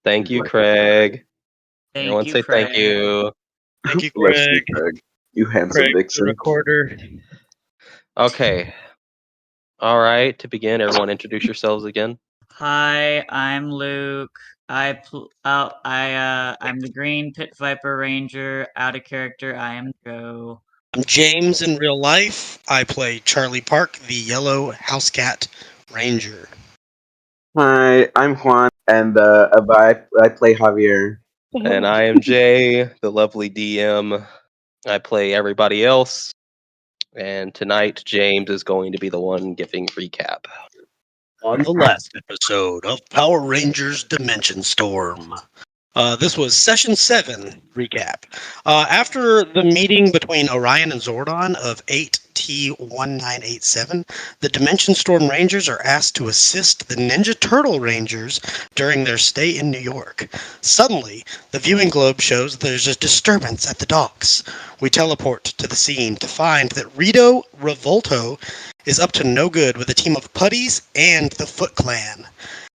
Thank you, Craig. Thank Everyone you, say Craig. thank you. Thank you, Bless you, Craig. Craig. You handsome Craig, the vixen. recorder. Okay. All right. To begin, everyone introduce yourselves again. Hi, I'm Luke. I'm the Green Pit Viper Ranger. Out of character, I am Joe. I'm James in real life. I play Charlie Park, the Yellow House Cat Ranger. Hi, I'm Juan, and I play Javier. And I am Jay, the lovely DM. I play everybody else. And tonight, James is going to be the one giving recap. On the last episode of Power Rangers Dimension Storm. This was Session 7 recap. After the meeting between Orion and Zordon of 8T1987, the Dimension Storm Rangers are asked to assist the Ninja Turtle Rangers during their stay in New York. Suddenly, the viewing globe shows there's a disturbance at the docks. We teleport to the scene to find that Rito Revolto is up to no good with a team of putties and the Foot Clan.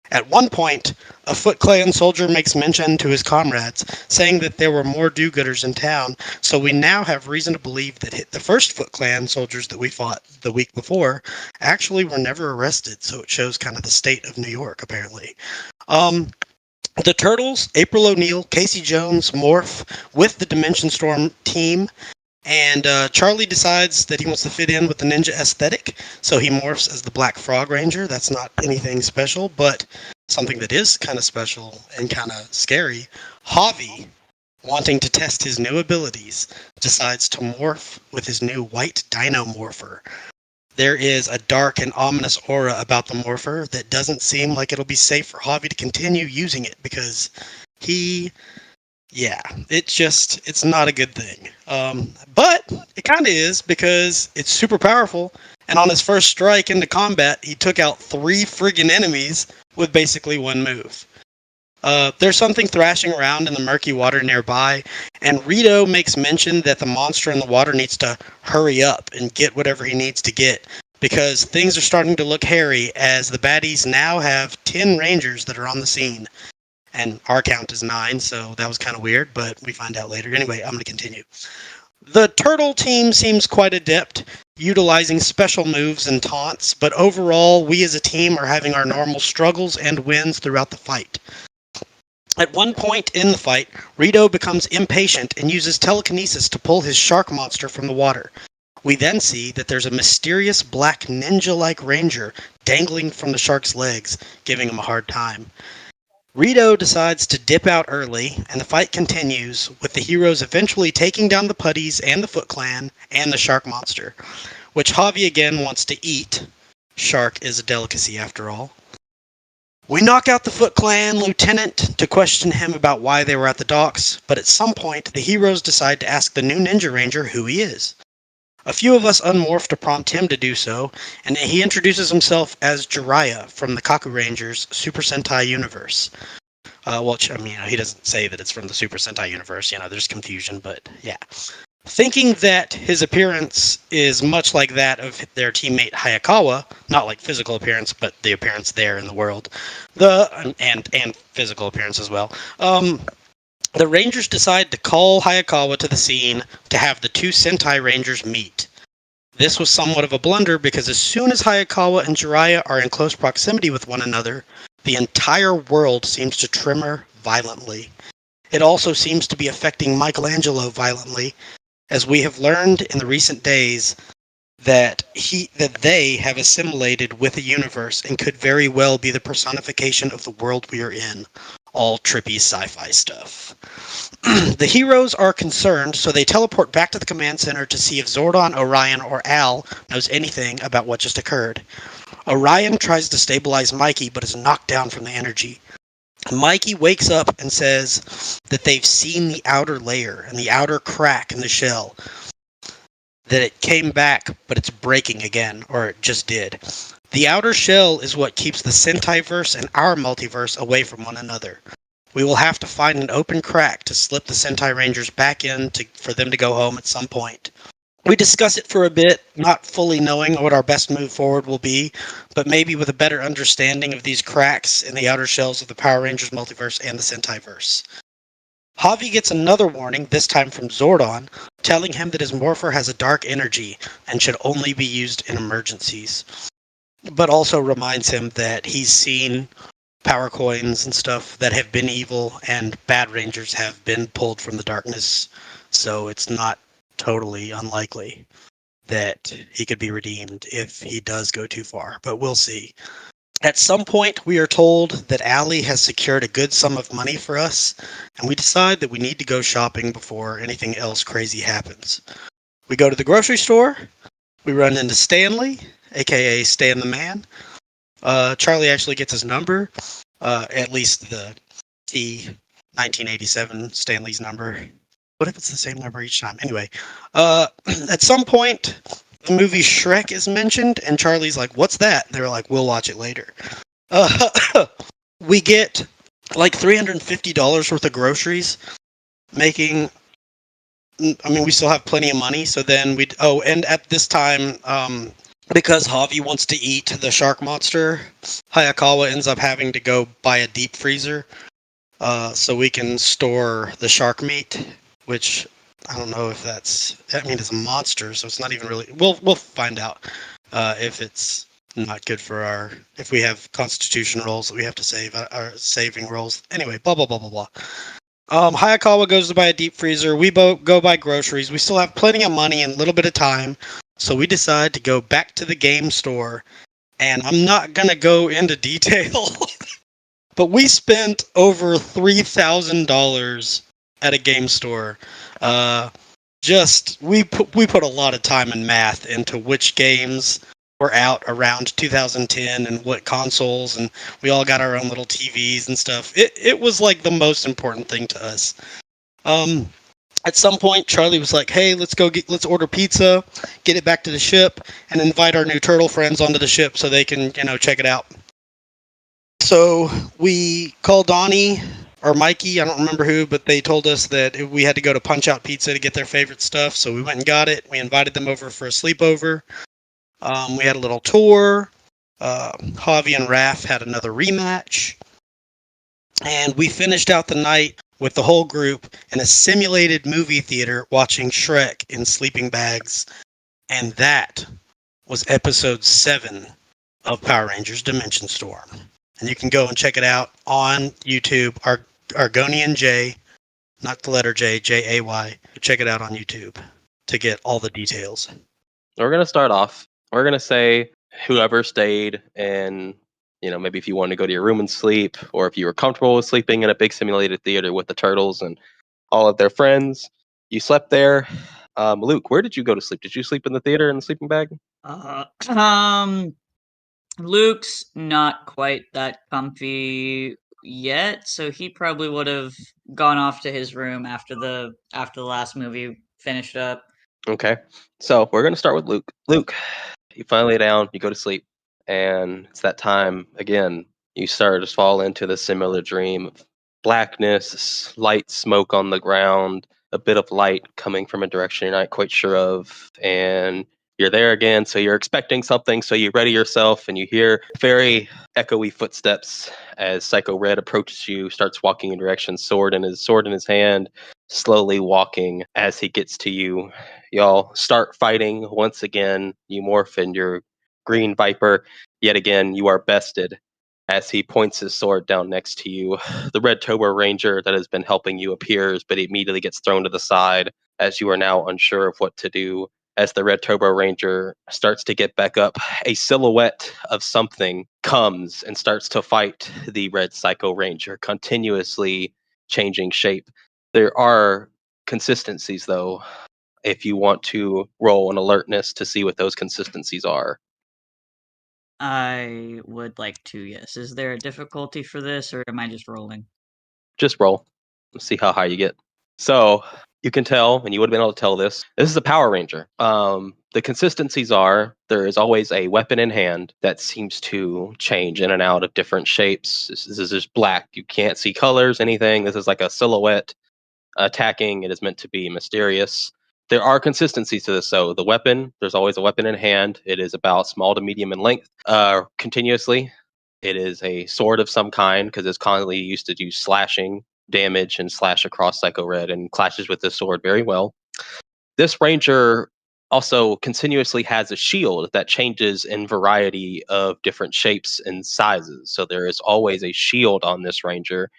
At one point, a Foot Clan soldier makes mention to his comrades, saying that there were more do-gooders in town, so we now have reason to believe that the first Foot Clan soldiers that we fought the week before actually were never arrested, so it shows kind of the state of New York, apparently. The Turtles, April O'Neil, Casey Jones, morph with the Dimension Storm team, and Charlie decides that he wants to fit in with the ninja aesthetic, so he morphs as the Black Frog Ranger. That's not anything special, but something that is kind of special and kind of scary. Javi, wanting to test his new abilities, decides to morph with his new white Dino Morpher. There is a dark and ominous aura about the Morpher that doesn't seem like it'll be safe for Javi to continue using it because it's not a good thing. But it kind of is because it's super powerful, and on his first strike into combat, he took out 3 friggin' enemies with basically one move. There's something thrashing around in the murky water nearby, and Rito makes mention that the monster in the water needs to hurry up and get whatever he needs to get, because things are starting to look hairy as the baddies now have 10 rangers that are on the scene. And our count is 9, so that was kind of weird, but we find out later. Anyway, I'm going to continue. The Turtle team seems quite adept, utilizing special moves and taunts, but overall, we as a team are having our normal struggles and wins throughout the fight. At one point in the fight, Rito becomes impatient and uses telekinesis to pull his shark monster from the water. We then see that there's a mysterious black ninja-like ranger dangling from the shark's legs, giving him a hard time. Rito decides to dip out early, and the fight continues, with the heroes eventually taking down the Putties and the Foot Clan and the Shark Monster, which Javi again wants to eat. Shark is a delicacy after all. We knock out the Foot Clan lieutenant to question him about why they were at the docks, but at some point the heroes decide to ask the new Ninja Ranger who he is. A few of us unmorph to prompt him to do so, and he introduces himself as Jiraiya from the Kaku Rangers Super Sentai universe. He doesn't say that it's from the Super Sentai universe, there's confusion, but yeah. Thinking that his appearance is much like that of their teammate Hayakawa, not like physical appearance, but the appearance there in the world, and physical appearance as well, the Rangers decide to call Hayakawa to the scene to have the 2 Sentai Rangers meet. This was somewhat of a blunder because as soon as Hayakawa and Jiraiya are in close proximity with one another, the entire world seems to tremor violently. It also seems to be affecting Michelangelo violently, as we have learned in the recent days that they have assimilated with the universe and could very well be the personification of the world we are in. All trippy sci-fi stuff. The heroes are concerned, so they teleport back to the command center to see if Zordon, Orion, or Al knows anything about what just occurred. Orion tries to stabilize Mikey, but is knocked down from the energy. Mikey wakes up and says that they've seen the outer layer and the outer crack in the shell. That it came back, but it's breaking again, or it just did. The outer shell is what keeps the Sentaiverse and our multiverse away from one another. We will have to find an open crack to slip the Sentai Rangers back in for them to go home at some point. We discuss it for a bit, not fully knowing what our best move forward will be, but maybe with a better understanding of these cracks in the outer shells of the Power Rangers multiverse and the Sentaiverse. Javi gets another warning, this time from Zordon, telling him that his morpher has a dark energy and should only be used in emergencies, but also reminds him that he's seen power coins and stuff that have been evil, and bad rangers have been pulled from the darkness, so it's not totally unlikely that he could be redeemed if he does go too far, but we'll see. At some point, we are told that Allie has secured a good sum of money for us, and we decide that we need to go shopping before anything else crazy happens. We go to the grocery store, we run into Stanley, aka Stan the Man. Charlie actually gets his number, at least the T1987 Stanley's number. What if it's the same number each time? Anyway, at some point, the movie Shrek is mentioned, and Charlie's like, "What's that?" And they're like, "We'll watch it later." We get like $350 worth of groceries, making. I mean, we still have plenty of money, so then we. Oh, and at this time, because Javi wants to eat the shark monster, Hayakawa ends up having to go buy a deep freezer, so we can store the shark meat, which I don't know if that's. I mean, it's a monster, so it's not even really. We'll find out if it's not good for our. If we have constitution rolls that we have to save, our saving rolls. Anyway, blah blah blah blah blah. Hayakawa goes to buy a deep freezer. We both go buy groceries. We still have plenty of money and a little bit of time, so we decide to go back to the game store. And I'm not gonna go into detail, but we spent over $3,000 at a game store. We put a lot of time and math into which games were out around 2010 and what consoles, and we all got our own little TVs and stuff. It was like the most important thing to us. At some point, Charlie was like, "Hey, let's order pizza, get it back to the ship, and invite our new turtle friends onto the ship so they can check it out." So we called Donnie or Mikey, I don't remember who, but they told us that we had to go to Punch Out Pizza to get their favorite stuff. So we went and got it. We invited them over for a sleepover. We had a little tour. Javi and Raph had another rematch. And we finished out the night with the whole group in a simulated movie theater watching Shrek in sleeping bags. And that was episode 7 of Power Rangers Dimension Storm. And you can go and check it out on YouTube, Argonian J, not the letter J, Jay. Check it out on YouTube to get all the details. We're going to start off. We're going to say whoever stayed, and maybe if you wanted to go to your room and sleep, or if you were comfortable with sleeping in a big simulated theater with the turtles and all of their friends, you slept there. Luke, where did you go to sleep? Did you sleep in the theater in the sleeping bag? Luke's not quite that comfy yet, so he probably would have gone off to his room after the last movie finished up. Okay, so we're going to start with Luke. Luke, you finally lay down, you go to sleep, and it's that time again. You start to fall into the similar dream of blackness, light smoke on the ground, a bit of light coming from a direction you're not quite sure of, and you're there again, so you're expecting something, so you ready yourself, and you hear very echoey footsteps as Psycho Red approaches you, starts walking in direction, sword in his hand, slowly walking as he gets to you. Y'all start fighting once again. You morph in your green viper. Yet again, you are bested as he points his sword down next to you. The red Tober Ranger that has been helping you appears, but immediately gets thrown to the side as you are now unsure of what to do. As the red Tober Ranger starts to get back up, a silhouette of something comes and starts to fight the red Psycho Ranger, continuously changing shape. There are consistencies, though, if you want to roll an alertness to see what those consistencies are. I would like to, yes. Is there a difficulty for this, or am I just rolling? Just roll. Let's see how high you get. So you can tell, and you would have been able to tell this is a Power Ranger. The consistencies are there is always a weapon in hand that seems to change in and out of different shapes. This is just black. You can't see colors, anything. This is like a silhouette attacking. It is meant to be mysterious. There are consistencies to this, though. The weapon, there's always a weapon in hand. It is about small to medium in length. Continuously, it is a sword of some kind because it's constantly used to do slashing damage and slash across Psycho Red and clashes with this sword very well. This ranger also continuously has a shield that changes in variety of different shapes and sizes. So there is always a shield on this ranger,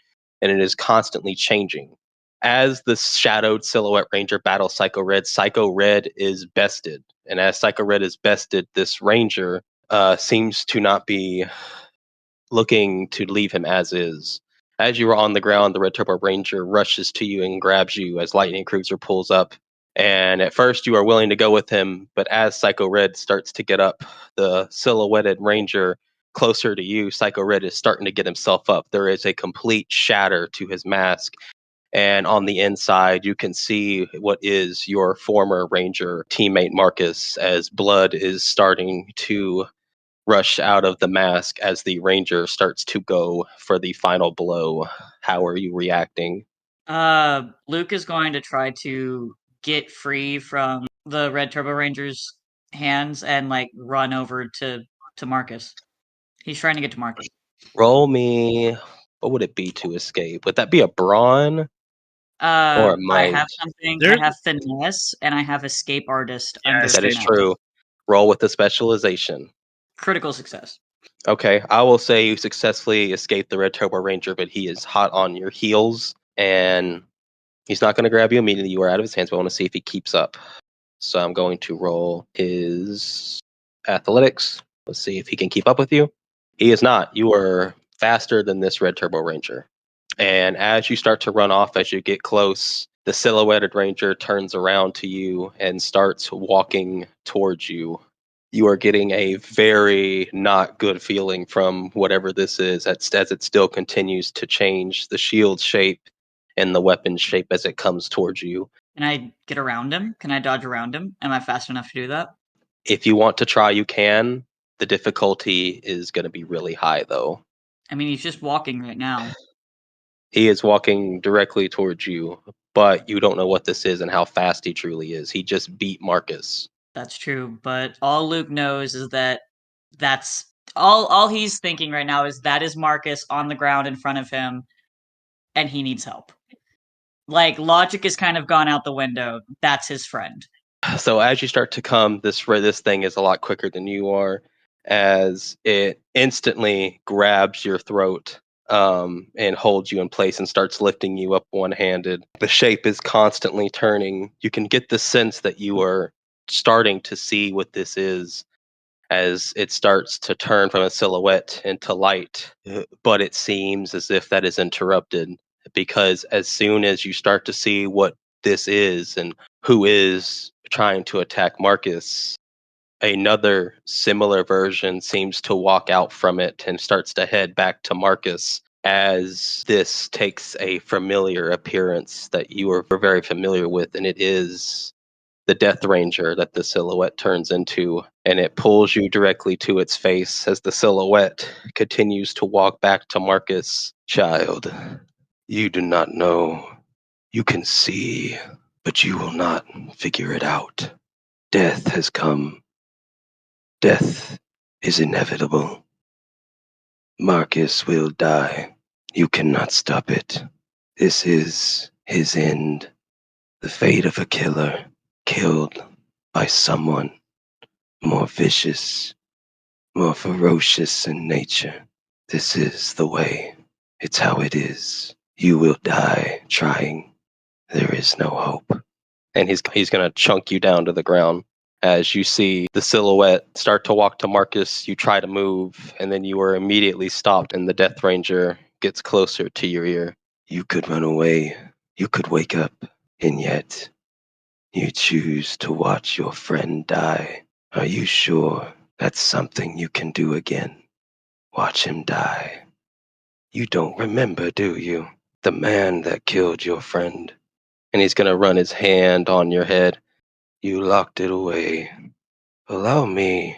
and it is constantly changing. As the shadowed silhouette ranger battles Psycho Red is bested. And as Psycho Red is bested, this ranger seems to not be looking to leave him as is. As you are on the ground, the Red Turbo Ranger rushes to you and grabs you as Lightning Cruiser pulls up. And at first, you are willing to go with him, but as Psycho Red starts to get up, the silhouetted Ranger closer to you, Psycho Red is starting to get himself up. There is a complete shatter to his mask. And on the inside, you can see what is your former Ranger teammate Marcus, as blood is starting to rush out of the mask as the Ranger starts to go for the final blow. How are you reacting? Luke is going to try to get free from the Red Turbo Ranger's hands and like run over to Marcus. He's trying to get to Marcus. Roll me. What would it be to escape? Would that be a brawn or a I might? have something. There- I have finesse and I have escape artist Yeah, under That is finesse. true. Roll with the specialization. Critical success. Okay, I will say you successfully escaped the Red Turbo Ranger, but he is hot on your heels, and he's not going to grab you immediately. You are out of his hands, but I want to see if he keeps up. So I'm going to roll his athletics. Let's see if he can keep up with you. He is not. You are faster than this Red Turbo Ranger. And as you start to run off, as you get close, the silhouetted Ranger turns around to you and starts walking towards you. You are getting a very not good feeling from whatever this is as it still continues to change the shield shape and the weapon shape as it comes towards you. Can I get around him? Can I dodge around him? Am I fast enough to do that? If you want to try, you can. The difficulty is going to be really high, though. I mean, he's just walking right now. He is walking directly towards you, but you don't know what this is and how fast he truly is. He just beat Marcus. That's true, but all Luke knows is that that's all he's thinking right now is that is Marcus on the ground in front of him and he needs help. Like logic is kind of gone out the window. That's his friend. So as you start to come, this thing is a lot quicker than you are, as it instantly grabs your throat and holds you in place and starts lifting you up one-handed. The shape is constantly turning. You can get the sense that you are starting to see what this is as it starts to turn from a silhouette into light. But it seems as if that is interrupted because as soon as you start to see what this is and who is trying to attack Marcus, another similar version seems to walk out from it and starts to head back to Marcus as this takes a familiar appearance that you are very familiar with, and it is the Death Ranger that the silhouette turns into, and it pulls you directly to its face as the silhouette continues to walk back to Marcus. Child, you do not know. You can see, but you will not figure it out. Death has come. Death is inevitable. Marcus will die. You cannot stop it. This is his end. The fate of a killer killed by someone more vicious, more ferocious in nature. This is the way. It's how it is. You will die trying. There is no hope. And he's going to chunk you down to the ground. As you see the silhouette start to walk to Marcus, you try to move, and then you are immediately stopped, and the Death Ranger gets closer to your ear. You could run away. You could wake up. And yet, you choose to watch your friend die. Are you sure that's something you can do again? Watch him die. You don't remember, do you? The man that killed your friend. And he's going to run his hand on your head. You locked it away. Allow me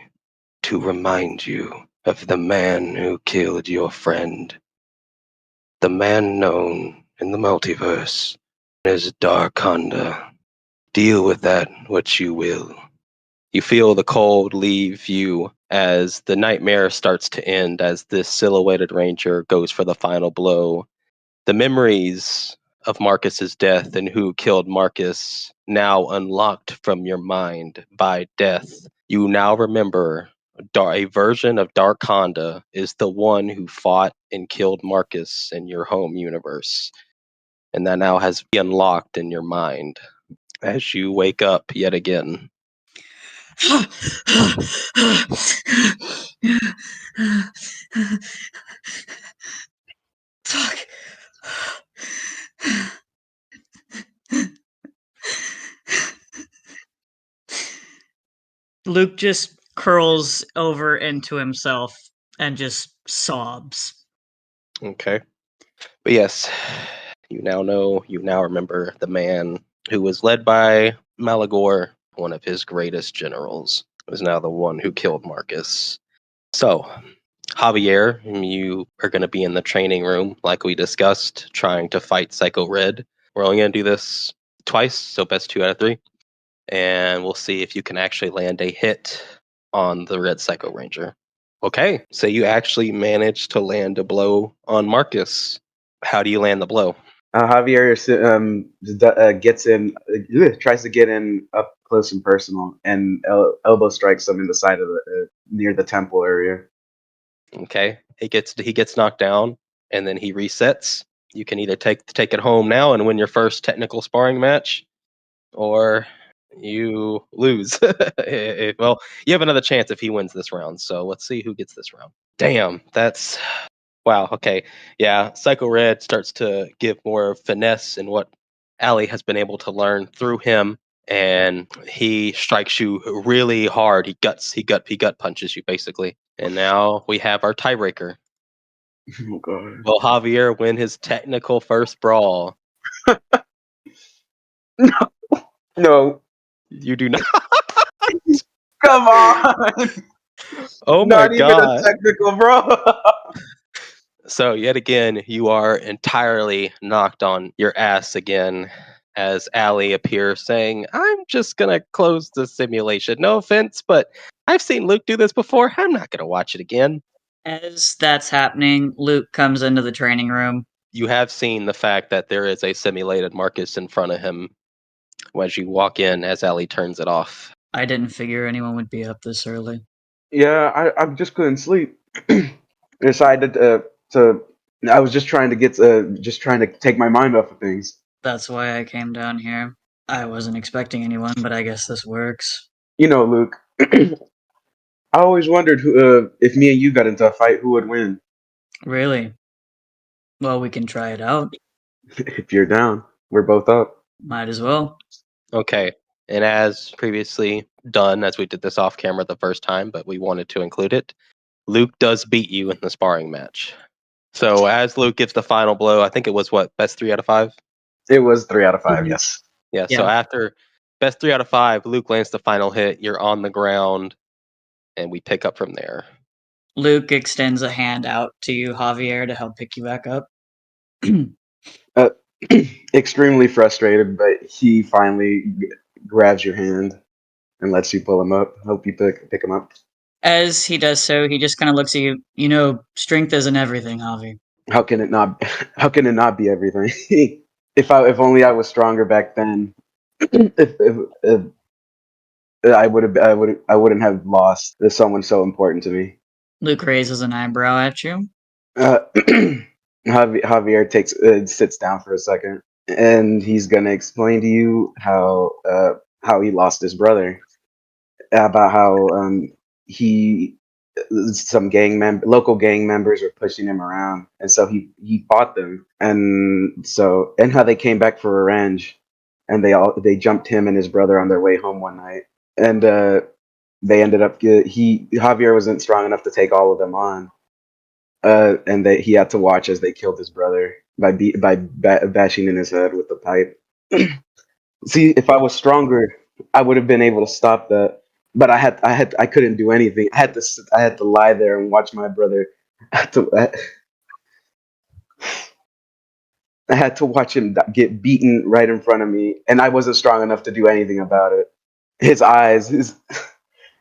to remind you of the man who killed your friend. The man known in the multiverse as Darkonda. Deal with that what you will. You feel the cold leave you as the nightmare starts to end as this silhouetted ranger goes for the final blow. The memories of Marcus's death and who killed Marcus now unlocked from your mind by death. You now remember a version of Dark Honda is the one who fought and killed Marcus in your home universe. And that now has been unlocked in your mind as you wake up yet again. Fuck. Luke just curls over into himself and just sobs. Okay. But yes, you now remember the man who was led by Malagor, one of his greatest generals, was now the one who killed Marcus. So, Javier, you are going to be in the training room, like we discussed, trying to fight Psycho Red. We're only going to do this twice, so best 2 out of 3. And we'll see if you can actually land a hit on the Red Psycho Ranger. Okay, so you actually managed to land a blow on Marcus. How do you land the blow? Javier gets in, tries to get in up close and personal, and elbow strikes him in the side of the near the temple area. Okay, he gets knocked down, and then he resets. You can either take it home now and win your first technical sparring match, or you lose. Well, you have another chance if he wins this round. So let's see who gets this round. Damn, that's wow. Okay, yeah. Psycho Red starts to give more finesse in what Ali has been able to learn through him, and he strikes you really hard. He gut punches you basically. And now we have our tiebreaker. Oh god! Will Javier win his technical first brawl? No, You do not. come on! Oh my Not even a god. technical, bro. So yet again, you are entirely knocked on your ass again as Allie appears saying, I'm just gonna close the simulation. No offense, but I've seen Luke do this before. I'm not gonna watch it again. As that's happening, Luke comes into the training room. You have seen the fact that there is a simulated Marcus in front of him as you walk in as Allie turns it off. I didn't figure anyone would be up this early. Yeah, I just couldn't sleep. Decided to. I was just trying to just trying to take my mind off of things. That's why I came down here. I wasn't expecting anyone, but I guess this works. You know, Luke. I always wondered if me and you got into a fight, who would win? Really? Well, we can try it out. If you're down, we're both up. Might as well. Okay. And as previously done, as we did this off camera the first time, but we wanted to include it, Luke does beat you in the sparring match. So as Luke gives the final blow, I think it was what, best 3 out of 5? It was 3 out of 5. Mhm. Yes. Yeah, so Yeah. after best 3 out of 5, Luke lands the final hit, you're on the ground, and we pick up from there. Luke extends a hand out to you, Javier, to help pick you back up. Extremely frustrated, but he finally grabs your hand and lets you pull him up. Hope you pick him up. As he does so, he just kind of looks at you. You know, strength isn't everything, Javi. How can it not? How can it not be everything? If only I was stronger back then. If I wouldn't have lost someone so important to me. Luke raises an eyebrow at you. Javier sits down for a second, and he's gonna explain to you how he lost his brother, about how he some local gang members were pushing him around, and so he fought them, and how they came back for revenge, and they jumped him and his brother on their way home one night, and they ended up Javier wasn't strong enough to take all of them on, and he had to watch as they killed his brother by bashing in his head with the pipe. See, if I was stronger, I would have been able to stop that. But I couldn't do anything. I had to lie there and watch my brother. I had to, I had to watch him get beaten right in front of me, and I wasn't strong enough to do anything about it. His eyes,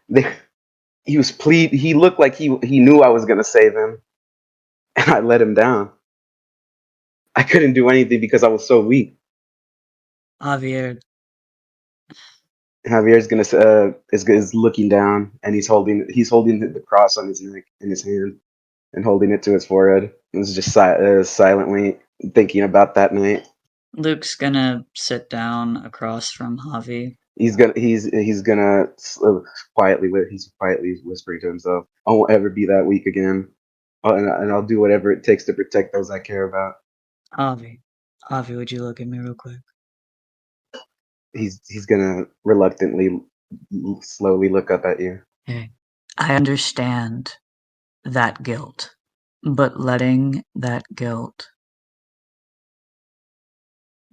they, he was plead. He looked like he knew I was gonna save him, and I let him down. I couldn't do anything because I was so weak. Javier, Javier's is looking down, and he's holding the cross on his neck in his hand, and holding it to his forehead. He was just silently thinking about that night. Luke's gonna sit down across from Javi. He's gonna he's quietly whispering to himself, "I won't ever be that weak again, and I'll do whatever it takes to protect those I care about." Javi, would you look at me real quick? He's gonna reluctantly, slowly look up at you. Hey, I understand that guilt, but letting that guilt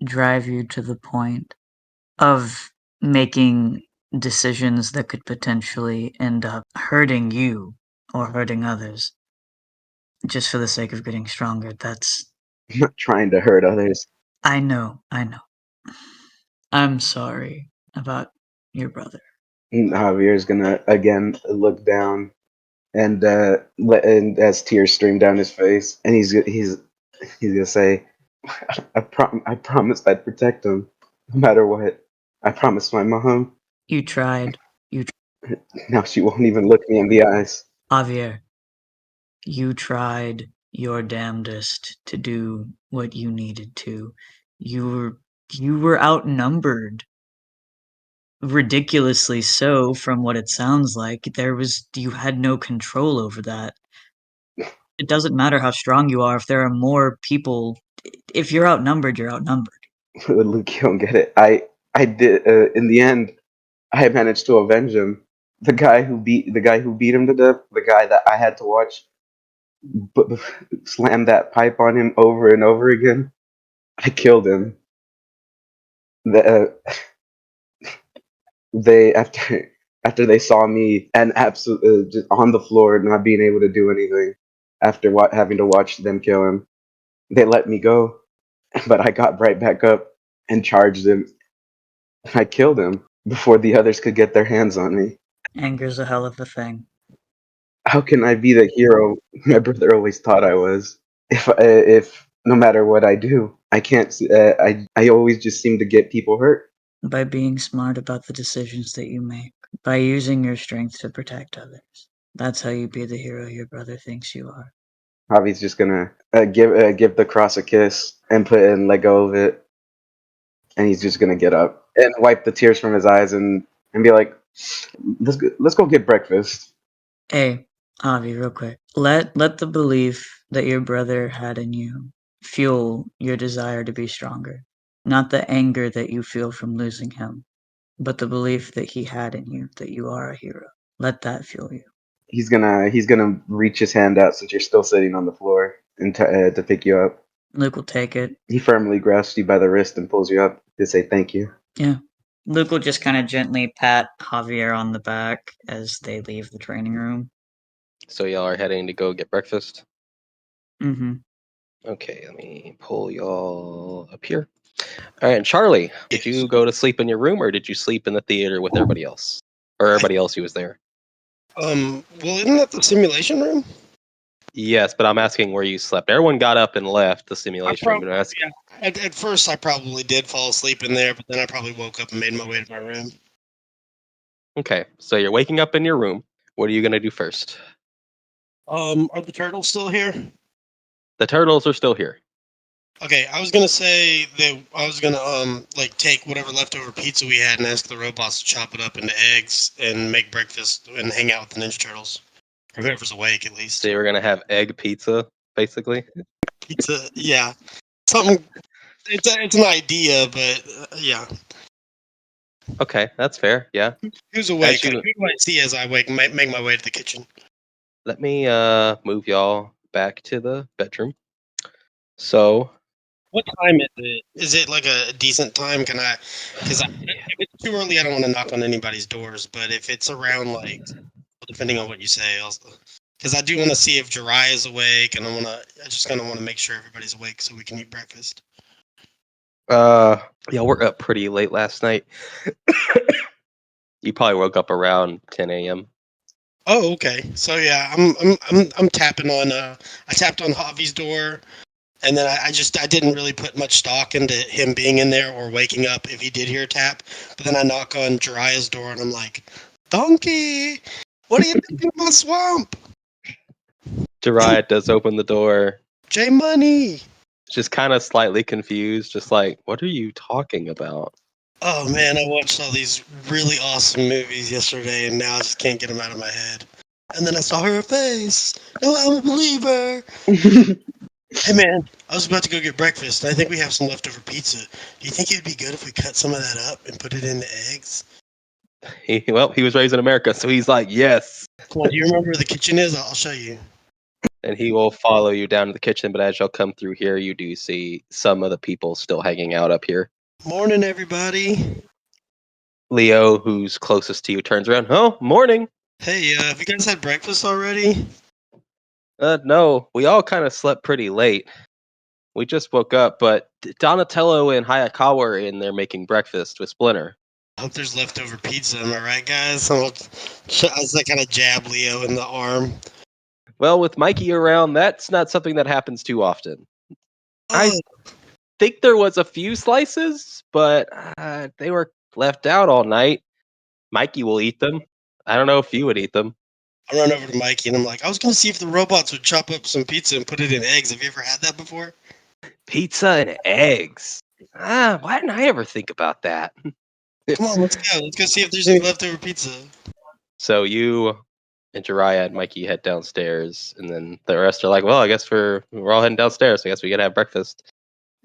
drive you to the point of making decisions that could potentially end up hurting you or hurting others just for the sake of getting stronger. I'm not trying to hurt others. I know. I'm sorry about your brother. Javier's gonna again look down, and and as tears stream down his face, and he's gonna say, I promised I'd protect him, no matter what. I promised my mom. You tried. Now she won't even look me in the eyes. Javier, you tried your damnedest to do what you needed to. You were outnumbered. Ridiculously so, from what it sounds like. You had no control over that. It doesn't matter how strong you are if there are more people. If you're outnumbered, you're outnumbered. Luke, you don't get it. I did. In the end, I managed to avenge him. The guy who beat him to death. The guy that I had to watch slam that pipe on him over and over again. I killed him. The, they after they saw me and absolutely just on the floor, not being able to do anything, after having to watch them kill him, they let me go. But I got right back up and charged him. I killed him before the others could get their hands on me. Anger's a hell of a thing. How can I be the hero my brother always thought I was? If no matter what I do, I can't. I always just seem to get people hurt. By being smart about the decisions that you make, by using your strength to protect others. That's how you be the hero your brother thinks you are. Javi's just gonna give the cross a kiss and let go of it, and he's just gonna get up and wipe the tears from his eyes and be like, let's go get breakfast." Hey, Avi, real quick. Let the belief that your brother had in you fuel your desire to be stronger. Not the anger that you feel from losing him, but the belief that he had in you, that you are a hero. Let that fuel you. He's gonna reach his hand out since you're still sitting on the floor and to pick you up. Luke will take it. He firmly grasps you by the wrist and pulls you up to say thank you. Yeah. Luke will just kind of gently pat Javier on the back as they leave the training room. So y'all are heading to go get breakfast? Mm-hmm. Okay, let me pull y'all up here. All right, and Charlie, did you go to sleep in your room, or did you sleep in the theater with everybody else? Or everybody else who was there? Well, isn't that the simulation room? Yes, but I'm asking where you slept. Everyone got up and left the simulation room. Yeah. At first, I probably did fall asleep in there, but then I probably woke up and made my way to my room. Okay, so you're waking up in your room. What are you going to do first? Are the turtles still here? The turtles are still here. Okay, I was gonna say that I was gonna like take whatever leftover pizza we had and ask the robots to chop it up into eggs and make breakfast and hang out with the Ninja Turtles. Or whoever's awake, at least. So you're going to have egg pizza, basically? Pizza, yeah. Something. It's an idea, but yeah. Okay, that's fair. Yeah. Who's awake? As you, Who do I see as I wake? Make my way to the kitchen. let me move y'all back to the bedroom. So, What time is it? Is it like a decent time? Can I? Because if it's too early, I don't want to knock on anybody's doors. But if it's around like, depending on what you say, because I do want to see if Jiraiya is awake, and I just kind of want to make sure everybody's awake so we can eat breakfast. Yeah, we're up pretty late last night. You probably woke up around 10 a.m. Oh, okay. So yeah, I'm tapping on. I tapped on Javi's door, and then I didn't really put much stock into him being in there or waking up if he did hear a tap. But then I knock on Jiraiya's door, and I'm like, "Donkey, what are you doing in my swamp?" Jiraiya does open the door, J Money. just kind of slightly confused, just like, what are you talking about? Oh man, I watched all these really awesome movies yesterday, and now I just can't get them out of my head. And then I saw her face. No, I'm a believer. Hey man, I was about to go get breakfast. I think we have some leftover pizza. Do you think it'd be good if we cut some of that up and put it in the eggs? He was raised in America, so he's like, yes. Come on, do you remember where the kitchen is? I'll show you. And he will follow you down to the kitchen, but as y'all come through here, you do see some of the people still hanging out up here. Morning, everybody. Leo, who's closest to you, turns around. Oh, morning. Hey, have you guys had breakfast already? No, we all kind of slept pretty late. We just woke up, but Donatello and Hayakawa are in there making breakfast with Splinter. I hope there's leftover pizza. Am I right, guys? I was like kind of jab Leo in the arm. Well, with Mikey around, that's not something that happens too often. I Oh, think there was a few slices, but they were left out all night. Mikey will eat them. I don't know if you would eat them. I run over to Mikey and I'm like, I was gonna see if the robots would chop up some pizza and put it in eggs. Have you ever had that before? Pizza and eggs. Why didn't I ever think about that? Come on, let's go. Let's go see if there's any leftover pizza. So you and Jiraiya and Mikey head downstairs, and then the rest are like, well, I guess we're all heading downstairs. I guess we gotta have breakfast.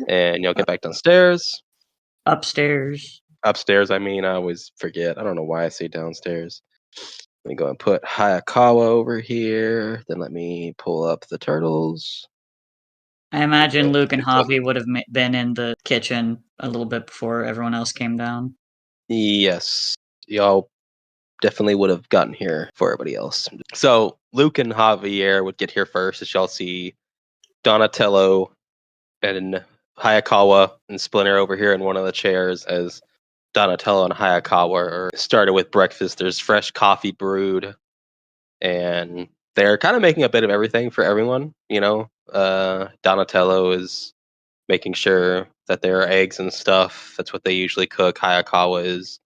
And y'all get back downstairs. Upstairs. Upstairs, I mean, I always forget. I don't know why I say downstairs. Let me go and put Hayakawa over here. Then let me pull up the turtles. I imagine Luke and Javi would have been in the kitchen a little bit before everyone else came down. Yes, y'all definitely would have gotten here for everybody else. So Luke and Javier would get here first, as y'all see Donatello and Hayakawa and Splinter over here in one of the chairs as Donatello and Hayakawa are started with breakfast. There's fresh coffee brewed, and they're kind of making a bit of everything for everyone. Donatello is making sure that there are eggs and stuff. That's what they usually cook. Hayakawa is.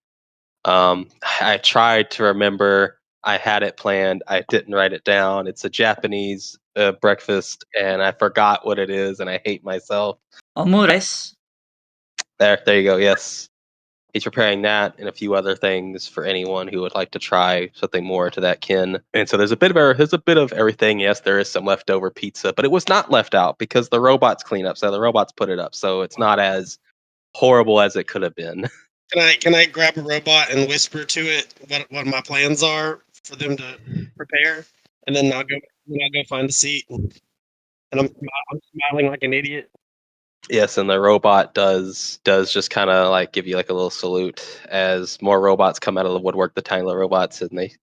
I tried to remember. I had it planned. I didn't write it down. It's a Japanese breakfast, and I forgot what it is, and I hate myself. Omures. There you go. Yes, he's preparing that and a few other things for anyone who would like to try something more to that kin. And so there's a bit of everything. Yes, there is some leftover pizza, but it was not left out because the robots clean up. So the robots put it up, so it's not as horrible as it could have been. Can I grab a robot and whisper to it what my plans are for them to prepare, and then I'll go find a seat, and I'm smiling like an idiot. Yes, and the robot does just kind of like give you like a little salute as more robots come out of the woodwork, the tiny little robots, and they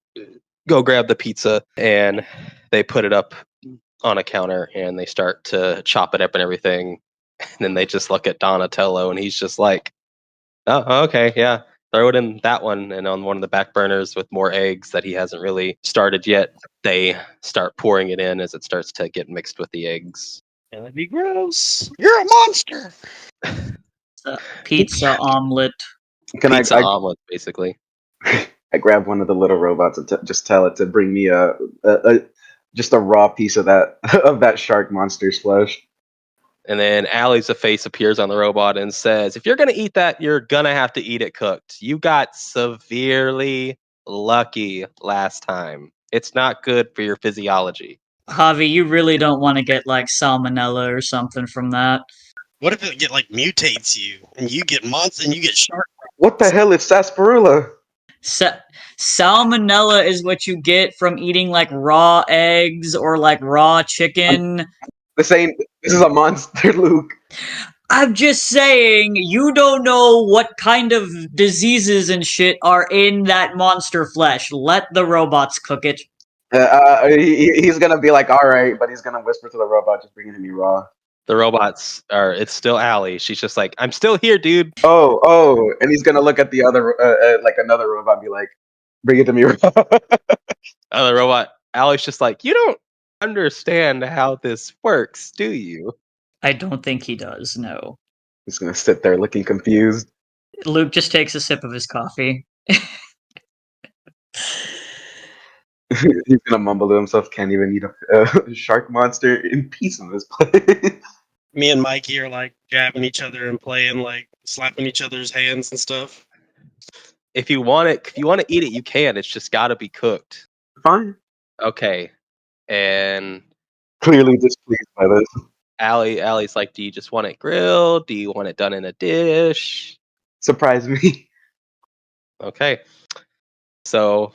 go grab the pizza and they put it up on a counter and they start to chop it up and everything. And then they just look at Donatello and he's just like, oh, okay, yeah. Throw it in that one, and on one of the back burners with more eggs that he hasn't really started yet, they start pouring it in as it starts to get mixed with the eggs. That'd be gross. You're a monster. Pizza omelet. Can Pizza I omelet, basically. I grab one of the little robots and just tell it to bring me just a raw piece of that of that shark monster's flesh. And then Allie's face appears on the robot and says, if you're going to eat that, you're going to have to eat it cooked. You got severely lucky last time. It's not good for your physiology. Javi, you really don't want to get like salmonella or something from that. What if it mutates you and you get monster and you get shark? What the hell is sarsaparilla? Salmonella is what you get from eating like raw eggs or like raw chicken. This is a monster, Luke. I'm just saying, you don't know what kind of diseases and shit are in that monster flesh. Let the robots cook it. He's gonna be like, all right, but he's gonna whisper to the robot, just bring it to me raw. The robots are. It's still Allie. She's just like, I'm still here, dude. Oh, and he's gonna look at the other, like another robot, and be like, "Bring it to me." Other robot. Allie's just like, you don't understand how this works, do you? I don't think he does. No. He's gonna sit there looking confused. Luke just takes a sip of his coffee. He's gonna mumble to himself, "Can't even eat a shark monster in peace in this place." Me and Mikey are like jabbing each other and playing, like slapping each other's hands and stuff. If you want to eat it, you can. It's just got to be cooked. Fine. Okay. And Clearly displeased by this. Allie's like, do you just want it grilled? Do you want it done in a dish? Surprise me. Okay. So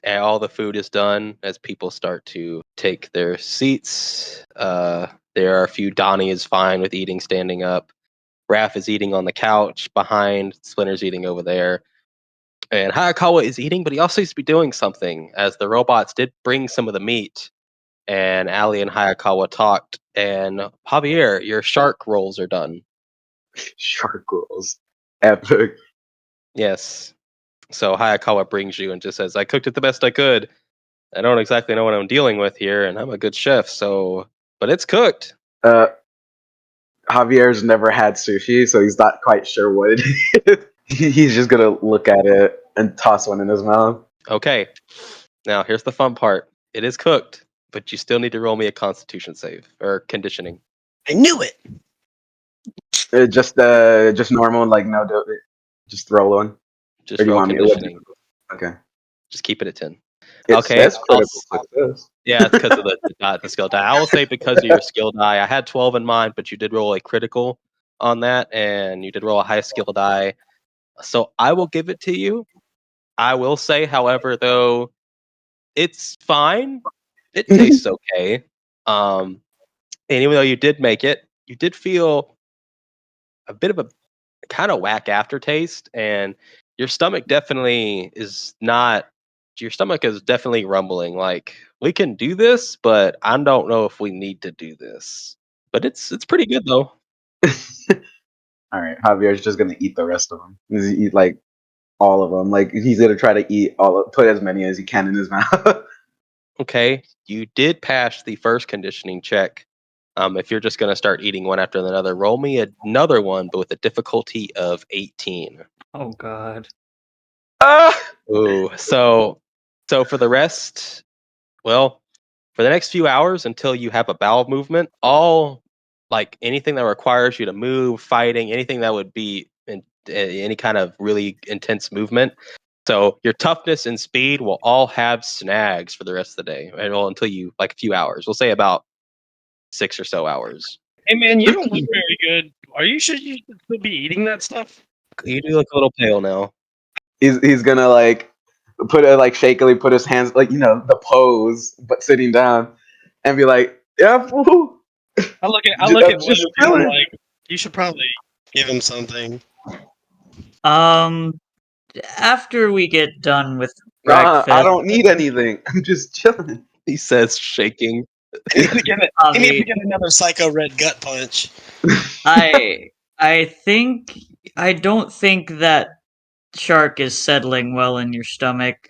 all the food is done as people start to take their seats. There are a few. Donnie is fine with eating standing up. Raph is eating on the couch behind. Splinter's eating over there. And Hayakawa is eating, but he also needs to be doing something, as the robots did bring some of the meat. And Ali and Hayakawa talked. And Javier, your shark rolls are done. Shark rolls. Epic. Yes. So Hayakawa brings you and just says, I cooked it the best I could. I don't exactly know what I'm dealing with here, and I'm a good chef, so... But it's cooked. Javier's never had sushi, so he's not quite sure what it is. He's just gonna look at it and toss one in his mouth. Okay. Now, here's the fun part. It is cooked, but you still need to roll me a constitution save, or conditioning. I knew it. Just normal, like no, just roll one. Just Or do you roll want me to? conditioning. Okay. Just keep it at 10. It Okay, says critical success. Yeah, it's because of the skill die. I will say because of your skill die. I had 12 in mind, but you did roll a critical on that, and you did roll a high skill die. So I will give it to you. I will say, however, though, it's fine. It tastes okay. And even though you did make it, you did feel a bit of a kind of whack aftertaste, and your stomach definitely is not. Your stomach is definitely rumbling. Like, we can do this, but I don't know if we need to do this. But it's pretty good though. All right, Javier's just gonna eat the rest of them. He's gonna eat like all of them. Like he's gonna try to eat put as many as he can in his mouth. Okay, you did pass the first conditioning check. If you're just gonna start eating one after another, roll me another one, but with a difficulty of 18. Oh God. Ah! Ooh, so for the rest, well, for the next few hours until you have a bowel movement, all like anything that requires you to move, fighting, anything that would be in any kind of really intense movement. So your toughness and speed will all have snags for the rest of the day, and well, until you like a few hours. We'll say about 6 or so hours. Hey man, you don't look very good. Are you sure you should still be eating that stuff? You do look a little pale now. He's gonna like put it like shakily put his hands like the pose, but sitting down, and be like, "Yeah, fool." I look at I'm Luke just and I'm chilling. like, you should probably give him something. After we get done with Nah, I breakfast, don't need anything. I'm just chilling. He says, shaking. He needs to Javi, get another psycho red gut punch. I don't think that shark is settling well in your stomach.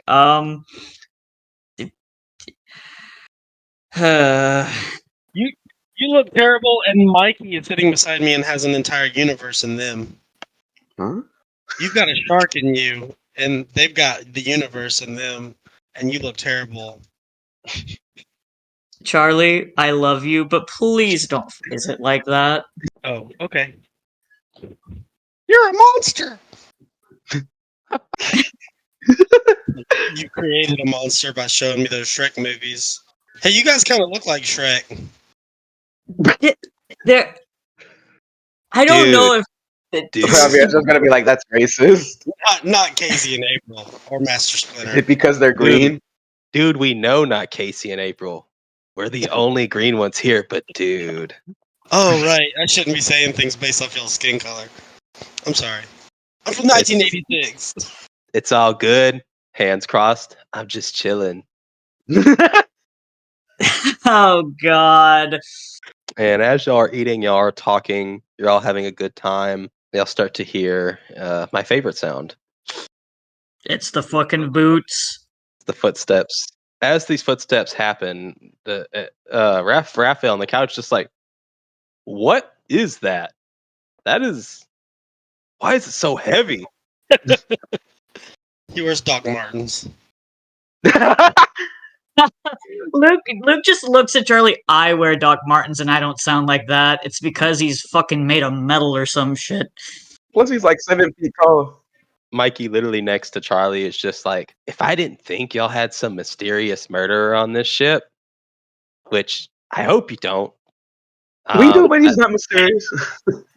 You look terrible, and Mikey is sitting beside me and has an entire universe in them. Huh? You've got a shark in you, and they've got the universe in them, and you look terrible. Charlie, I love you, but please don't phrase it like that. Oh, okay. You're a monster! You created a monster by showing me those Shrek movies. Hey, you guys kind of look like Shrek. There, I don't know if Dude. Javier's just gonna be like, "That's racist." Not Casey and April or Master Splinter. Because they're green. Dude, we know not Casey and April. We're the only green ones here, but dude. Oh, right. I shouldn't be saying things based off y'all's skin color. I'm sorry. I'm from 1986. It's all good. Hands crossed. I'm just chilling. Oh God. And as y'all are eating, y'all are talking, you're all having a good time. Y'all start to hear my favorite sound. It's the fucking boots. The footsteps. As these footsteps happen, the Raphael on the couch just like, what is that? That is, why is it so heavy? He wears Doc Martens. Luke just looks at Charlie. I wear Doc Martens and I don't sound like that. It's because he's fucking made of metal or some shit. Plus, he's like 7 feet tall. Mikey, literally next to Charlie, is just like, if I didn't think y'all had some mysterious murderer on this ship, which I hope you don't. We do, but he's not mysterious.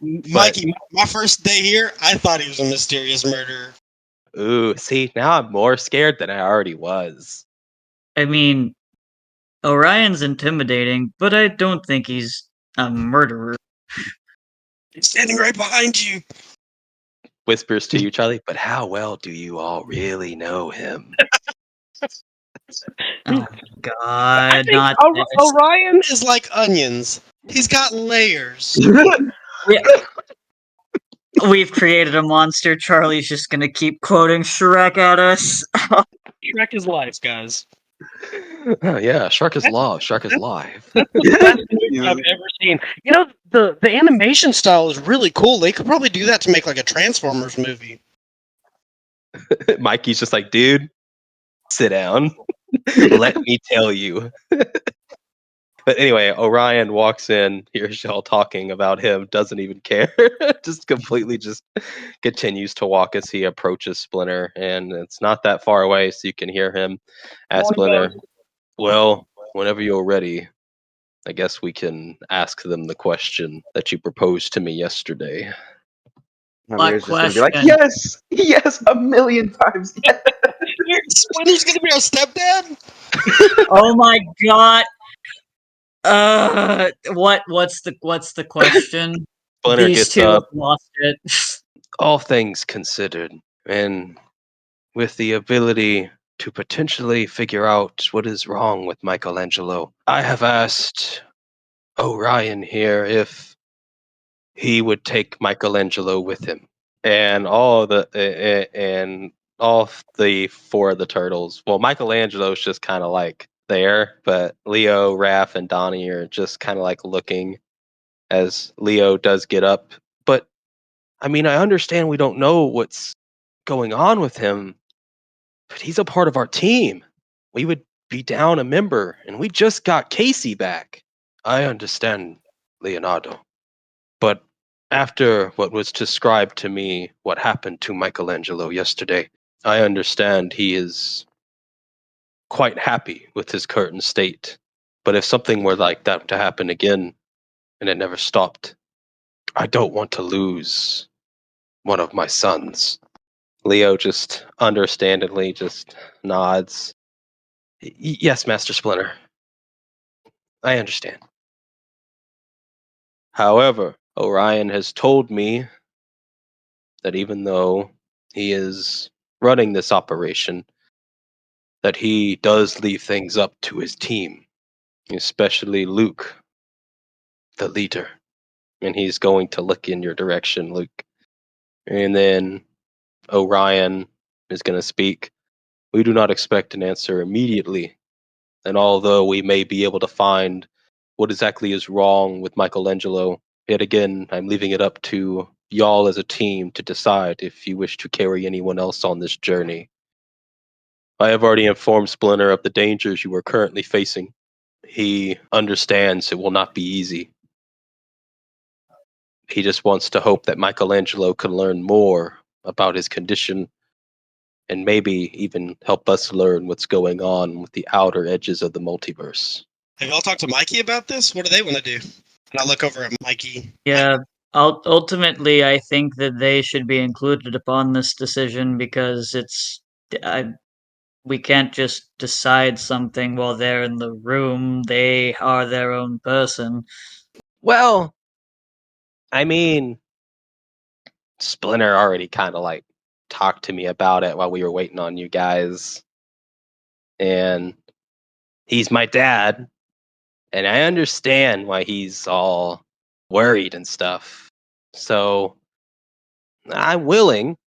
Mikey, my first day here, I thought he was a mysterious murderer. Ooh, see, now I'm more scared than I already was. I mean, Orion's intimidating, but I don't think he's a murderer. He's standing right behind you. Whispers to you, Charlie, but how well do you all really know him? Oh I God, think not this. Orion is like onions. He's got layers. We've created a monster. Charlie's just gonna keep quoting Shrek at us. Shrek is life, guys. Oh, yeah, Shark is love. Shark is live. That's the best movie I've ever seen. You know, the animation style is really cool. They could probably do that to make like a Transformers movie. Mikey's just like, dude, sit down. Let me tell you. But anyway, Orion walks in, hears y'all talking about him, doesn't even care. Just completely just continues to walk as he approaches Splinter. And it's not that far away, so you can hear him ask Splinter, well, whenever you're ready, I guess we can ask them the question that you proposed to me yesterday. Amir's just gonna be like, question. yes, a million times, yes. Splinter's gonna be our stepdad? Oh my God. What's the question? Splinter These gets two up, have lost it. all things considered, and with the ability to potentially figure out what is wrong with Michelangelo, I have asked Orion here if he would take Michelangelo with him, and all the four of the turtles. Well, Michelangelo's just kind of like there, but Leo, Raph, and Donnie are just kind of like looking as Leo does get up. But I mean, I understand we don't know what's going on with him, but he's a part of our team. We would be down a member, and we just got Casey back. I understand, Leonardo. But after what was described to me, what happened to Michelangelo yesterday, I understand he is quite happy with his current state. But if something were like that to happen again, and it never stopped, I don't want to lose one of my sons. Leo just understandingly just nods. Yes, Master Splinter. I understand. However, Orion has told me that even though he is running this operation, that he does leave things up to his team, especially Luke, the leader. And he's going to look in your direction, Luke. And then Orion is going to speak. We do not expect an answer immediately. And although we may be able to find what exactly is wrong with Michelangelo, yet again, I'm leaving it up to y'all as a team to decide if you wish to carry anyone else on this journey. I have already informed Splinter of the dangers you are currently facing. He understands it will not be easy. He just wants to hope that Michelangelo can learn more about his condition and maybe even help us learn what's going on with the outer edges of the multiverse. Have y'all talked to Mikey about this? What do they want to do? And I look over at Mikey. Yeah. Ultimately, I think that they should be included upon this decision because we can't just decide something while they're in the room. They are their own person. Well, I mean, Splinter already kind of like talked to me about it while we were waiting on you guys. And he's my dad. And I understand why he's all worried and stuff. So I'm willing.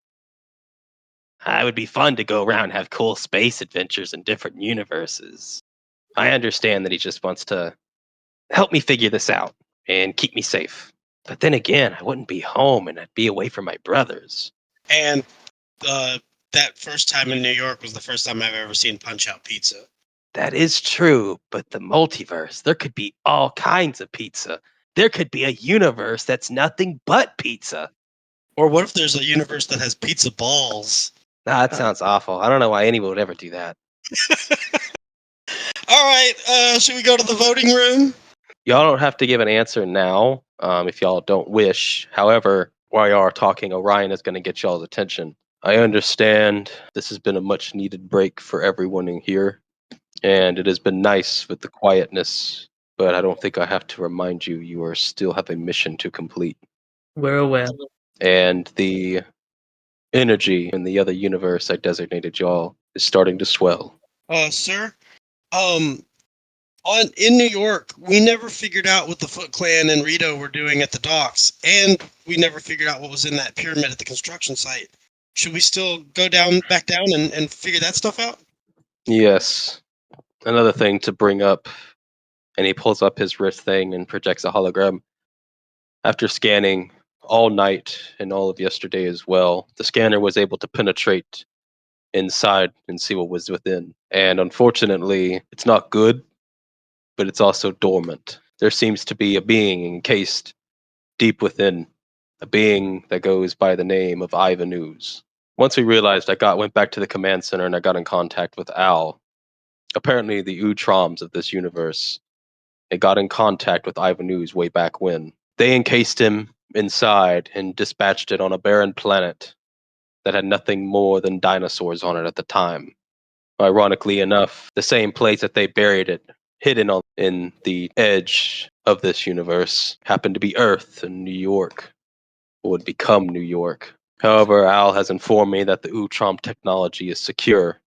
It would be fun to go around and have cool space adventures in different universes. I understand that he just wants to help me figure this out and keep me safe. But then again, I wouldn't be home and I'd be away from my brothers. And that first time in New York was the first time I've ever seen Punch-Out Pizza. That is true, but the multiverse, there could be all kinds of pizza. There could be a universe that's nothing but pizza. Or what if there's a universe that has pizza balls? Nah, that sounds awful. I don't know why anyone would ever do that. All right, should we go to the voting room? Y'all don't have to give an answer now, if y'all don't wish. However, while y'all are talking, Orion is going to get y'all's attention. I understand this has been a much needed break for everyone in here, and it has been nice with the quietness, but I don't think I have to remind you you are still have a mission to complete. We're aware. And the energy in the other universe I designated y'all is starting to swell. Sir, in New York, we never figured out what the Foot Clan and Rito were doing at the docks, and we never figured out what was in that pyramid at the construction site. Should we still go back down and figure that stuff out? Yes. Another thing to bring up, and he pulls up his wrist thing and projects a hologram. After scanning all night and all of yesterday as well, the scanner was able to penetrate inside and see what was within. And unfortunately, it's not good, but it's also dormant. There seems to be a being encased deep within, a being that goes by the name of Ivanus. Once we realized, went back to the command center and I got in contact with Al. Apparently, the Utroms of this universe, they got in contact with Ivanus way back when. They encased him inside and dispatched it on a barren planet that had nothing more than dinosaurs on it at the time. Ironically enough, the same place that they buried it, hidden in the edge of this universe, happened to be Earth and New York, or would become New York. However, Al has informed me that the Utrom technology is secure.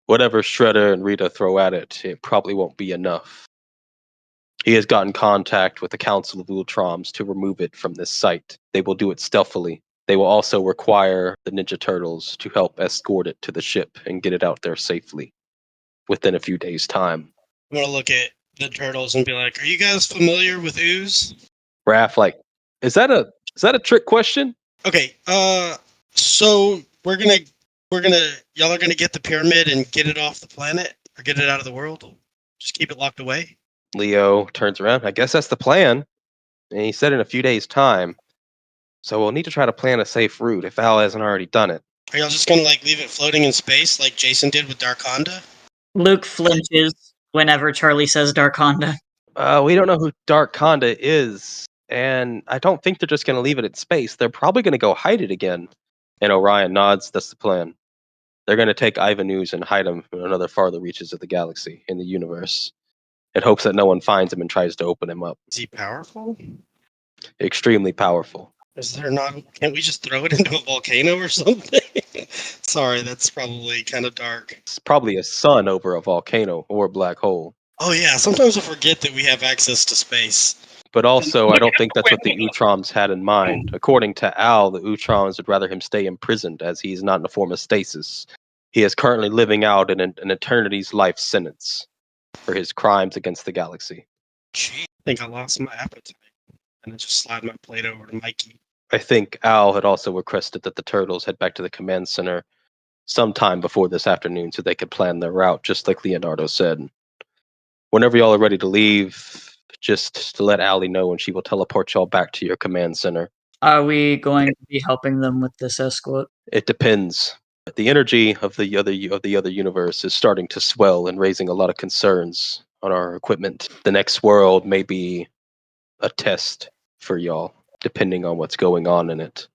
Whatever Shredder and Rita throw at it, it probably won't be enough. He has gotten contact with the Council of Ultroms to remove it from this site. They will do it stealthily. They will also require the Ninja Turtles to help escort it to the ship and get it out there safely within a few days' time. I'm gonna look at the turtles and be like, "Are you guys familiar with ooze?" Raph, is that a trick question? Okay, so y'all are gonna get the pyramid and get it off the planet or get it out of the world. Just keep it locked away. Leo turns around. I guess that's the plan. And he said in a few days' time. So we'll need to try to plan a safe route if Al hasn't already done it. Are y'all just gonna leave it floating in space like Jason did with Darkonda? Luke flinches whenever Charlie says Darkonda. We don't know who Dark Conda is, and I don't think they're just going to leave it in space. They're probably going to go hide it again. And Orion nods. That's the plan. They're going to take Ivanus and hide him in another farther reaches of the galaxy, in the universe, in hopes that no one finds him and tries to open him up. Is he powerful? Extremely powerful. Is there not? Can't we just throw it into a volcano or something? Sorry, that's probably kind of dark. It's probably a sun over a volcano or a black hole. Oh yeah, sometimes I forget that we have access to space. But also, I don't think that's what the Utroms had in mind. According to Al, the Utroms would rather him stay imprisoned as he is not in a form of stasis. He is currently living out an eternity's life sentence for his crimes against the galaxy. Gee, I think I lost my appetite. And I just slide my plate over to Mikey. I think Al had also requested that the Turtles head back to the command center sometime before this afternoon so they could plan their route, just like Leonardo said. Whenever y'all are ready to leave, just to let Allie know and she will teleport y'all back to your command center. Are we going to be helping them with this escort? It depends. The energy of the other universe is starting to swell and raising a lot of concerns on our equipment. The next world may be a test for y'all, depending on what's going on in it.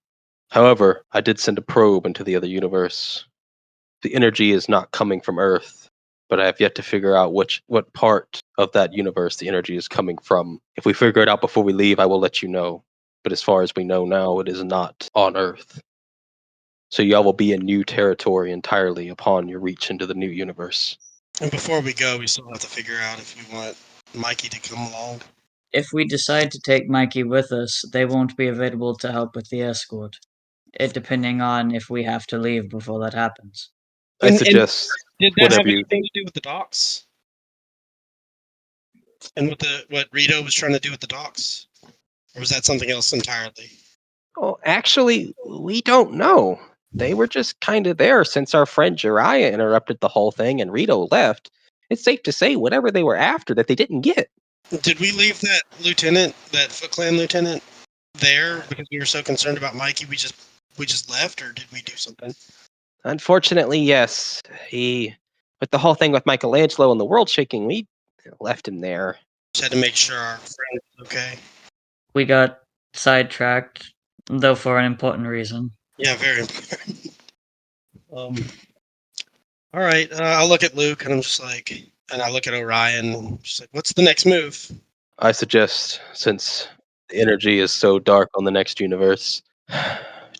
However, I did send a probe into the other universe. The energy is not coming from Earth, but I have yet to figure out what part of that universe the energy is coming from. If we figure it out before we leave, I will let you know. But as far as we know now, it is not on Earth. So y'all will be in new territory entirely upon your reach into the new universe. And before we go, we still have to figure out if we want Mikey to come along. If we decide to take Mikey with us, they won't be available to help with the escort. It depending on if we have to leave before that happens. I And suggest did that whatever have you. anything to do with the docks? And what Rito was trying to do with the docks? Or was that something else entirely? Well, actually, we don't know. They were just kind of there since our friend Jiraiya interrupted the whole thing and Rito left. It's safe to say whatever they were after that they didn't get. Did we leave that lieutenant, that Foot Clan lieutenant, there because we were so concerned about Mikey? We just left, or did we do something? Unfortunately, yes. With the whole thing with Michelangelo and the world shaking, we left him there. Just had to make sure our friend was okay. We got sidetracked, though for an important reason. Yeah, very important. All right, I'll look at Luke, and I'm just like, and I look at Orion, and I'm just like, what's the next move? I suggest, since the energy is so dark on the next universe,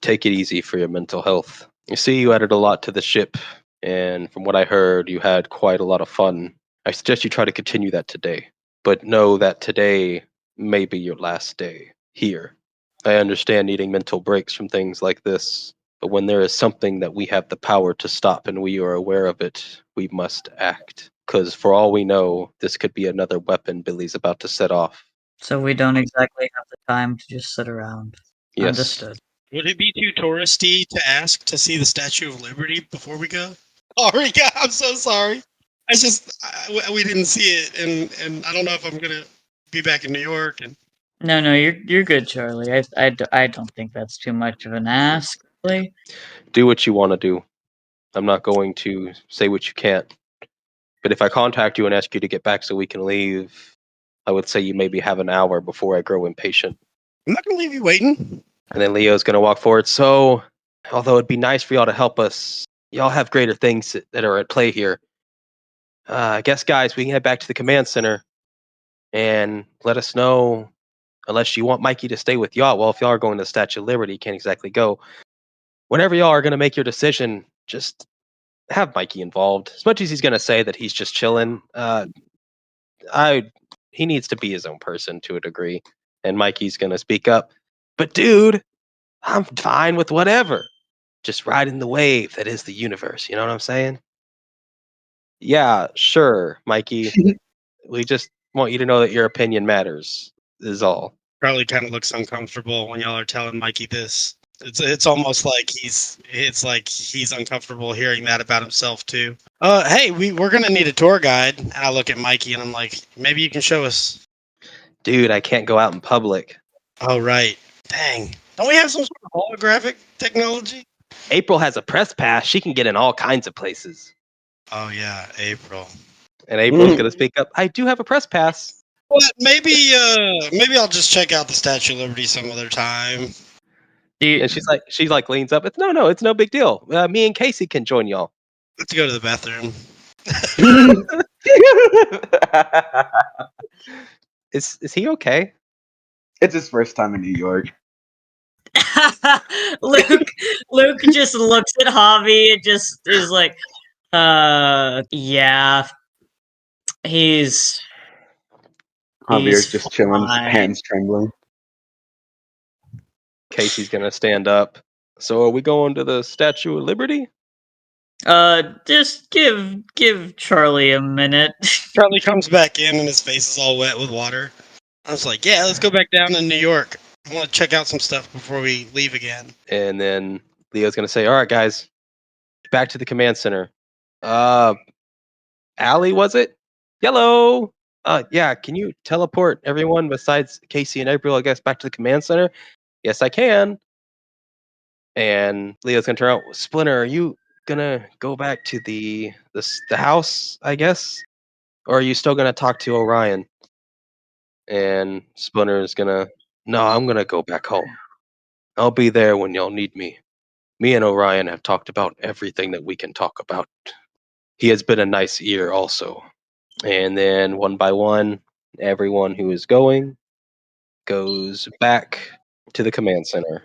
take it easy for your mental health. You see, you added a lot to the ship, and from what I heard, you had quite a lot of fun. I suggest you try to continue that today, but know that today may be your last day here. I understand needing mental breaks from things like this, but when there is something that we have the power to stop and we are aware of it, we must act. Because for all we know, this could be another weapon Billy's about to set off. So we don't exactly have the time to just sit around. Yes. Understood. Would it be too touristy to ask to see the Statue of Liberty before we go? Oh, yeah, I'm so sorry. We didn't see it, and I don't know if I'm gonna be back in New York. And No, you're good, Charlie. I don't think that's too much of an ask, really. Do what you want to do. I'm not going to say what you can't. But if I contact you and ask you to get back so we can leave, I would say you maybe have an hour before I grow impatient. I'm not gonna leave you waiting. And then Leo's going to walk forward. So, although it'd be nice for y'all to help us, y'all have greater things that are at play here. I guess, guys, we can head back to the command center and let us know, unless you want Mikey to stay with y'all. Well, if y'all are going to the Statue of Liberty, you can't exactly go. Whenever y'all are going to make your decision, just have Mikey involved. As much as he's going to say that he's just chilling, he needs to be his own person to a degree. And Mikey's going to speak up. But dude, I'm fine with whatever. Just riding the wave that is the universe. You know what I'm saying? Yeah, sure, Mikey. We just want you to know that your opinion matters, is all. Probably kind of looks uncomfortable when y'all are telling Mikey this. It's almost like he's uncomfortable hearing that about himself too. Hey, we're gonna need a tour guide. And I look at Mikey and I'm like, maybe you can show us. Dude, I can't go out in public. Oh right, dang. Don't we have some sort of holographic technology? April has a press pass. She can get in all kinds of places. Oh yeah, April. And April's gonna speak up. I do have a press pass. Well, maybe I'll just check out the Statue of Liberty some other time. And she leans up. It's no big deal. Me and Casey can join y'all. Let's go to the bathroom. Is he okay? It's his first time in New York. Luke just looks at Javi and just is like, yeah. Javier's just chilling, fine. hands trembling. Casey's gonna stand up. So are we going to the Statue of Liberty? Just give Charlie a minute. Charlie comes back in and his face is all wet with water. I was like, yeah, let's go back down to New York. I want to check out some stuff before we leave again. And then Leo's gonna say, all right, guys, back to the command center. Allie, was it? Yellow. Yeah, can you teleport everyone besides Casey and April, I guess, back to the command center? Yes, I can. And Leo's gonna turn out, Splinter, are you gonna go back to the house, I guess? Or are you still gonna talk to Orion? And Splinter is gonna, no, I'm gonna go back home. I'll be there when y'all need me. Me and Orion have talked about everything that we can talk about. He has been a nice ear also. And then one by one, everyone who is going goes back to the command center.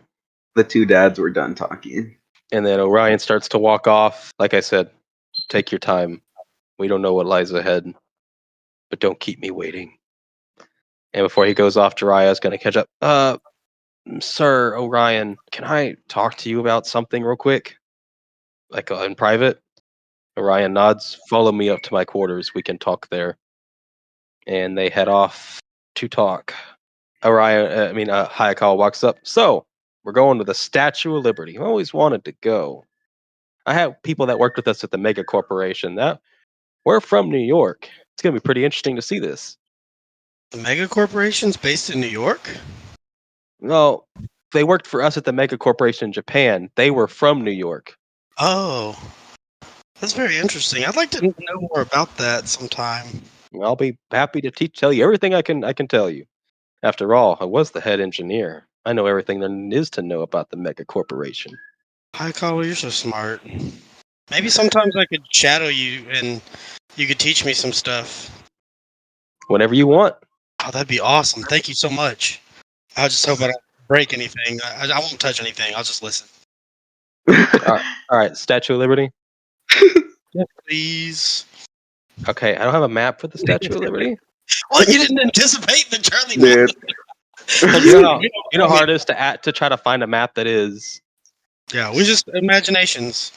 The two dads were done talking. And then Orion starts to walk off. Like I said, take your time. We don't know what lies ahead. but don't keep me waiting. And before he goes off, Jiraiya's going to catch up. Sir Orion, can I talk to you about something real quick? Like in private? Orion nods. Follow me up to my quarters. We can talk there. And they head off to talk. Hayakawa walks up. So, we're going to the Statue of Liberty. I always wanted to go. I have people that worked with us at the Mega Corporation. We're from New York. It's going to be pretty interesting to see this. The mega corporation's based in New York? No, they worked for us at the Mega Corporation in Japan. They were from New York. Oh, that's very interesting. I'd like to know more about that sometime. I'll be happy to tell you everything I can tell you. After all, I was the head engineer. I know everything there is to know about the Mega Corporation. Hayakawa, you're so smart. Maybe sometimes I could shadow you and you could teach me some stuff. Whenever you want. Oh, that'd be awesome. Thank you so much. I just hope I don't break anything. I won't touch anything. I'll just listen. All right, Statue of Liberty. Yes, please. Okay, I don't have a map for the Statue of Liberty. Well, you didn't anticipate the Charlie. Dude. You know how hard it is to try to find a map that is. Yeah, we just imaginations.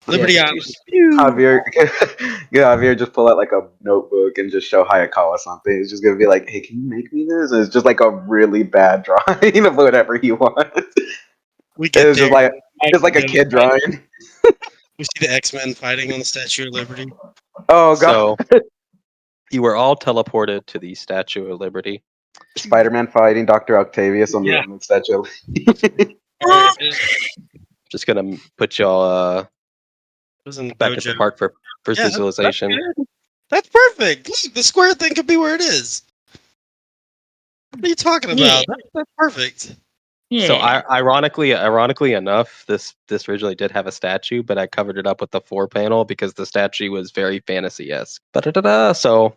Liberty Island. Javier, Javier, just pull out like a notebook and just show Hayakawa something. It's just gonna be like, "Hey, can you make me this?" And it's just like a really bad drawing of whatever he wants. We get It's there. just like a kid drawing. We see the X-Men fighting on the Statue of Liberty. Oh god! So you were all teleported to the Statue of Liberty. Spider-Man fighting Dr. Octavius on the Statue. Just gonna put y'all back at the park for visualization. That's perfect. Look, the square thing could be where it is. What are you talking about? Yeah. That's perfect. Yeah. So ironically enough, this originally did have a statue, but I covered it up with the 4-panel because the statue was very fantasy-esque. So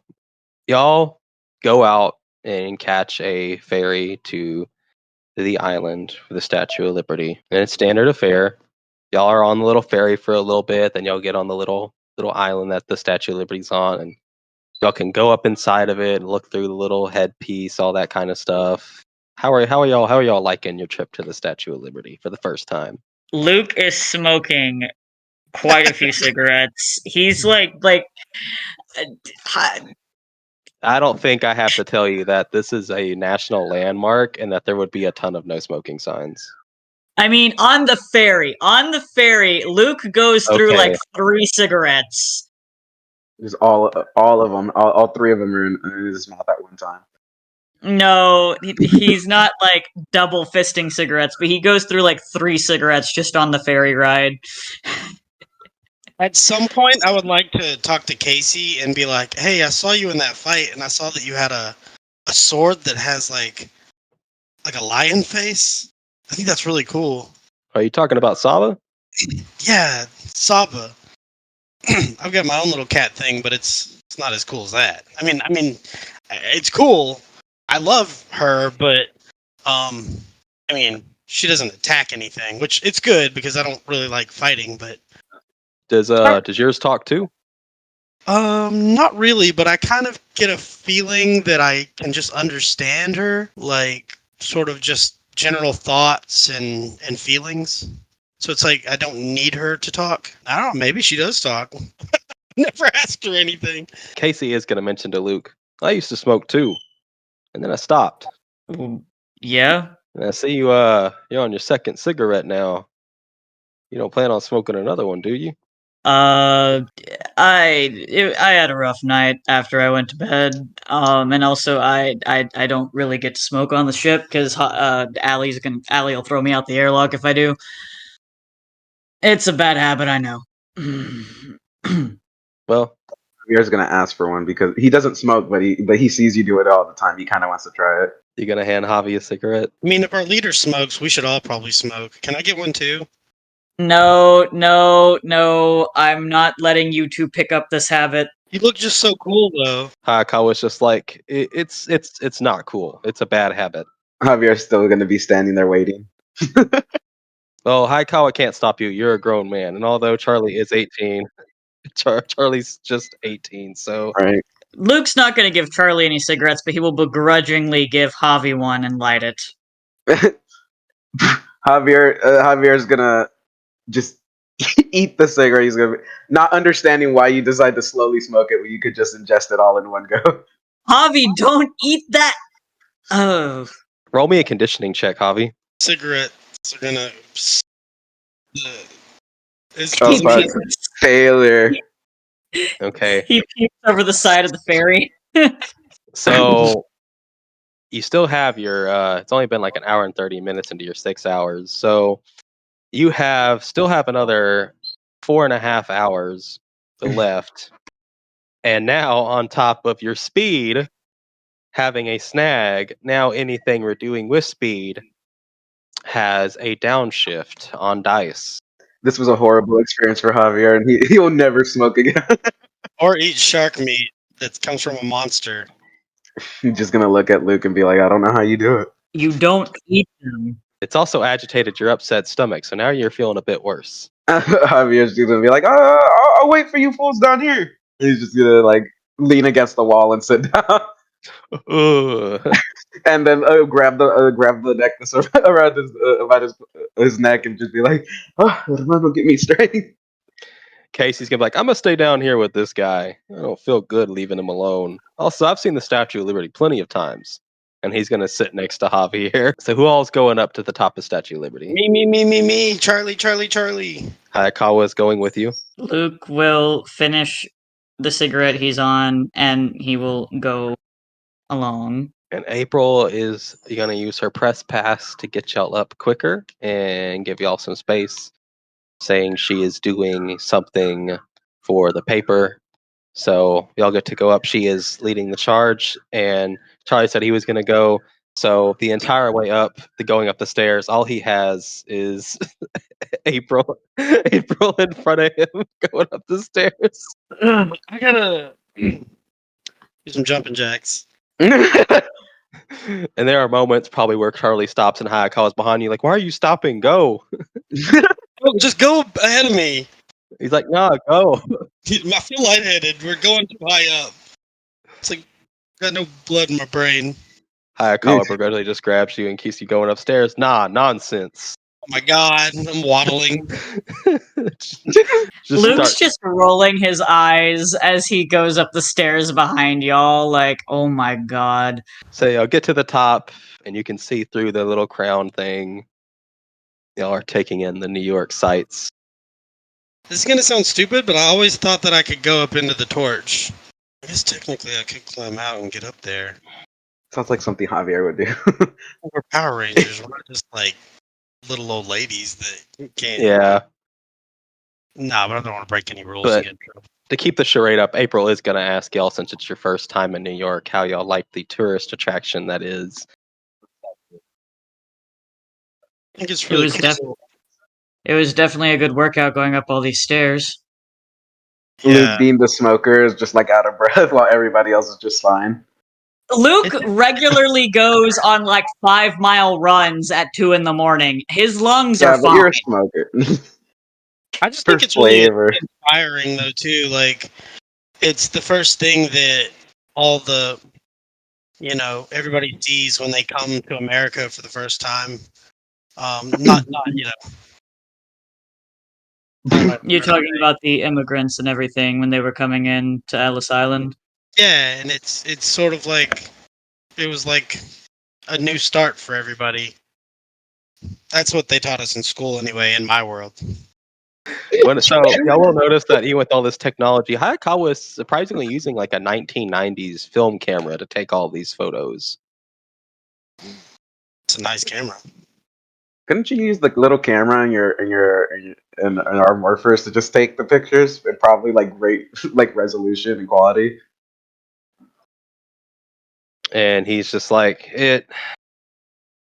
y'all go out and catch a ferry to the island for the Statue of Liberty. And it's standard affair. Y'all are on the little ferry for a little bit, then y'all get on the little island that the Statue of Liberty's on, and y'all can go up inside of it and look through the little headpiece, all that kind of stuff. How are y'all liking your trip to the Statue of Liberty for the first time? Luke is smoking quite a few cigarettes. He's like I don't think I have to tell you that this is a national landmark and that there would be a ton of no smoking signs. I mean, on the ferry, Luke goes through like 3 cigarettes. Just all of them, all 3 of them are in his mouth at one time. No, he's not like double fisting cigarettes, but he goes through like 3 cigarettes just on the ferry ride. At some point, I would like to talk to Casey and be like, "Hey, I saw you in that fight, and I saw that you had a sword that has like a lion face. I think that's really cool." Are you talking about Saba? Yeah, Saba. I've got my own little cat thing, but it's not as cool as that. I mean, it's cool. I love her, but I mean, she doesn't attack anything, which it's good because I don't really like fighting. But does yours talk too? Not really, but I kind of get a feeling that I can just understand her, like sort of just general thoughts and feelings. So it's like I don't need her to talk. I don't know, maybe she does talk. Never asked her anything. Casey is going to mention to Luke, I used to smoke too, and then I stopped. Yeah. And I see you're on your second cigarette now. You don't plan on smoking another one, do you? I had a rough night after I went to bed. And also I don't really get to smoke on the ship because Allie will throw me out the airlock if I do. It's a bad habit, I know. Well, Javier's gonna ask for one because he doesn't smoke, but he sees you do it all the time. He kind of wants to try it. you gonna hand Javi a cigarette? I mean, if our leader smokes, we should all probably smoke. Can I get one too? No, I'm not letting you two pick up this habit. You look just so cool, though. Hayakawa's just like, it's not cool. It's a bad habit. Javier's still gonna be standing there waiting. Well, Hayakawa can't stop you. You're a grown man, and although Charlie is 18, Charlie's just 18, so Right. Luke's not going to give Charlie any cigarettes, but he will begrudgingly give Javi one and light it. Javier's gonna just eat the cigarette. He's gonna be, not understanding why you decide to slowly smoke it when you could just ingest it all in one go. Javi, don't eat that! Oh. Roll me a conditioning check, Javi. Cigarettes are gonna. Oh, fuck. Failure. Okay. He peeks over the side of the ferry. So you still have your it's only been like an hour and 30 minutes into your 6 hours. So you still have another 4.5 hours left. And now on top of your speed having a snag, now anything we're doing with speed has a downshift on dice. This was a horrible experience for Javier, and he'll never smoke again. Or eat shark meat that comes from a monster. He's just gonna look at Luke and be like, "I don't know how you do it." You don't eat them. It's also agitated your upset stomach, so now you're feeling a bit worse. Javier's just gonna be like, I'll wait for you fools down here." He's just gonna like lean against the wall and sit down, and then grab the necklace around about his neck and just be like, "Oh, don't get me straight." Casey's gonna be like, I'm gonna stay down here with this guy. I don't feel good leaving him alone. Also, I've seen the Statue of Liberty plenty of times. And he's gonna sit next to Javier. So who all's going up to the top of Statue of Liberty? Me. Charlie. Hayakawa's going with you. Luke will finish the cigarette he's on, and he will go along. And April is gonna use her press pass to get y'all up quicker and give y'all some space, saying she is doing something for the paper. So y'all get to go up. She is leading the charge, and Charlie said he was going to go. So the entire way up, going up the stairs, all he has is April in front of him going up the stairs. I gotta do some jumping jacks. And there are moments probably where Charlie stops and Hayakawa's behind you, like, why are you stopping? Go. Oh, just go ahead of me. He's like, nah, go. I feel lightheaded. We're going too high up. It's like got no blood in my brain. Hayakawa begrudgingly just grabs you and keeps you going upstairs. Nah, nonsense. Oh my god, I'm waddling. Luke's just rolling his eyes as he goes up the stairs behind y'all, like, oh my god. So y'all get to the top, and you can see through the little crown thing. Y'all are taking in the New York sights. This is gonna sound stupid, but I always thought that I could go up into the torch. I guess technically I could climb out and get up there. Sounds like something Javier would do. We're Power Rangers. We're not just like little old ladies that can't. Yeah. Nah, but I don't want to break any rules But and get in trouble. to keep the charade up, April is going to ask y'all, since it's your first time in New York, how y'all like the tourist attraction that is. I think it's really cool. It was definitely a good workout going up all these stairs. Luke being the smoker is just like out of breath while everybody else is just fine. Luke regularly goes on like 5-mile runs at 2 a.m. His lungs are but fine. You're a smoker. I just think it's really inspiring though too. Like it's the first thing that all the everybody sees when they come to America for the first time. Not You're talking about the immigrants and everything when they were coming in to Ellis Island? Yeah, and it's sort of like it was like a new start for everybody. That's what they taught us in school anyway, in my world. So y'all will notice that even with all this technology, Hayakawa is surprisingly using like a 1990s film camera to take all these photos. It's a nice camera. Couldn't you use the little camera in our morphers to just take the pictures and probably like great like resolution and quality? And he's just like, it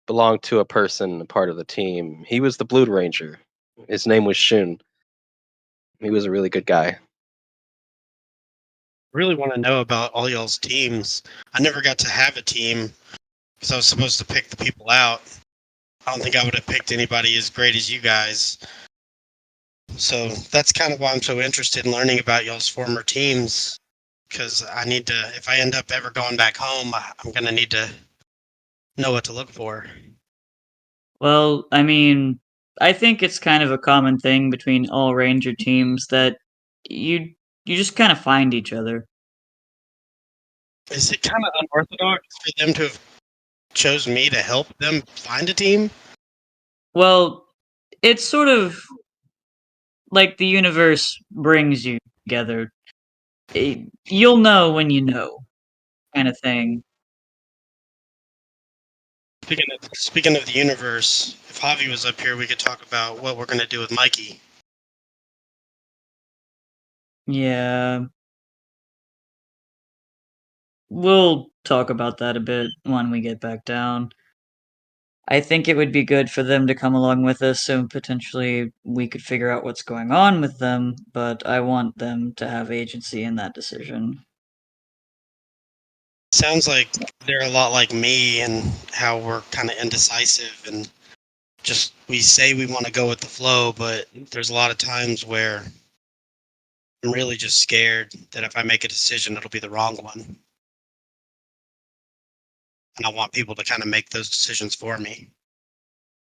belonged to a person, a part of the team. He was the Blue Ranger. His name was Shun. He was a really good guy. Really want to know about all y'all's teams. I never got to have a team because I was supposed to pick the people out. I don't think I would have picked anybody as great as you guys. So that's kind of why I'm so interested in learning about y'all's former teams. because I need to. If I end up ever going back home, I'm gonna need to know what to look for. Well, I mean, I think it's kind of a common thing between all ranger teams that you just kind of find each other. Is it kind of unorthodox for them to have chose me to help them find a team? Well, it's sort of like the universe brings you together. You'll know when you know, kind of thing. Speaking of the universe, if Javi was up here, we could talk about what we're gonna do with Mikey. Yeah. We'll talk about that a bit when we get back down. I think it would be good for them to come along with us so potentially we could figure out what's going on with them, but I want them to have agency in that decision. Sounds like they're a lot like me and how we're kind of indecisive and just we say we want to go with the flow, but there's a lot of times where I'm really just scared that if I make a decision, it'll be the wrong one. And I want people to kind of make those decisions for me.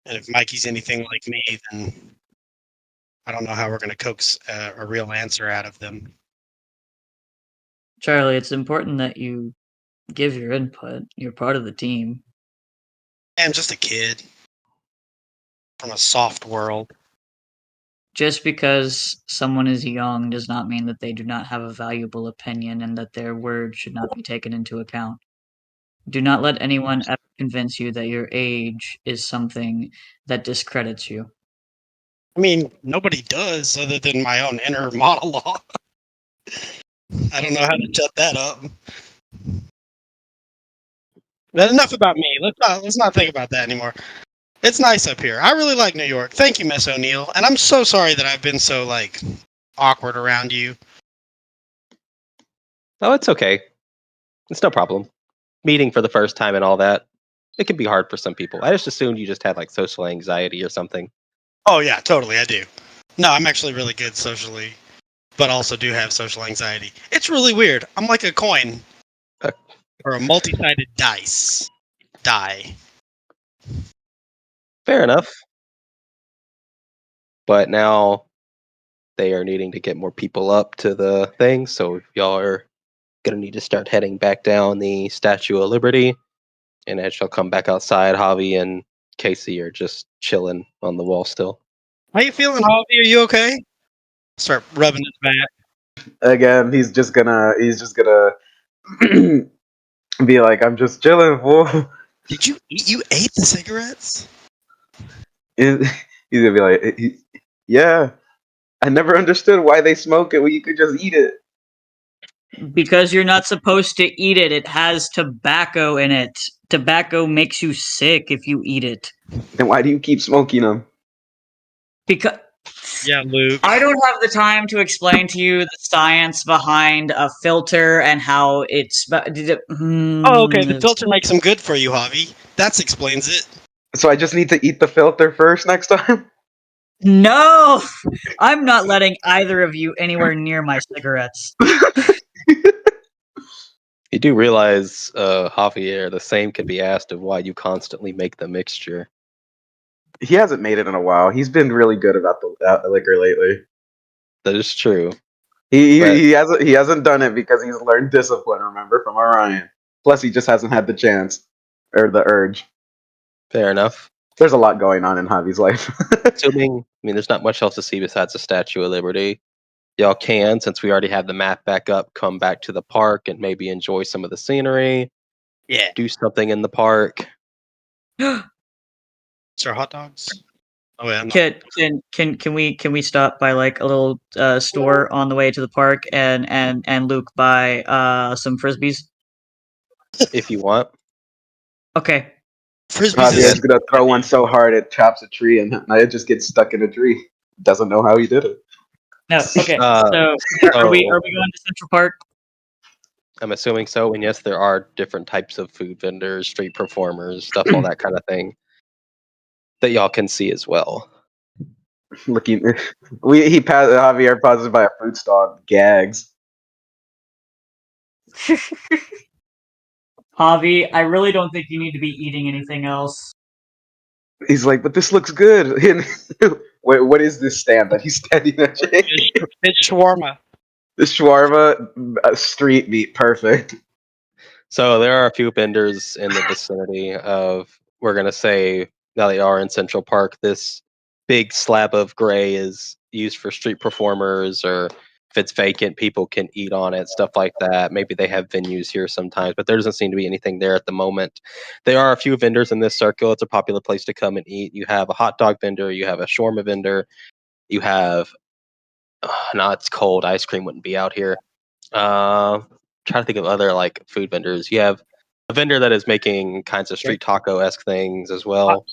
And if Mikey's anything like me, then I don't know how we're going to coax a real answer out of them. Charlie, it's important that you give your input. You're part of the team. I'm just a kid from a soft world. Just because someone is young does not mean that they do not have a valuable opinion and that their word should not be taken into account. Do not let anyone ever convince you that your age is something that discredits you. I mean, nobody does other than my own inner monologue. I don't know how to shut that up. But enough about me. Let's not think about that anymore. It's nice up here. I really like New York. Thank you, Miss O'Neill. And I'm so sorry that I've been so awkward around you. Oh, it's okay. It's no problem. Meeting for the first time and all that. It can be hard for some people. I just assumed you just had like social anxiety or something. Oh yeah, totally. I do. No, I'm actually really good socially, but also do have social anxiety. It's really weird. I'm like a coin or a multi-sided die. Fair enough. But now they are needing to get more people up to the thing, so y'all are gonna need to start heading back down the Statue of Liberty. And as y'all come back outside, Javi and Casey are just chilling on the wall still. How you feeling, Javi? Are you okay? Start rubbing his back. Again, he's just gonna be like, I'm just chilling, fool. Did you eat? You ate the cigarettes? He's gonna be like, yeah. I never understood why they smoke it when you could just eat it. Because you're not supposed to eat it. It has tobacco in it. Tobacco makes you sick if you eat it. Then why do you keep smoking them? Because Yeah, Luke. I don't have the time to explain to you the science behind a filter and how it's. Oh, okay. The filter makes them good for you, Javi. That explains it. So I just need to eat the filter first next time? No! I'm not letting either of you anywhere near my cigarettes. You do realize, Javier, the same could be asked of why you constantly make the mixture. He hasn't made it in a while. He's been really good about the liquor lately. That is true. He hasn't done it because he's learned discipline. Remember from Orion. Plus, he just hasn't had the chance or the urge. Fair enough. There's a lot going on in Javi's life. Assuming, there's not much else to see besides the Statue of Liberty. Y'all can, since we already have the map back up, come back to the park and maybe enjoy some of the scenery. Yeah. Do something in the park. Is there hot dogs? Oh yeah. Can we stop by like a little store on the way to the park and Luke buy some frisbees? If you want. Okay. Frisbees Javier's gonna throw one so hard it chops a tree and it just gets stuck in a tree. Doesn't know how he did it. No. Okay. So are we going to Central Park? I'm assuming so. And yes, there are different types of food vendors, street performers, stuff, all that kind of thing that y'all can see as well. Looking, Javier passes by a fruit stall, gags. Javi, I really don't think you need to be eating anything else. He's like, but this looks good. Wait, what is this stand that he's standing at? It's shawarma. The shawarma, street meat, perfect. So there are a few vendors in the vicinity of, we're going to say, now they are in Central Park. This big slab of gray is used for street performers, or if it's vacant, people can eat on it, stuff like that. Maybe they have venues here sometimes, but there doesn't seem to be anything there at the moment. There are a few vendors in this circle. It's a popular place to come and eat. You have a hot dog vendor, you have a shawarma vendor, you have, no, it's cold. Ice cream wouldn't be out here. Trying to think of other like food vendors. You have a vendor that is making kinds of street taco esque things as well.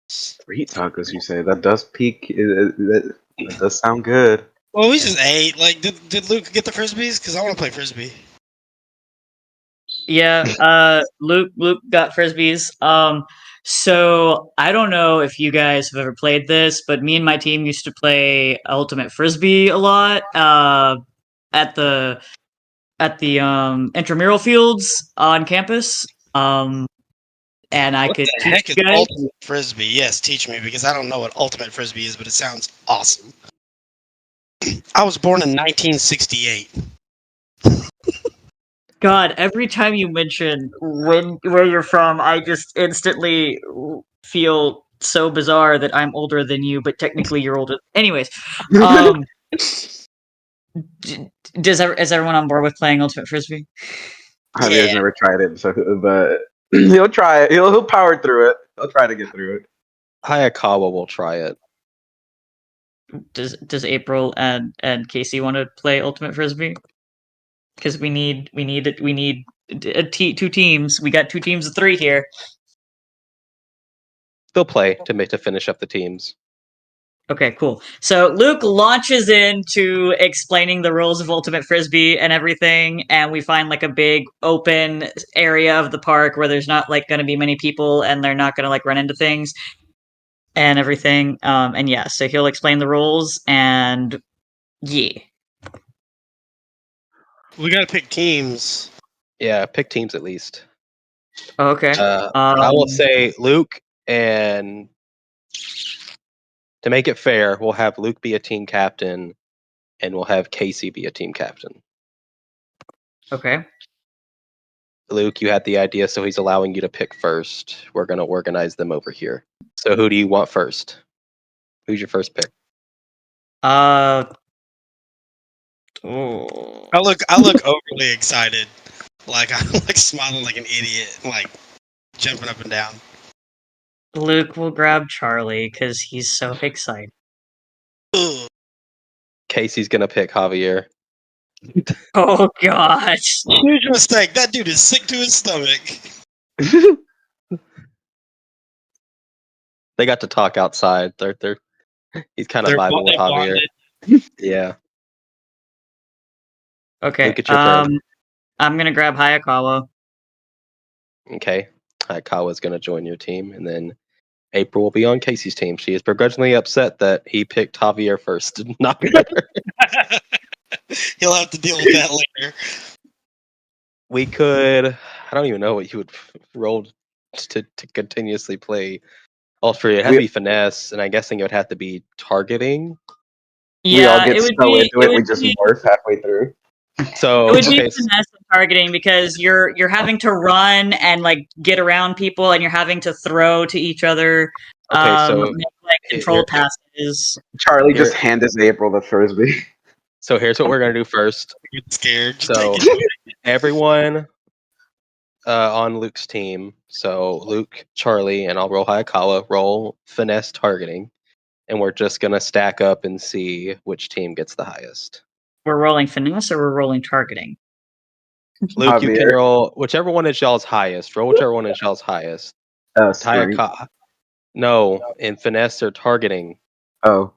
Street tacos, you say? That does peak. That does sound good. Well, we just ate. Like, did Luke get the frisbees? Because I want to play frisbee. Yeah, Luke got frisbees. So I don't know if you guys have ever played this, but me and my team used to play Ultimate Frisbee a lot. At the intramural fields on campus. And I What could the teach heck is you guys. ultimate frisbee? Yes, teach me, because I don't know what ultimate frisbee is, but it sounds awesome. I was born in 1968. God, every time you mention where you're from, I just instantly feel so bizarre that I'm older than you, but technically you're older. Anyways, is everyone on board with playing Ultimate Frisbee? Javier's never tried it, but he'll try it. He'll power through it. He'll try to get through it. Hayakawa will try it. Does April and Casey want to play Ultimate Frisbee? Because we need two teams. We got 2 teams of 3 here. They'll play to finish up the teams. Okay, cool. So Luke launches into explaining the rules of Ultimate Frisbee and everything, and we find like a big open area of the park where there's not like going to be many people, and they're not going to like run into things and everything. And yeah, so he'll explain the rules, and yeah. We gotta pick teams. Yeah, pick teams at least. Okay. I will say Luke, and to make it fair, we'll have Luke be a team captain, and we'll have Casey be a team captain. Okay. Luke, you had the idea, so he's allowing you to pick first. We're going to organize them over here. So who do you want first? Who's your first pick? Oh. I look overly excited. Like, I'm like smiling like an idiot, like jumping up and down. Luke will grab Charlie because he's so excited. Ugh. Casey's going to pick Javier. Oh gosh. Huge mistake. That dude is sick to his stomach. They got to talk outside. He's kind of They're vibing with Javier. bonded. Yeah. Okay. Luke, it's your turn. I'm gonna grab Hayakawa. Okay. Kawa's going to join your team, and then April will be on Casey's team. She is begrudgingly upset that he picked Javier first, not her. He'll have to deal with that later. We could. I don't even know what you would roll to continuously play all 3. It has to be finesse, and I'm guessing it would have to be targeting. Yeah, we all get it would so be. into it, we just morph halfway through. So It would be okay, finesse and targeting because you're having to run and like get around people, and you're having to throw to each other. so make, like control passes. Charlie Here- just handed April the frisbee. so here's what we're gonna do first. I get scared. Just So take it. everyone on Luke's team. So Luke, Charlie, and I'll roll Hayakawa, roll finesse targeting, and we're just gonna stack up and see which team gets the highest. We're rolling finesse or we're rolling targeting. Luke, you can Javier. roll whichever one is y'all's highest. Roll whichever one is y'all's highest. Sprint. No, in finesse or targeting. Oh.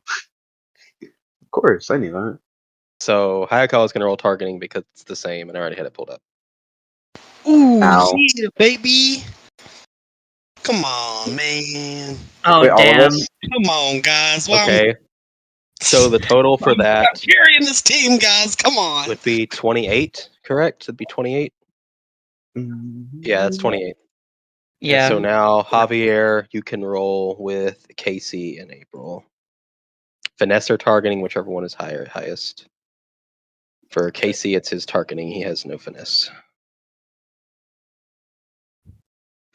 Of course, I knew that. So Hayakawa is going to roll targeting because it's the same, and I already had it pulled up. Ooh, Ow. yeah, baby. Come on, man. Oh Wait, all of damn! us? Come on, guys. Why Okay. So the total for I'm that carrying this team, guys. Come on. would be 28, correct? It'd be 28. Yeah, that's 28. Yeah. And so now, Javier, you can roll with Casey and April. Finesse or targeting, whichever one is highest. For Casey, it's his targeting. He has no finesse.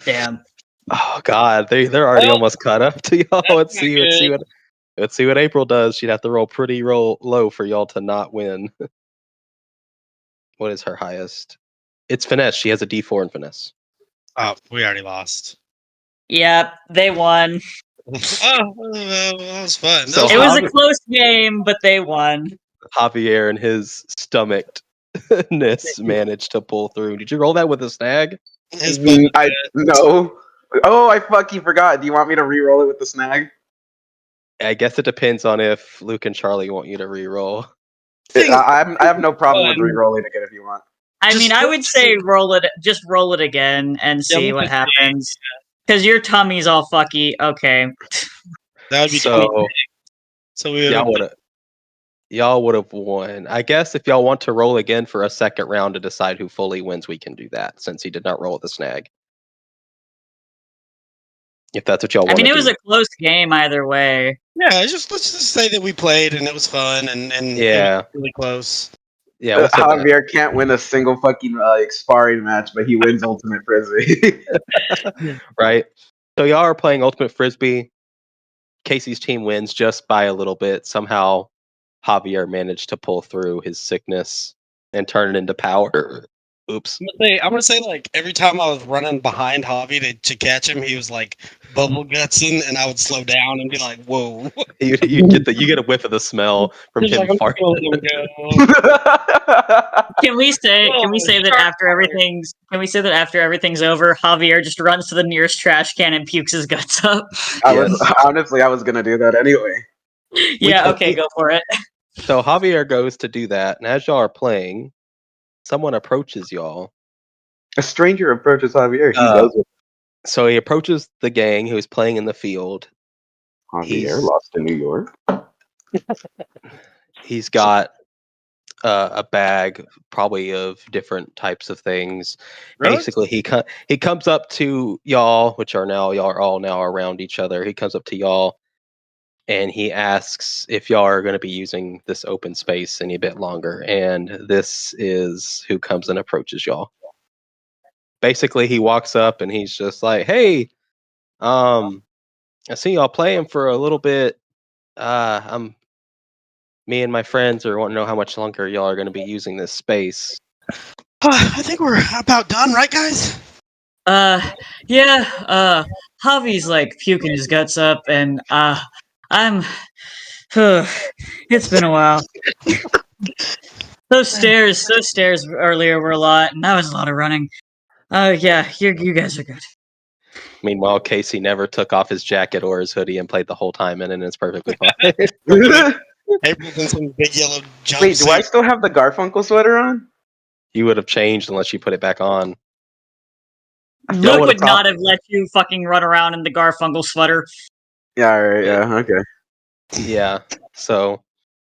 Damn. Oh God, they're already almost caught up to y'all. Let's see what April does. She'd have to roll pretty low for y'all to not win. What is her highest? It's finesse. She has a D4 in finesse. Oh, we already lost. Yep, they won. That was fun. So It was a close game, but they won. Javier and his stomachness managed to pull through. Did you roll that with a snag? No. Oh, I fucking forgot. Do you want me to re-roll it with the snag? I guess it depends on if Luke and Charlie want you to re-roll. I have no problem with re-rolling again if you want. I mean, I would say roll it again and see what happens. Because your tummy's all fucky. Okay. That would be So we y'all would have won. I guess if y'all want to roll again for a second round to decide who fully wins, we can do that since he did not roll the snag. If that's what y'all want to do. It was a close game either way. Yeah, let's just say that we played and it was fun and yeah, it was really close. Yeah, we'll Javier can't win a single fucking sparring match, but he wins Ultimate Frisbee. Right. So y'all are playing Ultimate Frisbee. Casey's team wins just by a little bit. Somehow Javier managed to pull through his sickness and turn it into power. Oops. I'm gonna say like every time I was running behind Javi to catch him, he was like bubble gutsing, and I would slow down and be like, "Whoa!" You get a whiff of the smell from him farting. Can we say that after everything's over, Javier just runs to the nearest trash can and pukes his guts up? I was gonna do that anyway. Yeah, okay, go for it. So Javier goes to do that, and as y'all are playing, someone approaches y'all. A stranger approaches Javier. He goes with So he approaches the gang who's playing in the field. Javier lost to New York. He's got a bag, probably of different types of things. Really? Basically, he comes up to y'all, which are now y'all are all now around each other. He comes up to y'all, and he asks if y'all are going to be using this open space any bit longer. And this is who comes and approaches y'all. Basically, he walks up and he's just like, "Hey, I see y'all playing for a little bit. Me and my friends are wanting to know how much longer y'all are going to be using this space." I think we're about done, right, guys? Yeah, Javi's like puking his guts up, and I'm. It's been a while. Those stairs earlier were a lot, and that was a lot of running. Yeah, you guys are good. Meanwhile, Casey never took off his jacket or his hoodie and played the whole time in, and it's perfectly fine. April's in some big yellow jumpsuit. Wait, do I still have the Garfunkel sweater on? You would have changed unless you put it back on. Luke would not have let you fucking run around in the Garfunkel sweater. Yeah, alright, yeah, okay. Yeah, so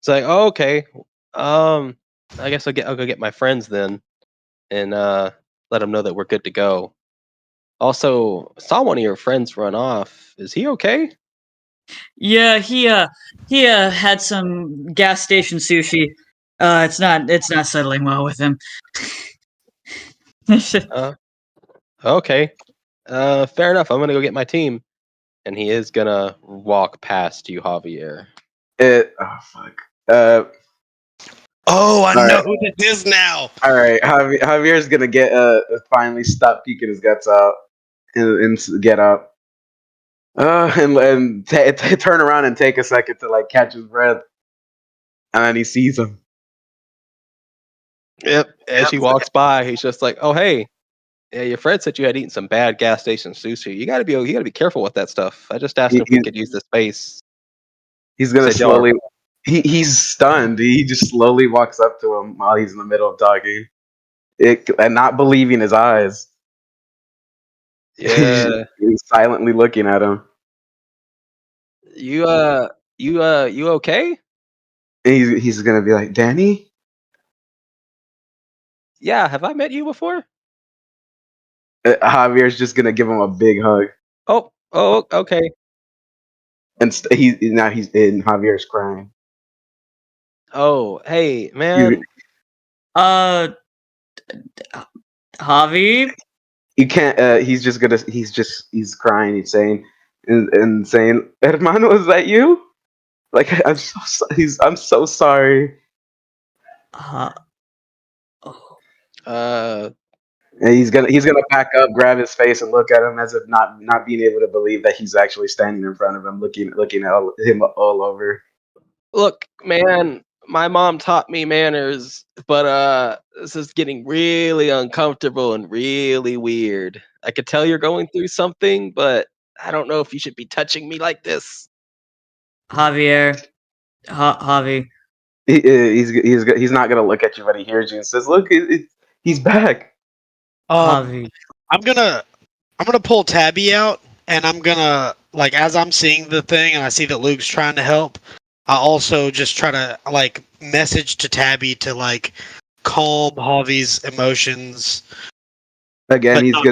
it's like, oh, okay. I guess I'll go get my friends then, and let them know that we're good to go. Also, saw one of your friends run off. Is he okay? Yeah, he had some gas station sushi. It's not settling well with him. Okay. Fair enough. I'm gonna go get my team, and he is gonna walk past you, Javier. Oh fuck. I know who this is now. All right, Javier's gonna get finally stop peeking his guts out and get up. And turn around and take a second to like catch his breath, and then he sees him. Yep. As he walks by, he's just like, "Oh, hey, yeah, your friend said you had eaten some bad gas station sushi. You gotta be careful with that stuff. I just asked if we could use the space." He's gonna slowly. He's stunned. He just slowly walks up to him while he's in the middle of talking, and not believing his eyes. Yeah. He's silently looking at him. You okay? He's gonna be like, Danny? Yeah, have I met you before? Javier's just gonna give him a big hug, Oh, okay. and he's in. Javier's crying. Oh, hey, man. Uh, Javi, You can't. He's crying. He's saying and saying, "Hermano, is that you?" Like I'm so sorry. oh, Uh, And he's gonna back up, grab his face, and look at him as if not being able to believe that he's actually standing in front of him, looking at him all over. look, man. My mom taught me manners, but this is getting really uncomfortable and really weird. I could tell you're going through something, but I don't know if you should be touching me like this. Javier, Javi, He's not gonna look at you, but he hears you and says, "Look, he's back." Javi. I'm gonna pull Tabby out, and I'm gonna like as I'm seeing the thing, and I see that Luke's trying to help. I also just try to like message to Tabby to like calm Javi's emotions. Again, But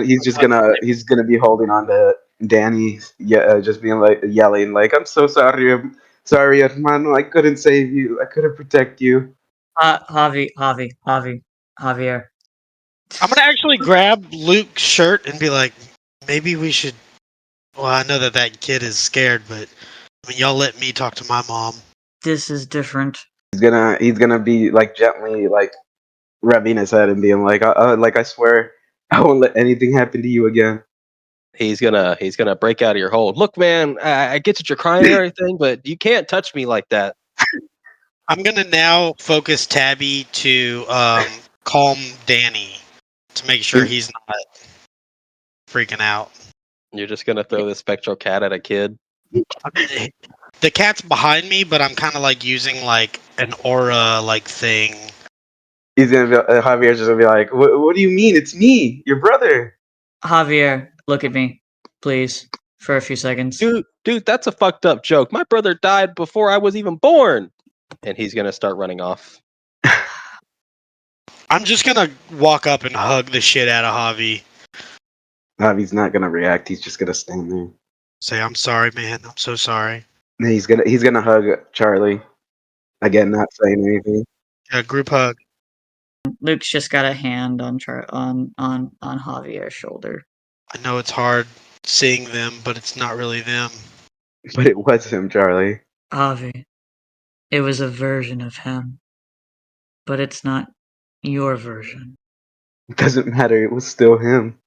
not, he's gonna be holding on to Danny, just being like yelling, like, "I'm so sorry, I'm sorry, hermano. I couldn't save you. I couldn't protect you." Javier. I'm gonna actually grab Luke's shirt and be like, maybe we should. Well, I know that that kid is scared, but I mean, y'all let me talk to my mom. This is different. He's gonna be like gently like rubbing his head and being like, like I swear, I won't let anything happen to you again." He's gonna break out of your hold. Look, man, I get that you're crying and everything, but you can't touch me like that. I'm gonna now focus Tabby to calm Danny to make sure he's not freaking out. You're just gonna throw this spectral cat at a kid. The cat's behind me, but I'm kind of like using like an aura like thing. Javier's just gonna be like, What do you mean? It's me, your brother." Javier, look at me, please, for a few seconds. Dude, that's a fucked up joke. My brother died before I was even born. And he's gonna start running off. I'm just gonna walk up and hug the shit out of Javi. Javier's not gonna react. He's just gonna stand there. Say, I'm sorry, man. I'm so sorry. And he's gonna hug Charlie. Again, not saying anything. A group hug. Luke's just got a hand on Javier's shoulder. I know it's hard seeing them, but it's not really them. But it was him, Charlie. Javi, it was a version of him, but it's not your version. It doesn't matter. It was still him.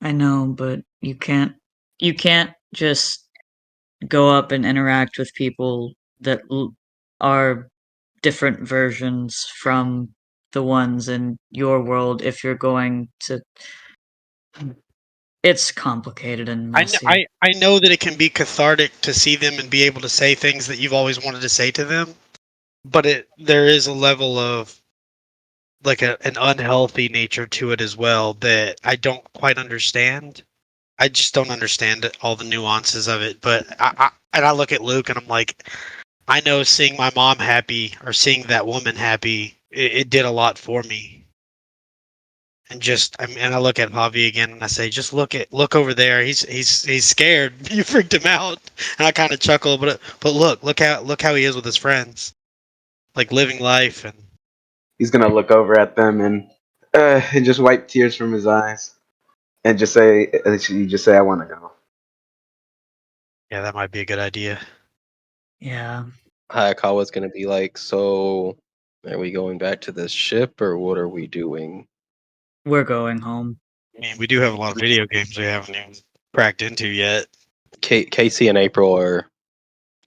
I know, but you can't just go up and interact with people that are different versions from the ones in your world if you're going to. It's complicated and messy. I know that it can be cathartic to see them and be able to say things that you've always wanted to say to them, but there is a level of like an unhealthy nature to it as well that I don't quite understand. I just don't understand all the nuances of it. But I look at Luke and I'm like, I know seeing my mom happy or seeing that woman happy, it did a lot for me. And I look at Javi again and I say, just look over there. He's scared. You freaked him out. And I kind of chuckle, but look how he is with his friends, like living life. And He's gonna look over at them and just wipe tears from his eyes and just say, "I want to go." yeah, that might be a good idea. Yeah. Hayakawa's gonna be like, so are we going back to this ship or what are we doing? We're going home. I mean, we do have a lot of video games we haven't even cracked into yet. Casey and April are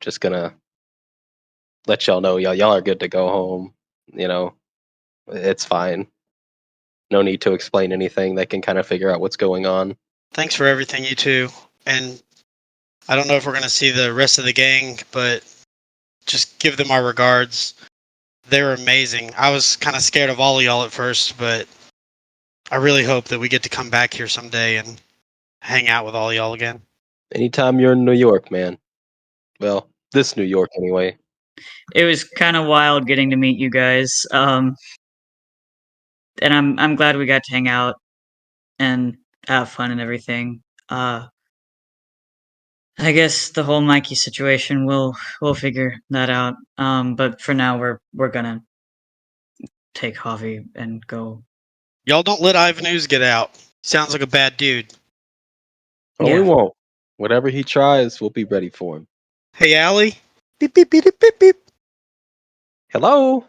just gonna let y'all know y'all are good to go home. You know, it's fine. No need to explain anything. They can kind of figure out what's going on. Thanks for everything, you two. And I don't know if we're going to see the rest of the gang, but just give them our regards. They're amazing. I was kind of scared of all of y'all at first, but I really hope that we get to come back here someday and hang out with all of y'all again. Anytime you're in New York, man. Well, this New York anyway. It was kind of wild getting to meet you guys. And I'm glad we got to hang out. And have fun and everything. I guess the whole Mikey situation we'll figure that out. But for now we're gonna take Javi and go. Y'all don't let Ivanus get out. Sounds like a bad dude. Oh, we Yeah. won't. Whatever he tries, we'll be ready for him. Hey, Allie. Beep, beep, beep, beep, beep. Hello?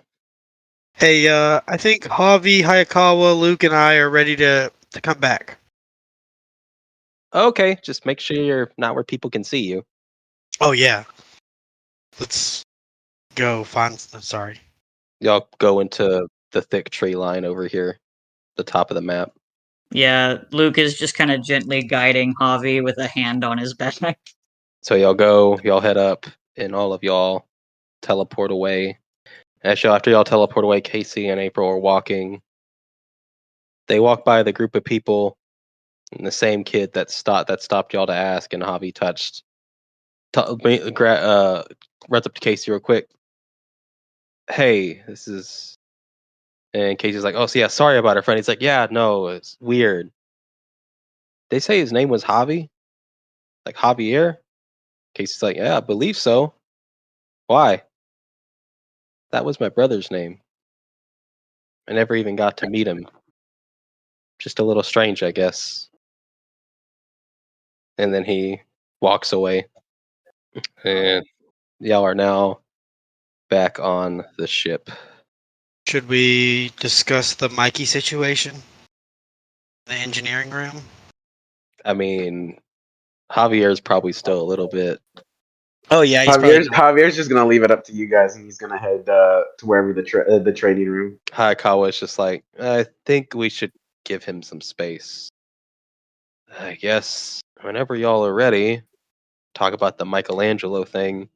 Hey, I think Javi, Hayakawa, Luke, and I are ready to come back. Okay, just make sure you're not where people can see you. Oh, yeah. Let's go find... I'm sorry. Y'all go into the thick tree line over here, the top of the map. Yeah, Luke is just kind of gently guiding Javi with a hand on his back. So y'all head up, and all of y'all teleport away. Actually, after y'all teleport away, Casey and April are walking. They walk by the group of people, and the same kid that stopped y'all to ask, and Javi runs up to Casey real quick. Hey, this is. And Casey's like, oh, so yeah, sorry about her friend. He's like, yeah, no, it's weird. They say his name was Javi? Like Javier? Casey's like, yeah, I believe so. Why? That was my brother's name. I never even got to meet him. Just a little strange, I guess. And then he walks away. And y'all are now back on the ship. Should we discuss the Mikey situation? The engineering room? I mean, Javier's probably still a little bit. Oh, yeah, he's probably... Javier's just gonna leave it up to you guys, and he's gonna head to wherever the training room. Hayakawa's just like, I think we should give him some space. I guess whenever y'all are ready, talk about the Michelangelo thing.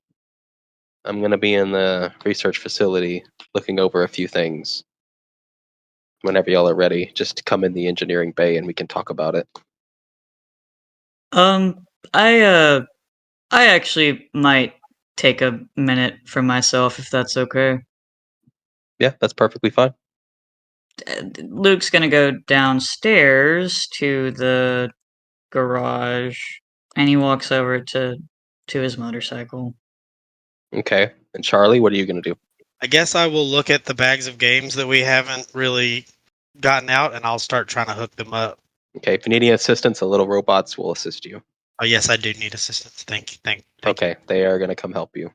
I'm going to be in the research facility looking over a few things. Whenever y'all are ready, just come in the engineering bay and we can talk about it. Um, I actually might take a minute for myself if that's okay. Yeah, that's perfectly fine. Luke's gonna go downstairs to the garage, and he walks over to his motorcycle. Okay. And Charlie, what are you going to do? I guess I will look at the bags of games that we haven't really gotten out, and I'll start trying to hook them up. Okay, if you need any assistance, the little robots will assist you. Oh, yes, I do need assistance. Thank you. Okay, they are going to come help you.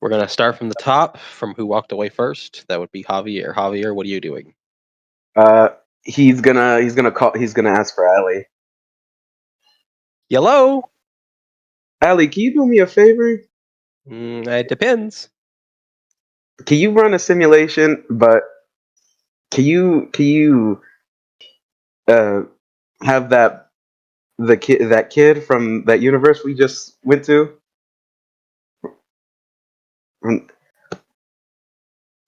We're going to start from the top, from who walked away first. That would be Javier. Javier, what are you doing? He's gonna ask for Allie. Yellow? Allie, can you do me a favor? It depends. Can you run a simulation? But can you have that kid from that universe we just went to? Um,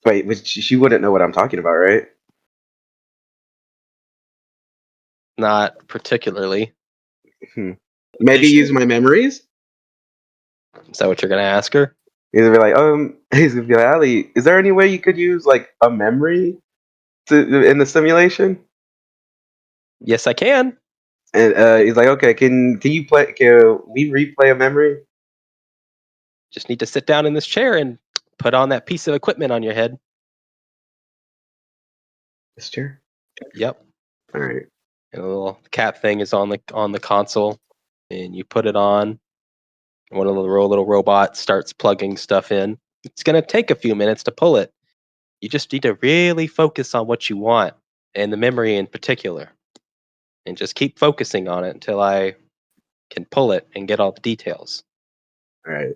Wait, which she wouldn't know what I'm talking about, right? Not particularly. Hmm. Maybe use my memories. Is that what you're going to ask her? He's gonna be like, he's gonna be like, Ali, is there any way you could use like a memory in the simulation? Yes, I can. And he's like, okay, can you play? Can we replay a memory? Just need to sit down in this chair and put on that piece of equipment on your head. This chair. Yep. All right. And the little cap thing is on the console, and you put it on. One of the little robots starts plugging stuff in. It's gonna take a few minutes to pull it. You just need to really focus on what you want, and the memory in particular, and just keep focusing on it until I can pull it and get all the details. All right.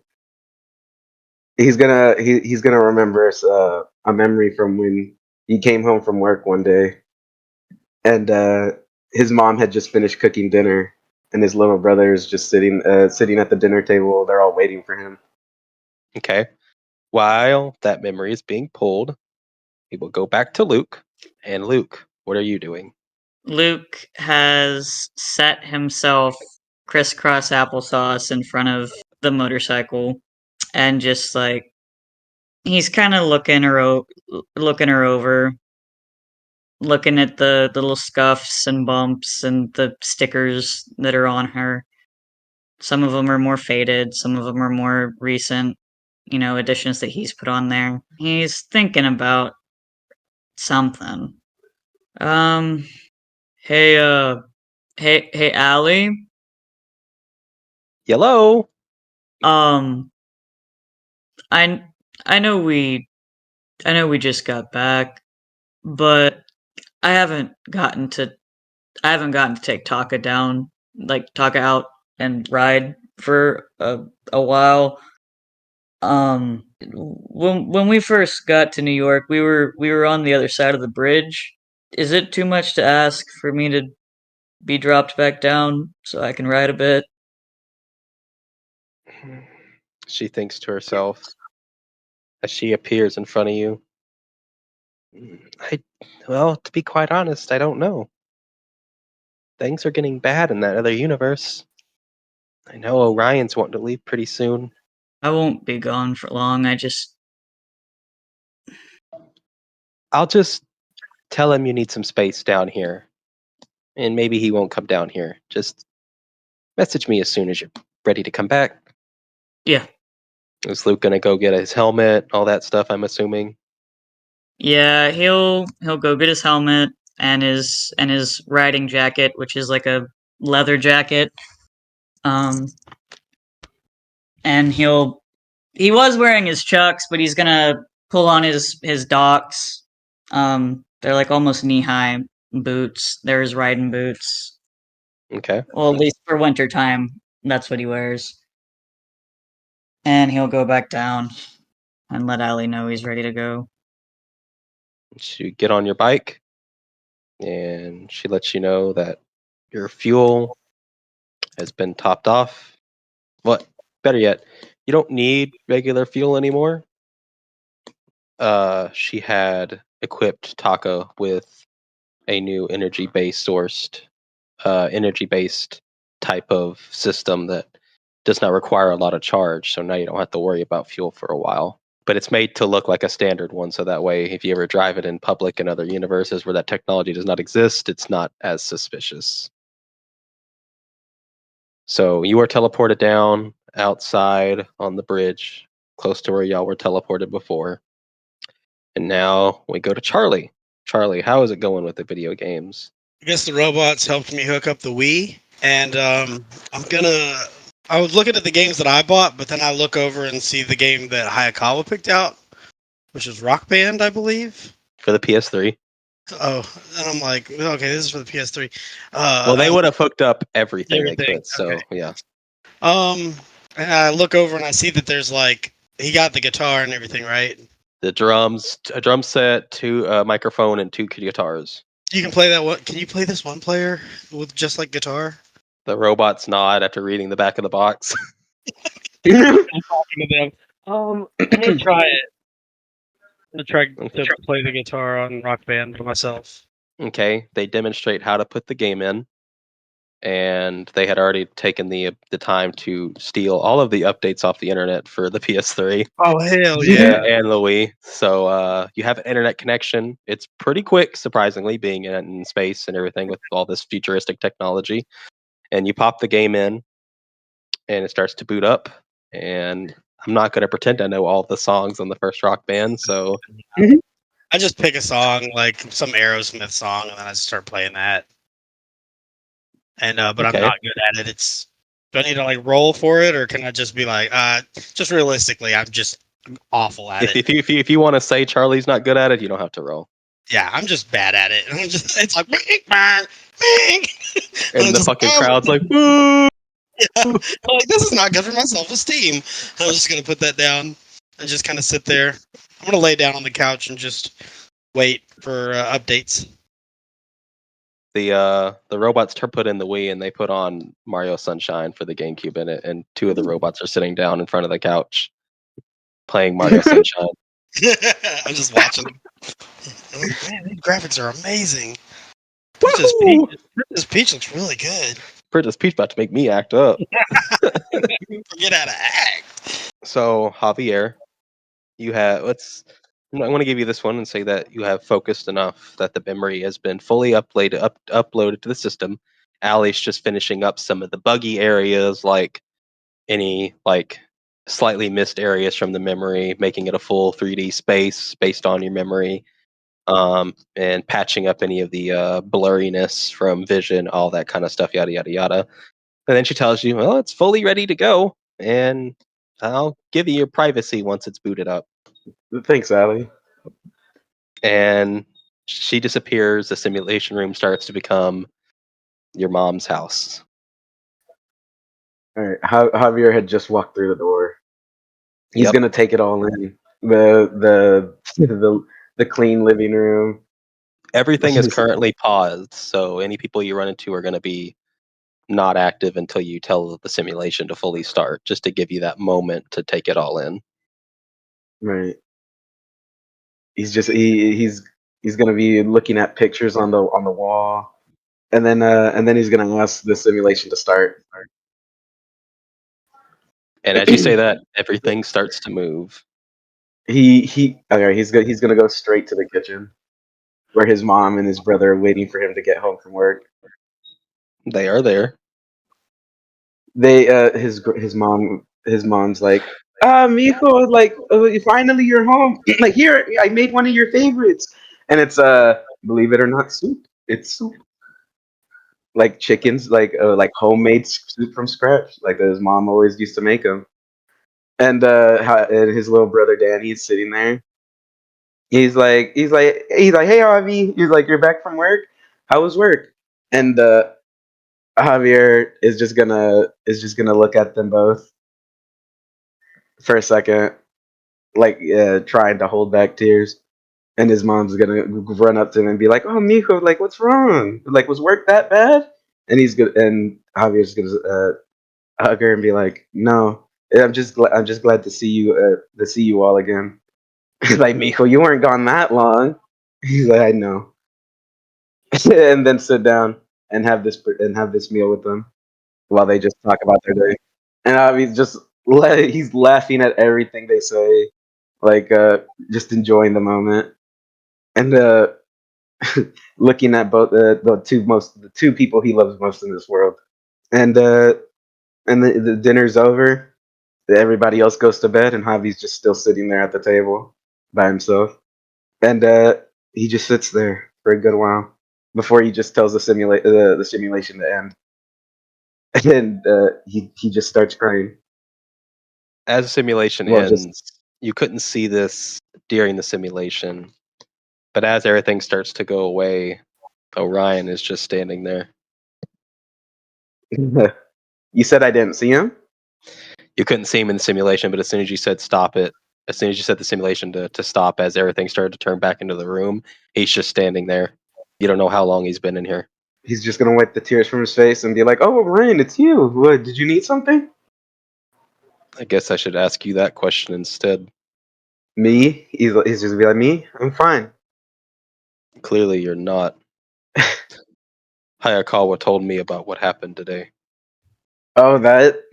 He's gonna remember a memory from when he came home from work one day, and his mom had just finished cooking dinner, and his little brother is just sitting at the dinner table. They're all waiting for him. Okay. While that memory is being pulled, we will go back to Luke. And Luke, what are you doing? Luke has set himself crisscross applesauce in front of the motorcycle, and just like he's kind of looking her over, looking at the little scuffs and bumps and the stickers that are on her. Some of them are more faded, some of them are more recent, additions that he's put on there. He's thinking about something. Um, hey, hey, Allie. Yellow. Um, I, I know we, I know we just got back, but I haven't gotten to, I haven't gotten to take Taka down, like Taka out and ride for a while. When we first got to New York, we were on the other side of the bridge. Is it too much to ask for me to be dropped back down so I can ride a bit? She thinks to herself as she appears in front of you. Well, to be quite honest, I don't know. Things are getting bad in that other universe. I know Orion's wanting to leave pretty soon. I won't be gone for long. I'll just tell him you need some space down here. And maybe he won't come down here. Just message me as soon as you're ready to come back. Yeah. Is Luke gonna go get his helmet, all that stuff, I'm assuming? Yeah, he'll go get his helmet and his riding jacket, which is like a leather jacket. Um and he was wearing his chucks, but he's gonna pull on his docks. They're like almost knee-high boots. They're his riding boots. Okay. Well, at least for winter time, that's what he wears. And he'll go back down and let Allie know he's ready to go. You get on your bike, and she lets you know that your fuel has been topped off. What? Better yet, you don't need regular fuel anymore. She had equipped Taka with a new energy-based type of system that does not require a lot of charge. So now you don't have to worry about fuel for a while. But it's made to look like a standard one, so that way, if you ever drive it in public in other universes where that technology does not exist, it's not as suspicious. So you are teleported down outside on the bridge, close to where y'all were teleported before. And now we go to Charlie. Charlie, how is it going with the video games? I guess the robots helped me hook up the Wii, and I was looking at the games that I bought, but then I look over and see the game that Hayakawa picked out, which is Rock Band, I believe. For the PS3? Oh, and I'm like, okay, this is for the PS3. Well, they would have hooked up everything they everything, could, so okay. yeah. And I look over and I see that there's like, he got the guitar and everything, right? The drums, a drum set, two microphone, and two guitars. You can play that one. Can you play this one player with just like guitar? The robots nod after reading the back of the box. I'm talking to them. I'm gonna try it. I'm gonna try to play the guitar on Rock Band for myself. Okay, they demonstrate how to put the game in, and they had already taken the time to steal all of the updates off the internet for the PS3. Oh hell yeah! And the Wii. So you have an internet connection. It's pretty quick, surprisingly, being in space and everything with all this futuristic technology. And you pop the game in, and it starts to boot up. And I'm not going to pretend I know all the songs on the first Rock Band, so I just pick a song, like some Aerosmith song, and then I start playing that. And but Okay. I'm not good at it. Do I need to like roll for it, or can I just be like, just realistically, I'm awful at it. If you want to say Charlie's not good at it, you don't have to roll. Yeah, I'm just bad at it. It's like, bang, bang. And the fucking crowd's like, woo! Yeah, I'm like, this is not good for my self-esteem. I'm just gonna put that down and just kind of sit there. I'm gonna lay down on the couch and just wait for updates. The robots put in the Wii, and they put on Mario Sunshine for the GameCube in it, and two of the robots are sitting down in front of the couch playing Mario Sunshine. I'm just watching them. I'm like, man, these graphics are amazing. Princess Peach looks really good. Princess Peach about to make me act up. Forget how to act. So Javier, you have I want to give you this one and say that you have focused enough that the memory has been fully uploaded to the system. Allie's just finishing up some of the buggy areas, like any like slightly missed areas from the memory, making it a full 3D space based on your memory, and patching up any of the blurriness from vision, all that kind of stuff, yada yada yada. And then she tells you, "Well, it's fully ready to go, and I'll give you your privacy once it's booted up." Thanks, Allie. And she disappears. The simulation room starts to become your mom's house. All right, Javier had just walked through the door. He's Yep. gonna take it all in. The clean living room. Everything is currently paused, so any people you run into are going to be not active until you tell the simulation to fully start, just to give you that moment to take it all in. Right. He's gonna be looking at pictures on the wall, and then he's gonna ask the simulation to start. And as you say that, everything starts to move. Okay, he's gonna go straight to the kitchen where his mom and his brother are waiting for him to get home from work. They are there. They his mom's like, mijo, like, finally you're home. Like, here, I made one of your favorites, and it's believe it or not, soup. It's soup, like chickens, like homemade soup from scratch, like his mom always used to make them. And his little brother Danny's sitting there. He's like, hey, Avi. He's like, you're back from work. How was work? And Javier is just gonna look at them both for a second, like trying to hold back tears. And his mom's gonna run up to him and be like, "Oh, mijo, like, what's wrong? Like, was work that bad?" And Javier's gonna hug her and be like, "No, I'm just glad to see you all again." Like, mijo, you weren't gone that long. He's like, "I know." And then sit down and have this meal with them while they just talk about their day. And he's laughing at everything they say, like just enjoying the moment and looking at both the two people he loves most in this world. And the dinner's over. Everybody else goes to bed, and Javi's just still sitting there at the table by himself. And he just sits there for a good while before he just tells the simulation to end. And he just starts crying. As the simulation Well, just ends, you couldn't see this during the simulation, but as everything starts to go away, Orion is just standing there. you said I didn't see him. You couldn't see him in the simulation, but as soon as you said stop it, as soon as you said the simulation to stop, as everything started to turn back into the room, he's just standing there. You don't know how long he's been in here. He's just gonna wipe the tears from his face and be like, "Oh, Ryan, it's you. What? Did you need something?" I guess I should ask you that question instead. Me? He's just gonna be like, "Me? I'm fine." Clearly, you're not. Hayakawa told me about what happened today. Oh, that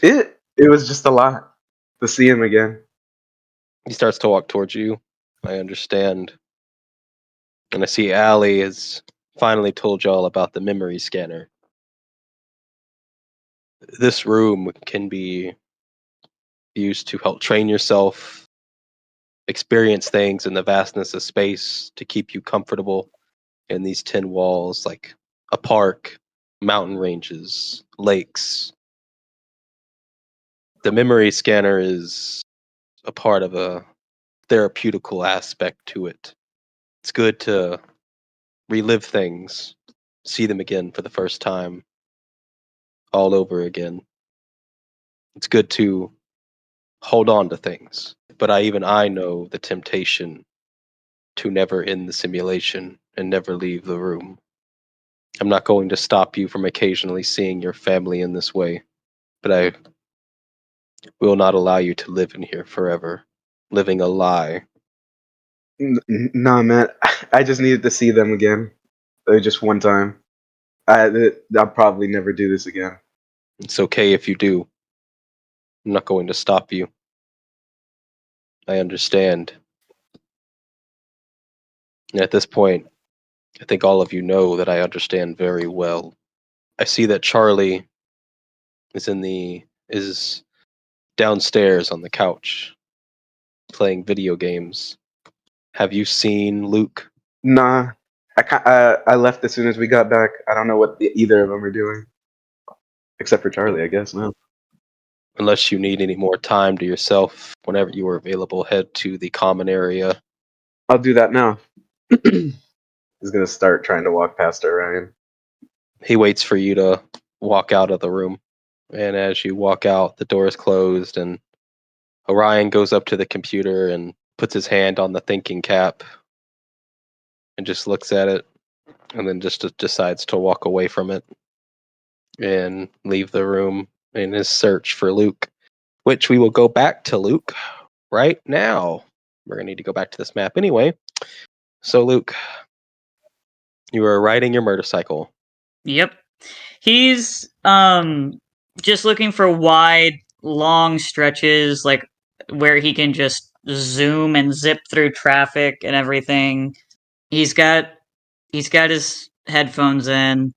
it was just a lot to see him again. He starts to walk towards you. I understand. And I see Allie has finally told you all about the memory scanner. This room can be used to help train yourself, experience things in the vastness of space to keep you comfortable in these 10 walls, like a park, mountain ranges, lakes. The memory scanner is a part of a therapeutical aspect to it. It's good to relive things, see them again for the first time, all over again. It's good to hold on to things. But I know the temptation to never end the simulation and never leave the room. I'm not going to stop you from occasionally seeing your family in this way, but I will not allow you to live in here forever, living a lie. Nah, man. I just needed to see them again, just one time. I'll probably never do this again. It's okay if you do. I'm not going to stop you. I understand. And at this point, I think all of you know that I understand very well. I see that Charlie is downstairs on the couch playing video games. Have you seen Luke? Nah, I left as soon as we got back. I don't know what either of them are doing, except for Charlie, I guess. No. Unless you need any more time to yourself, whenever you are available, head to the common area. I'll do that now. He's gonna start trying to walk past Orion. He waits for you to walk out of the room. And as you walk out, the door is closed, and Orion goes up to the computer and puts his hand on the thinking cap and just looks at it, and then just decides to walk away from it and leave the room in his search for Luke, which we will go back to Luke right now. We're going to need to go back to this map anyway. So, Luke, you are riding your motorcycle. Yep. He's just looking for wide, long stretches, like where he can just zoom and zip through traffic and everything. He's got his headphones in.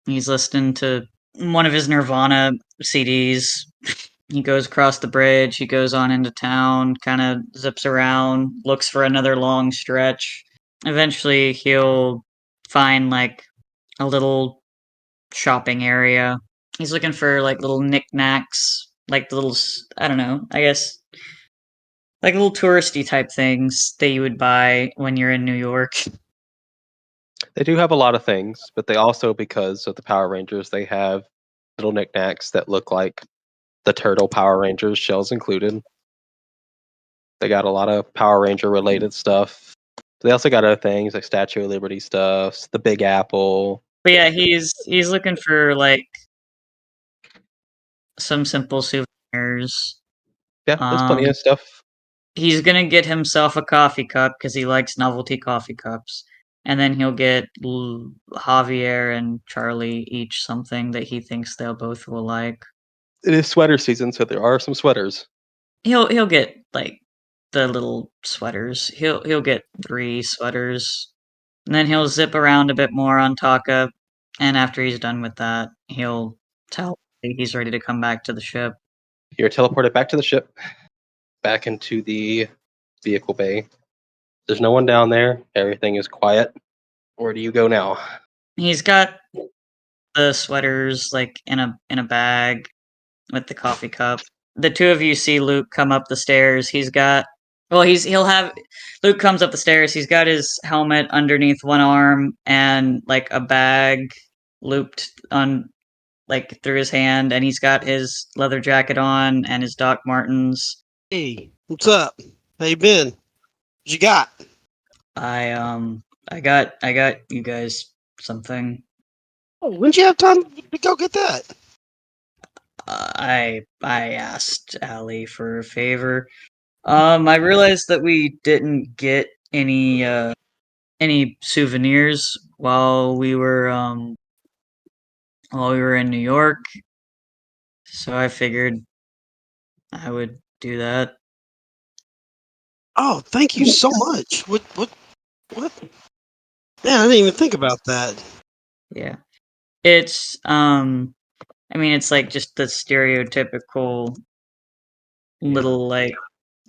He's listening to one of his Nirvana CDs. He goes across the bridge, he goes on into town, kind of zips around, looks for another long stretch. Eventually he'll find like a little shopping area. He's looking for like little knickknacks, like little, I don't know, I guess like little touristy type things that you would buy when you're in New York. They do have a lot of things, but they also, because of the Power Rangers, they have little knickknacks that look like the Turtle Power Rangers, shells included. They got a lot of Power Ranger related stuff. They also got other things like Statue of Liberty stuff, the Big Apple. But yeah, he's looking for like some simple souvenirs. Yeah, there's plenty of stuff. He's gonna get himself a coffee cup because he likes novelty coffee cups, and then he'll get Javier and Charlie each something that he thinks they'll both will like. It is sweater season, so there are some sweaters. He'll get like the little sweaters. He'll get 3 sweaters, and then he'll zip around a bit more on Taka. And after he's done with that, he'll tell he's ready to come back to the ship. You're teleported back to the ship, back into the vehicle bay. There's no one down there. Everything is quiet. Where do you go now? He's got the sweaters like in a bag with the coffee cup. The two of you see Luke come up the stairs. Luke comes up the stairs. He's got his helmet underneath one arm and like a bag looped on like through his hand, and he's got his leather jacket on and his Doc Martens. Hey, what's up? How you been? What you got? I got you guys something. Oh, when'd you have time to go get that? I asked Allie for a favor. I realized that we didn't get any souvenirs while we were in New York, so I figured I would do that. Oh, thank you so much. What? Man, I didn't even think about that. Yeah, it's I mean, it's like just the stereotypical little like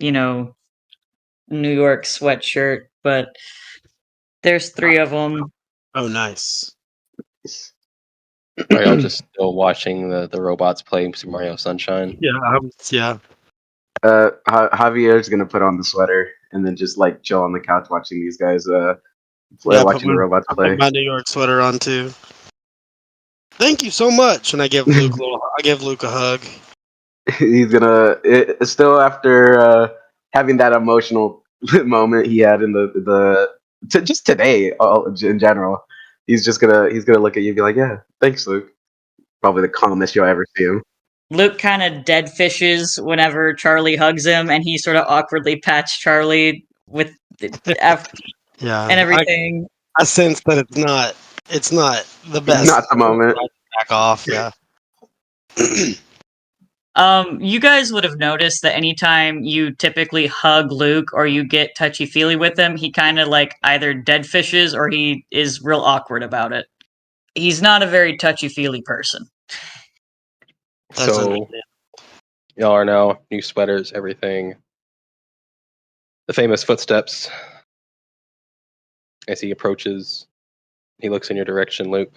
New York sweatshirt, but there's 3 of them. Oh, nice. Are y'all just still watching the robots play Super Mario Sunshine? Yeah, yeah. Javier's gonna put on the sweater and then just like chill on the couch watching these guys watching the robots play. I put my New York sweater on too. Thank you so much, and I give Luke a hug. He's gonna still after having that emotional moment he had in just today in general. He's gonna look at you and be like, "Yeah, thanks, Luke." Probably the calmest you'll ever see him. Luke kind of dead fishes whenever Charlie hugs him, and he sort of awkwardly pats Charlie with Yeah, and everything. I sense that it's not the best. Not the moment. Back off, yeah. You guys would have noticed that anytime you typically hug Luke or you get touchy-feely with him, he kind of like either dead fishes or he is real awkward about it. He's not a very touchy-feely person. That's So understandable. y'all are now new sweaters, everything. The famous footsteps. As he approaches, he looks in your direction, Luke.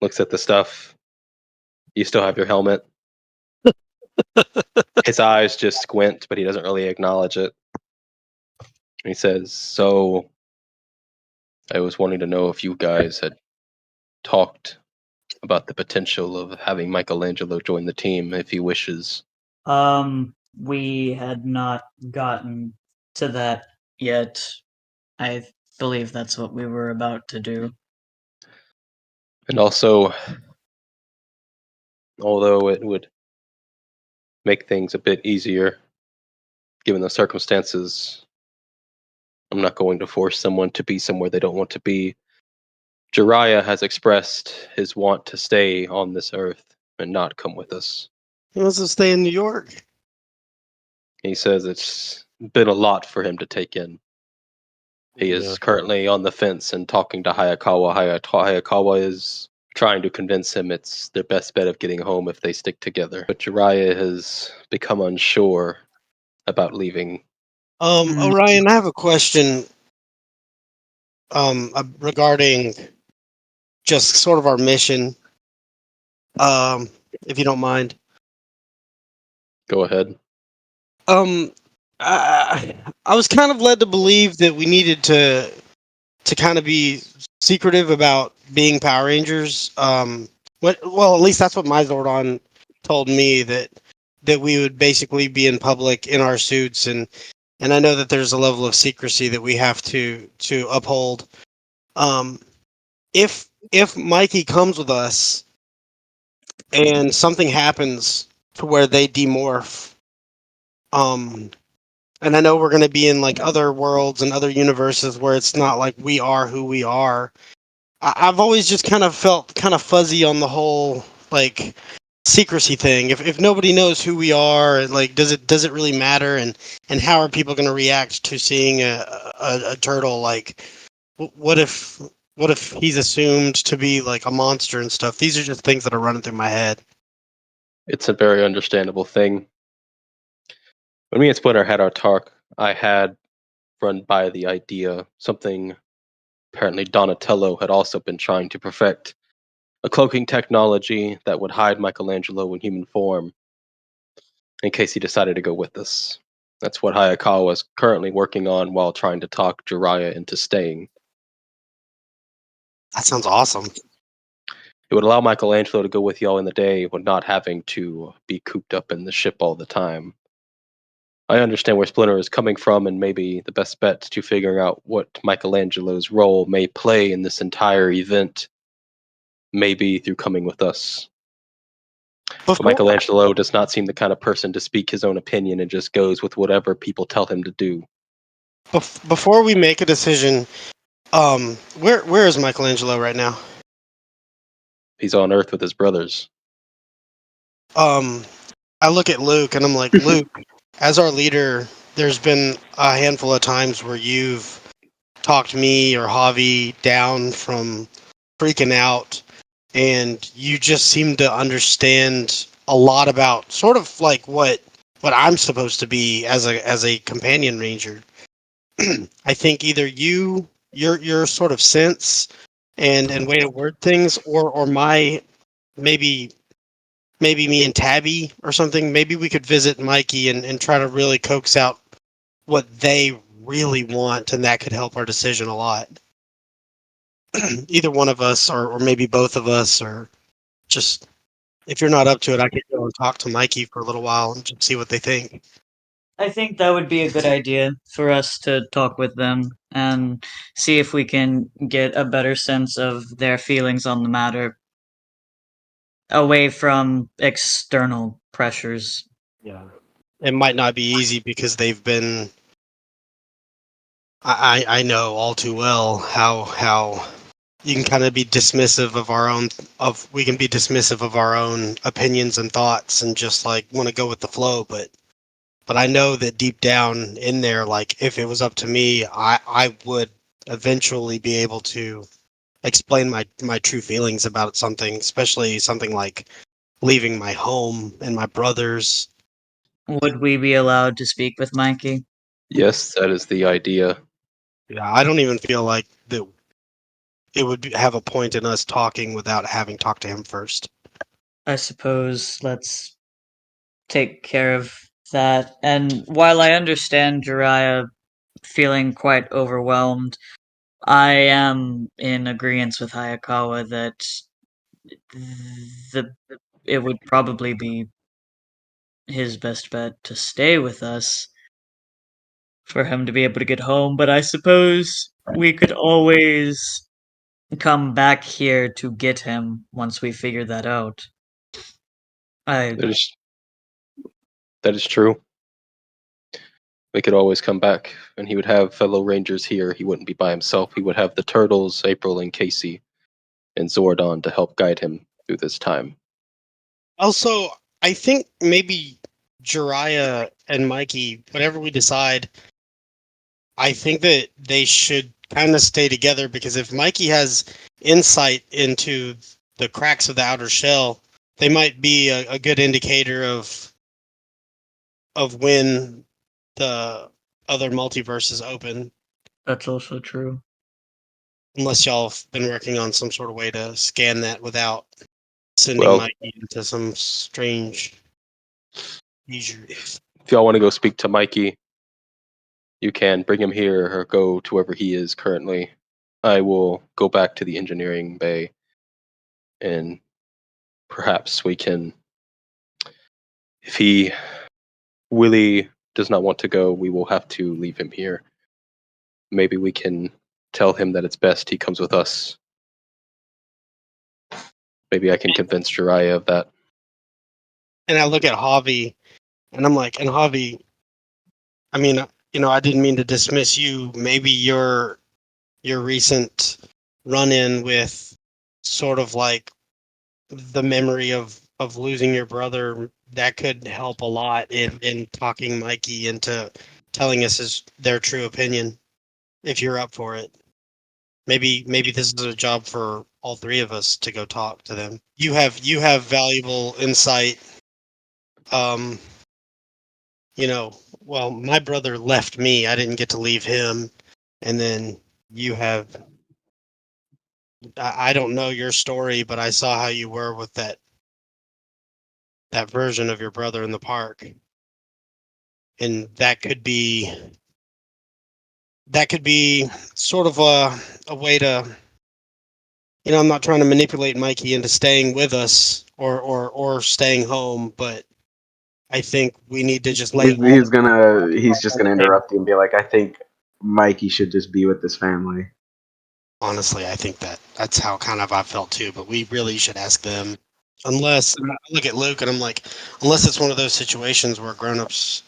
Looks at the stuff. You still have your helmet. His eyes just squint, but he doesn't really acknowledge it. He says, "So, I was wanting to know if you guys had talked about the potential of having Michelangelo join the team if he wishes." We had not gotten to that yet. I believe that's what we were about to do. And also, although it would make things a bit easier, given the circumstances, I'm not going to force someone to be somewhere they don't want to be. Jiraiya has expressed his want to stay on this earth and not come with us. He wants to stay in New York. He says it's been a lot for him to take in. He is currently on the fence and talking to Hayakawa. Hayakawa is trying to convince him it's their best bet of getting home if they stick together. But Jiraiya has become unsure about leaving. Orion, I have a question regarding just sort of our mission, if you don't mind. Go ahead. I was kind of led to believe that we needed to kind of be secretive about being Power Rangers. Well, at least that's what my Zordon told me, that we would basically be in public in our suits, and I know that there's a level of secrecy that we have to uphold. If Mikey comes with us and something happens to where they demorph, and I know we're going to be in like other worlds and other universes where it's not like we are who we are. I've always just kind of felt kind of fuzzy on the whole like secrecy thing. If nobody knows who we are, like does it really matter? And how are people going to react to seeing a turtle? Like, what if he's assumed to be like a monster and stuff? These are just things that are running through my head. It's a very understandable thing. When me and Splinter had our talk, I had run by the idea, something apparently Donatello had also been trying to perfect, a cloaking technology that would hide Michelangelo in human form in case he decided to go with us. That's what Hayakawa is currently working on while trying to talk Jiraiya into staying. That sounds awesome. It would allow Michelangelo to go with y'all in the day with not having to be cooped up in the ship all the time. I understand where Splinter is coming from, and maybe the best bet to figuring out what Michelangelo's role may play in this entire event may be through coming with us. But Michelangelo does not seem the kind of person to speak his own opinion and just goes with whatever people tell him to do. Before we make a decision, where is Michelangelo right now? He's on Earth with his brothers. I look at Luke and I'm like, Luke, as our leader, there's been a handful of times where you've talked me or Javi down from freaking out, and you just seem to understand a lot about sort of like what I'm supposed to be as a companion ranger. I think either your sort of sense and way to word things, or my maybe me and Tabby or something. Maybe we could visit Mikey and try to really coax out what they really want, and that could help our decision a lot. Either one of us, or maybe both of us, or just if you're not up to it, I could go and talk to Mikey for a little while and just see what they think. I think that would be a good idea for us to talk with them and see if we can get a better sense of their feelings on the matter away from external pressures. Yeah, it might not be easy because they've been. I know all too well how you can kind of be dismissive of we can be dismissive of our own opinions and thoughts and just like want to go with the flow, but I know that deep down in there, like if it was up to me, I would eventually be able to explain my true feelings about something, especially something like leaving my home and my brothers. Would we be allowed to speak with Mikey? Yes, that is the idea. Yeah, I don't even feel like that it would have a point in us talking without having talked to him first. I suppose let's take care of that. And while I understand Jiraiya feeling quite overwhelmed, I am in agreement with Hayakawa that the it would probably be his best bet to stay with us for him to be able to get home, but I suppose we could always come back here to get him once we figure that out. That is true. We could always come back, and he would have fellow rangers here. He wouldn't be by himself. He would have the Turtles, April and Casey, and Zordon to help guide him through this time. Also, I think maybe Jiraiya and Mikey, whatever we decide, I think that they should kind of stay together, because if Mikey has insight into the cracks of the outer shell, they might be a good indicator of when the other multiverses open. That's also true. Unless y'all have been working on some sort of way to scan that without sending Well, Mikey into some strange seizure. if y'all want to go speak to Mikey, you can bring him here or go to wherever he is currently. I will go back to the engineering bay, and perhaps we can, if he really does not want to go, we will have to leave him here. Maybe we can tell him that it's best he comes with us. Maybe I can convince Jiraiya of that. And I look at Javi, and I'm like, and Javi, I mean, I didn't mean to dismiss you. Maybe your recent run-in with sort of like the memory of losing your brother, that could help a lot in talking Mikey into telling us their true opinion, if you're up for it. Maybe this is a job for all three of us to go talk to them. You have valuable insight. Um, well, my brother left me. I didn't get to leave him. And then you have, I don't know your story, but I saw how you were with that version of your brother in the park. And that could be sort of a way to, I'm not trying to manipulate Mikey into staying with us or staying home, but I think we need to just lay all He's just gonna interrupt you and be like, I think Mikey should just be with his family. Honestly, I think that's how kind of I felt too, but we really should ask them. Unless I look at Luke and I'm like, unless it's one of those situations where grown-ups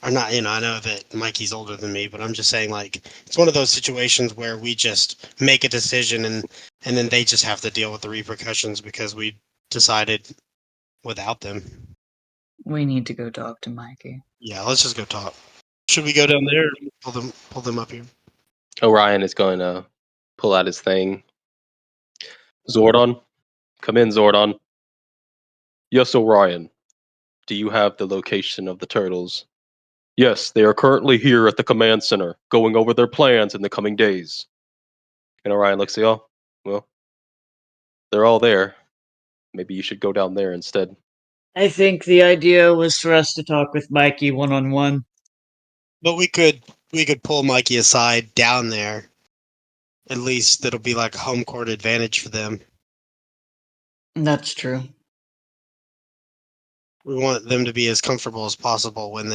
are not, I know that Mikey's older than me, but I'm just saying, like, it's one of those situations where we just make a decision and then they just have to deal with the repercussions because we decided without them. We need to go talk to Mikey. Yeah, let's just go talk. Should we go down there or pull them up here? Orion is going to pull out his thing. Zordon? Come in, Zordon. Yes, Orion. Do you have the location of the turtles? Yes, they are currently here at the command center, going over their plans in the coming days. And Orion looks at y'all. Well, they're all there. Maybe you should go down there instead. I think the idea was for us to talk with Mikey one-on-one. But we could pull Mikey aside down there. At least it'll be like a home court advantage for them. That's true. We want them to be as comfortable as possible when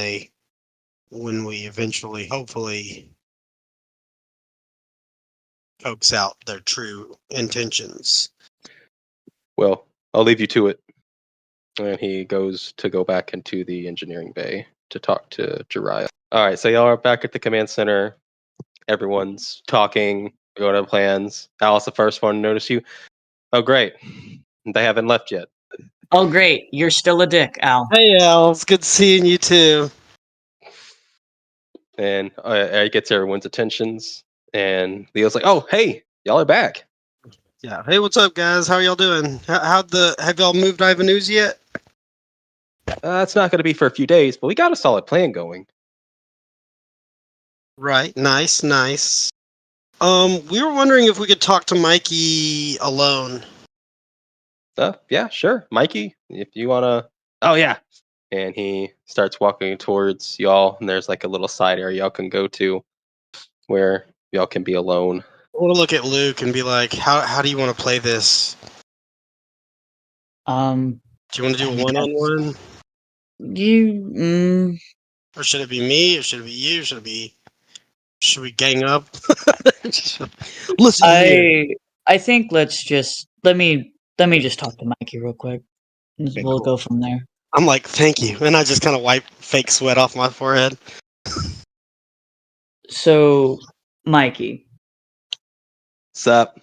we eventually, hopefully, coax out their true intentions. Well, I'll leave you to it. And he goes to go back into the engineering bay to talk to Jiraiya. All right, so y'all are back at the command center. Everyone's talking. We go to the plans. Al's the first one to notice you. Oh, great. They haven't left yet. Oh, great. You're still a dick, Al. Hey, Al. It's good seeing you too. And it gets everyone's attentions. And Leo's like, "Oh, hey, y'all are back." Yeah. Hey, what's up, guys? How y'all doing? Have y'all moved Ivan News yet? It's not going to be for a few days, but we got a solid plan going. Right. Nice. We were wondering if we could talk to Mikey alone. Yeah, sure, Mikey, if you wanna. Oh yeah. And he starts walking towards y'all, and there's like a little side area y'all can go to, where y'all can be alone. I want to look at Luke and be like, how do you want to play this? Do Do you want to do a one-on-one? You, Or should it be me? Or should it be you? Should we gang up? Listen here. I think let me just talk to Mikey real quick. Okay, We'll cool. go from there. I'm like, thank you. And I just kind of wipe fake sweat off my forehead. So, Mikey, Sup?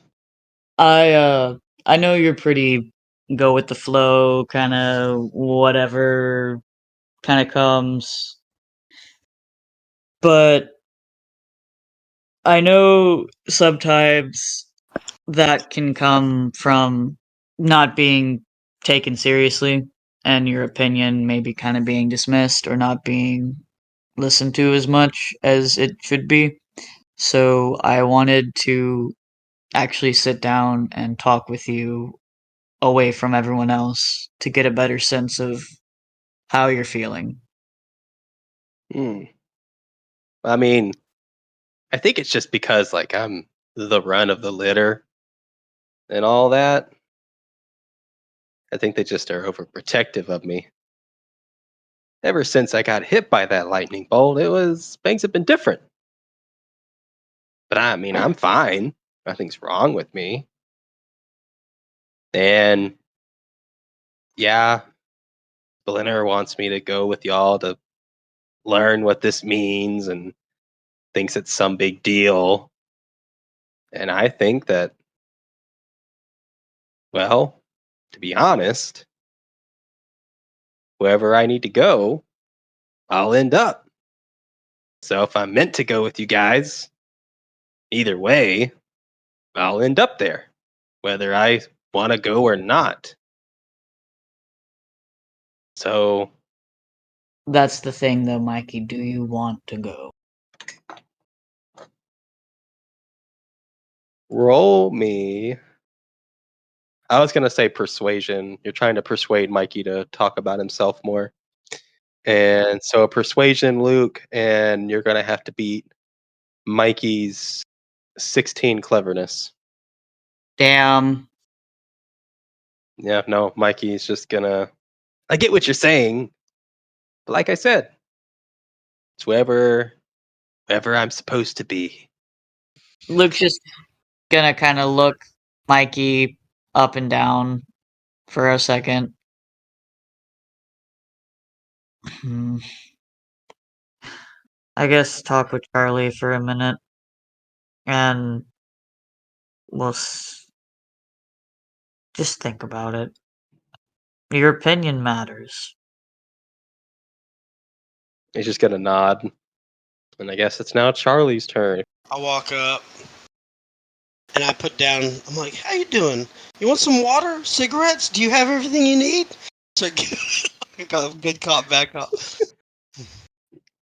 I know you're pretty go with the flow, kind of whatever kind of comes, but I know sometimes that can come from not being taken seriously and your opinion maybe kind of being dismissed or not being listened to as much as it should be. So I wanted to actually sit down and talk with you away from everyone else to get a better sense of how you're feeling. Hmm. I mean, I think it's just because like I'm the run of the litter and all that. I think they just are overprotective of me. Ever since I got hit by that lightning bolt, things have been different. But I mean, I'm fine. Nothing's wrong with me. And yeah, Blinner wants me to go with y'all to learn what this means and thinks it's some big deal. And I think that, well, to be honest, wherever I need to go, I'll end up. So if I'm meant to go with you guys, either way, I'll end up there, whether I want to go or not. So That's the thing, though, Mikey. Do you want to go? roll me. I was going to say persuasion. You're trying to persuade Mikey to talk about himself more. And so persuasion, Luke, and you're going to have to beat Mikey's 16 cleverness. Damn. Yeah, no, Mikey's just going to. I get what you're saying. But like I said, it's wherever I'm supposed to be. Luke's just gonna kind of look Mikey up and down for a second. Hmm. I guess talk with Charlie for a minute, and we'll just think about it. Your opinion matters. He's just going to nod. And I guess it's now Charlie's turn. I walk up and I put down, I'm like, how you doing? You want some water? Cigarettes? Do you have everything you need? So I got a good cop, bad cop.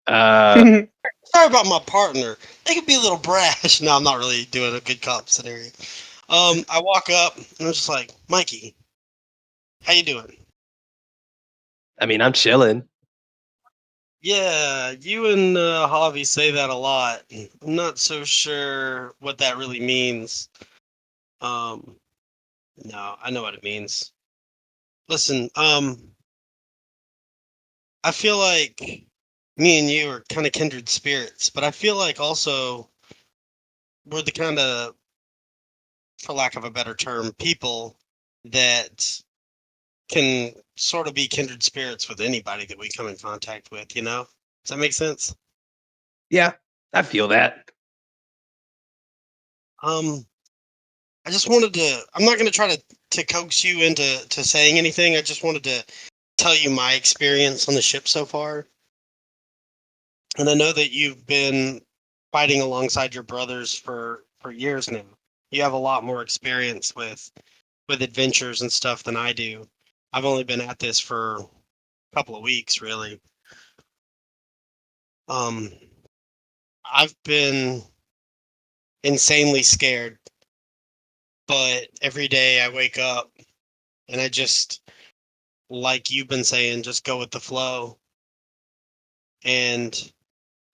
Sorry about my partner. They could be a little brash. No, I'm not really doing a good cop scenario. I walk up and I'm just like, Mikey, how you doing? I mean, I'm chilling. Yeah, you and Javi say that a lot. I'm not so sure what that really means. No, I know what it means. Listen, I feel like me and you are kind of kindred spirits, but I feel like also we're the kind of, for lack of a better term, people that can sort of be kindred spirits with anybody that we come in contact with, you know? Does that make sense? Yeah, I feel that. I just wanted to. I'm not going to try to coax you into saying anything. I just wanted to tell you my experience on the ship so far. And I know that you've been fighting alongside your brothers for years now. You have a lot more experience with adventures and stuff than I do. I've only been at this for a couple of weeks, really. Um, I've been insanely scared, but every day I wake up and I just, like you've been saying, just go with the flow. And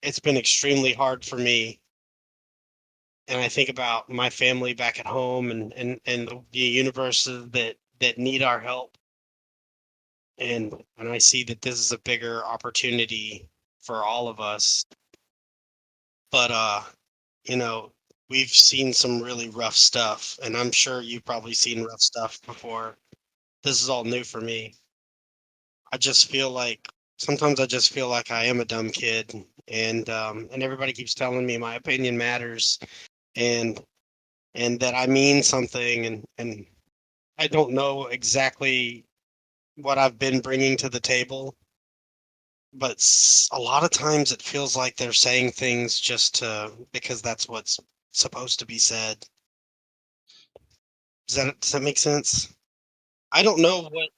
it's been extremely hard for me. And I think about my family back at home and the universes that need our help. And I see that this is a bigger opportunity for all of us. But you know, we've seen some really rough stuff, and I'm sure you've probably seen rough stuff before. This is all new for me. I just feel like sometimes I just feel like I am a dumb kid, and everybody keeps telling me my opinion matters, and that I mean something, and I don't know exactly what I've been bringing to the table, but a lot of times it feels like they're saying things just to because that's what's supposed to be said. Does that make sense? I don't know what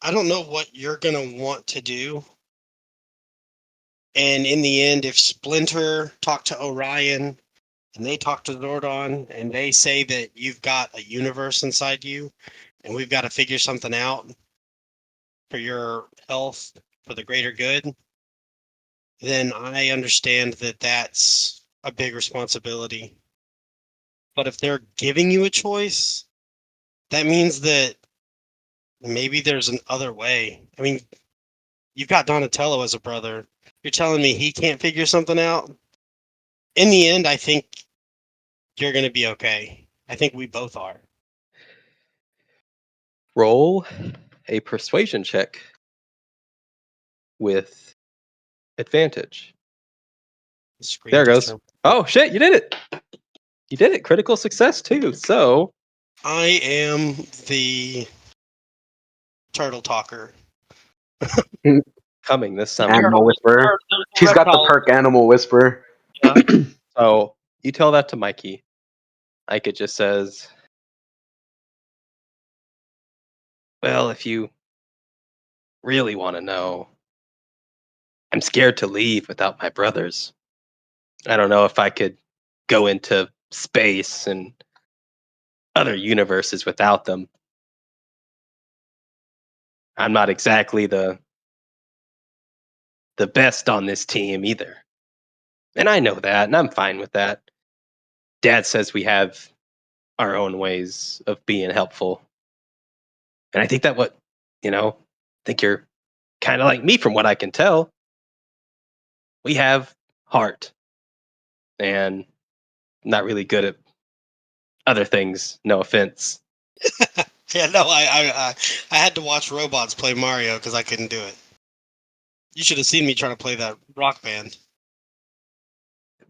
I don't know what you're gonna want to do. And in the end, if Splinter talked to Orion and they talk to Zordon and they say that you've got a universe inside you and we've got to figure something out for your health, for the greater good, then I understand that that's a big responsibility. But if they're giving you a choice, that means that maybe there's an other way. I mean, you've got Donatello as a brother. You're telling me he can't figure something out? In the end, I think you're going to be okay. I think we both are. Roll a persuasion check with advantage. The screen There it just goes. turned. Oh shit, you did it. You did it. Critical success too. So I am the turtle talker. coming this summer. Animal Whisperer. There's a She's got the reptile. perk Animal Whisperer. Yeah. So you tell that to Mikey. Ike just says, well, if you really want to know, I'm scared to leave without my brothers. I don't know if I could go into space and other universes without them. I'm not exactly the best on this team either. And I know that, and I'm fine with that. Dad says we have our own ways of being helpful. And I think that I think you're kind of like me from what I can tell. We have heart. And not really good at other things, no offense. Yeah, no, I had to watch robots play Mario because I couldn't do it. You should have seen me trying to play that rock band.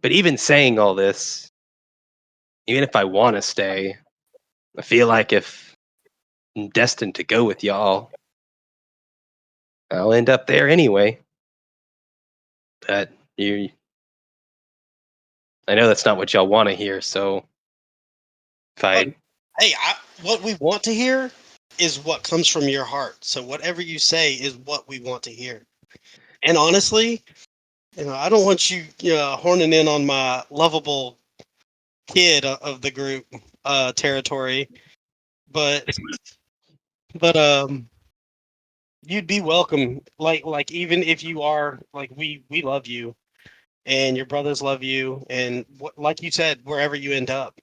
But even saying all this, even if I want to stay, I feel like if I'm destined to go with y'all, I'll end up there anyway. But I know that's not what y'all want to hear, so if I Hey, what we want to hear is what comes from your heart. So whatever you say is what we want to hear. And honestly, I don't want you, horning in on my lovable kid of the group territory, but you'd be welcome. Like even if you are like we love you, and your brothers love you, and like you said, wherever you end up,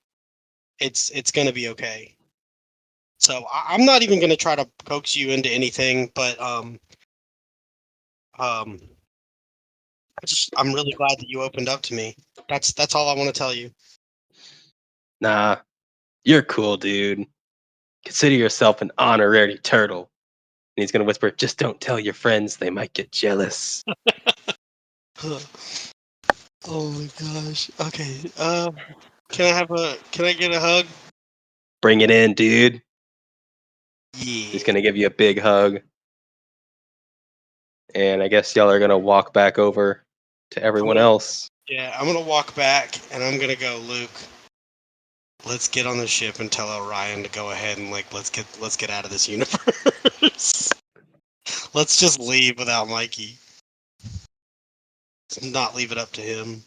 it's gonna be okay. So I'm not even gonna try to coax you into anything, but um, I'm really glad that you opened up to me. That's all I want to tell you. nah, you're cool, dude. Consider yourself an honorary turtle. And he's gonna whisper, just don't tell your friends, they might get jealous. Oh my gosh. Okay. Can I get a hug? Bring it in, dude. Yeah. He's gonna give you a big hug. And I guess y'all are gonna walk back over to everyone else. Yeah, I'm gonna walk back and I'm gonna go, Luke. Let's get on the ship and tell Orion to go ahead and let's get out of this universe. Let's just leave without Mikey. Let's not leave it up to him.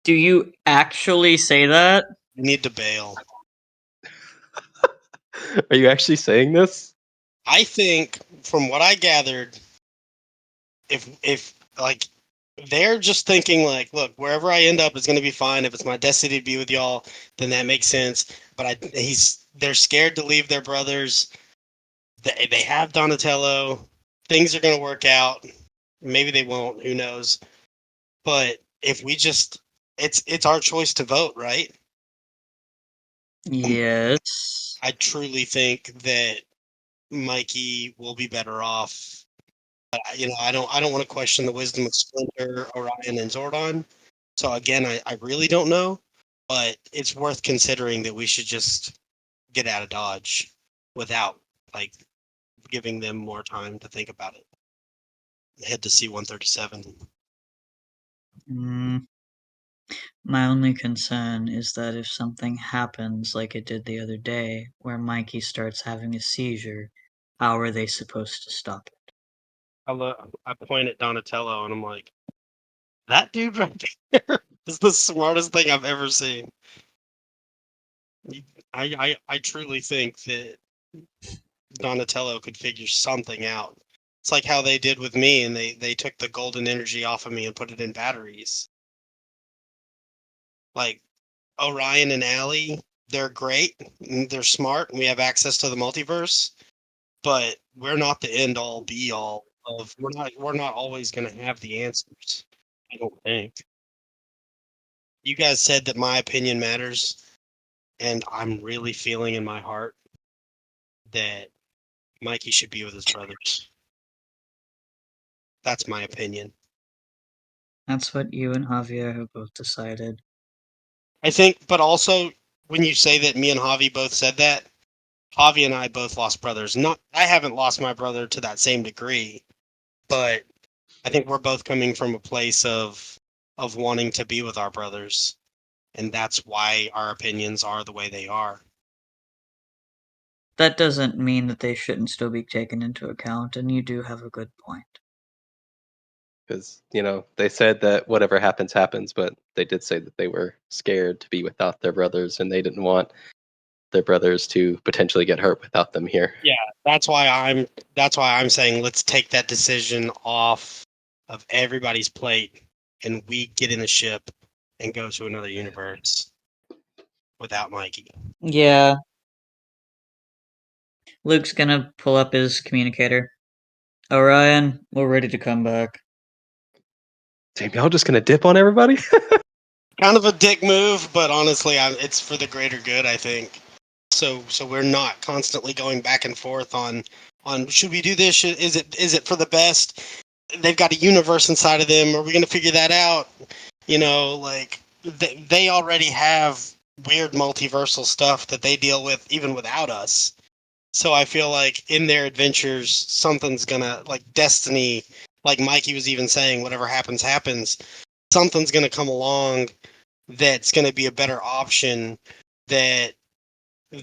Do you actually say that? We need to bail. Are you actually saying this? I think, from what I gathered, if like they're just thinking like, look, wherever I end up is going to be fine. If it's my destiny to be with y'all, then that makes sense. But they're scared to leave their brothers. They have Donatello. Things are going to work out. Maybe they won't. Who knows? But if we just, it's our choice to vote, right? Yes. I truly think that Mikey will be better off. I don't want to question the wisdom of Splinter, Orion, and Zordon. So again, I really don't know, but it's worth considering that we should just get out of Dodge without like giving them more time to think about it. Head to C-137. Mm, my only concern is that if something happens like it did the other day, where Mikey starts having a seizure, how are they supposed to stop it? I point at Donatello and I'm like, that dude right there is the smartest thing I've ever seen. I truly think that Donatello could figure something out. It's like how they did with me, and they took the golden energy off of me and put it in batteries. Like Orion and Allie, they're great, and they're smart, and we have access to the multiverse. But we're not the end all be all of. We're not always going to have the answers. I don't think. You guys said that my opinion matters, and I'm really feeling in my heart that Mikey should be with his brothers. That's my opinion. That's what you and Javier have both decided. I think, but also when you say that me and Javi both said that, Javi and I both lost brothers. Not, I haven't lost my brother to that same degree, but I think we're both coming from a place of wanting to be with our brothers, and that's why our opinions are the way they are. That doesn't mean that they shouldn't still be taken into account, and you do have a good point. Because, they said that whatever happens, happens, but they did say that they were scared to be without their brothers and they didn't want their brothers to potentially get hurt without them here. Yeah, that's why I'm saying let's take that decision off of everybody's plate and we get in the ship and go to another universe without Mikey. Yeah. Luke's gonna pull up his communicator. Orion, we're ready to come back. Damn, y'all just gonna dip on everybody? Kind of a dick move, but honestly, it's for the greater good, I think. So we're not constantly going back and forth on should we do this? Is it for the best? They've got a universe inside of them. Are we going to figure that out? Like they already have weird multiversal stuff that they deal with even without us. So I feel like in their adventures, something's gonna, like destiny, like Mikey was even saying, whatever happens, happens. Something's gonna come along that's gonna be a better option that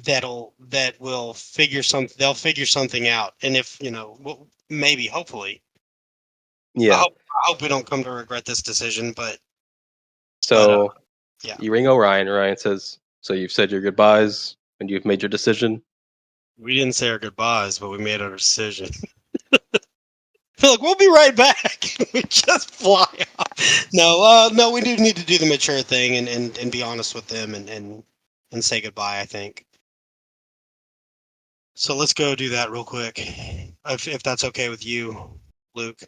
that will figure something. They'll figure something out, and if maybe, hopefully, Yeah. I hope we don't come to regret this decision. But So yeah, you ring Orion. Orion says, "So you've said your goodbyes and you've made your decision." we didn't say our goodbyes, but we made our decision. Feel like we'll be right back. We just fly off. No, we do need to do the mature thing and be honest with them and say goodbye, I think. So let's go do that real quick, if that's okay with you, Luke.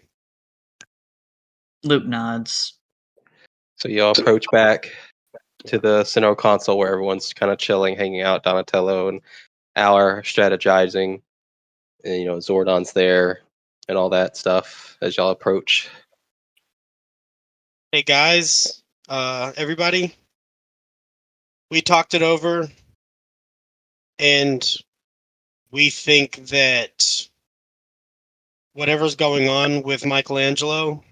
Luke nods. So y'all approach back to the Sinnoh console where everyone's kind of chilling, hanging out. Donatello and Al are strategizing. And, Zordon's there and all that stuff as y'all approach. Hey guys, everybody, we talked it over, and we think that whatever's going on with Michelangelo,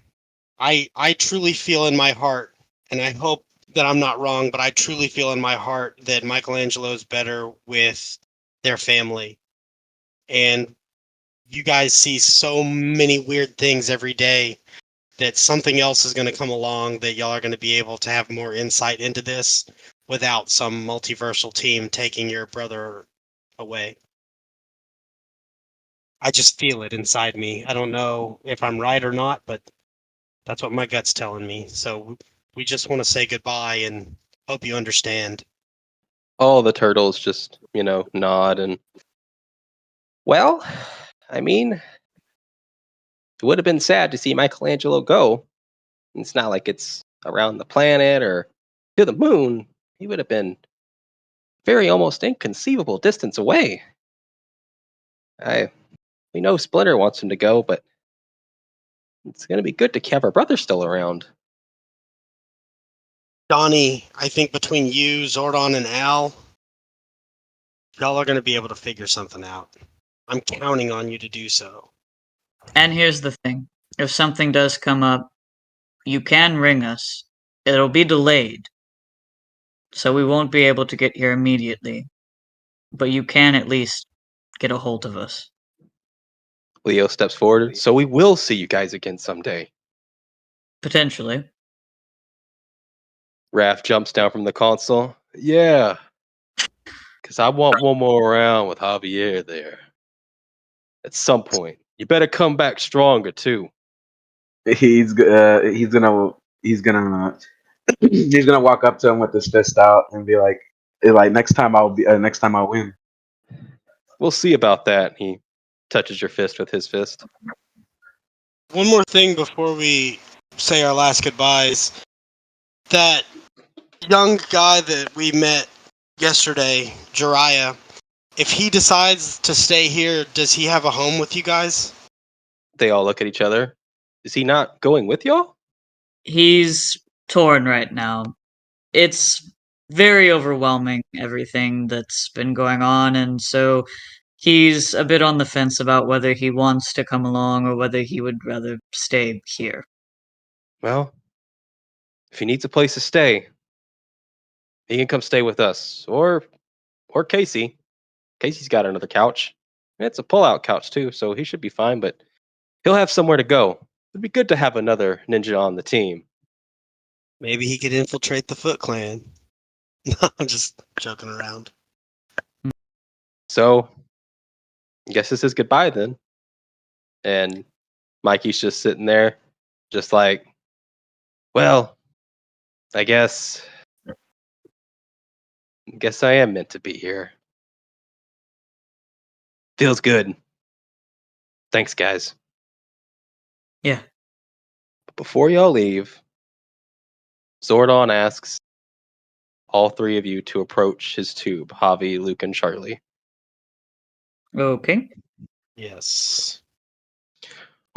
I truly feel in my heart, and I hope that I'm not wrong, but I truly feel in my heart that Michelangelo's better with their family. And you guys see so many weird things every day that something else is going to come along that y'all are going to be able to have more insight into this without some multiversal team taking your brother away. I just feel it inside me. I don't know if I'm right or not, but that's what my gut's telling me. So we just want to say goodbye and hope you understand. All the turtles just, nod and. Well, I mean, it would have been sad to see Michelangelo go. It's not like it's around the planet or to the moon. He would have been very almost inconceivable distance away. We know Splinter wants him to go, but it's going to be good to have our brother still around. Donnie, I think between you, Zordon, and Al, y'all are going to be able to figure something out. I'm counting on you to do so. And here's the thing. If something does come up, you can ring us. It'll be delayed, so we won't be able to get here immediately. But you can at least get a hold of us. Leo steps forward. So we will see you guys again someday. Potentially. Raph jumps down from the console. Yeah. Because I want one more round with Javier there. At some point. You better come back stronger, too. He's gonna he's gonna he's gonna walk up to him with his fist out and be like next time I'll win. We'll see about that. He touches your fist with his fist. One more thing before we say our last goodbyes. That young guy that we met yesterday, Jiraiya, if he decides to stay here, does he have a home with you guys? They all look at each other. Is he not going with y'all? He's torn right now. It's very overwhelming, everything that's been going on, and so he's a bit on the fence about whether he wants to come along or whether he would rather stay here. Well, if he needs a place to stay, he can come stay with us. Or Casey. Casey's got another couch. It's a pull-out couch, too, so he should be fine, but he'll have somewhere to go. It'd be good to have another ninja on the team. Maybe he could infiltrate the Foot Clan. I'm just joking around. So, I guess this is goodbye then. And Mikey's just sitting there, just like, well, I guess I am meant to be here. Feels good. Thanks, guys. Yeah. But before y'all leave, Zordon asks all three of you to approach his tube, Javi, Luke, and Charlie. Okay. Yes.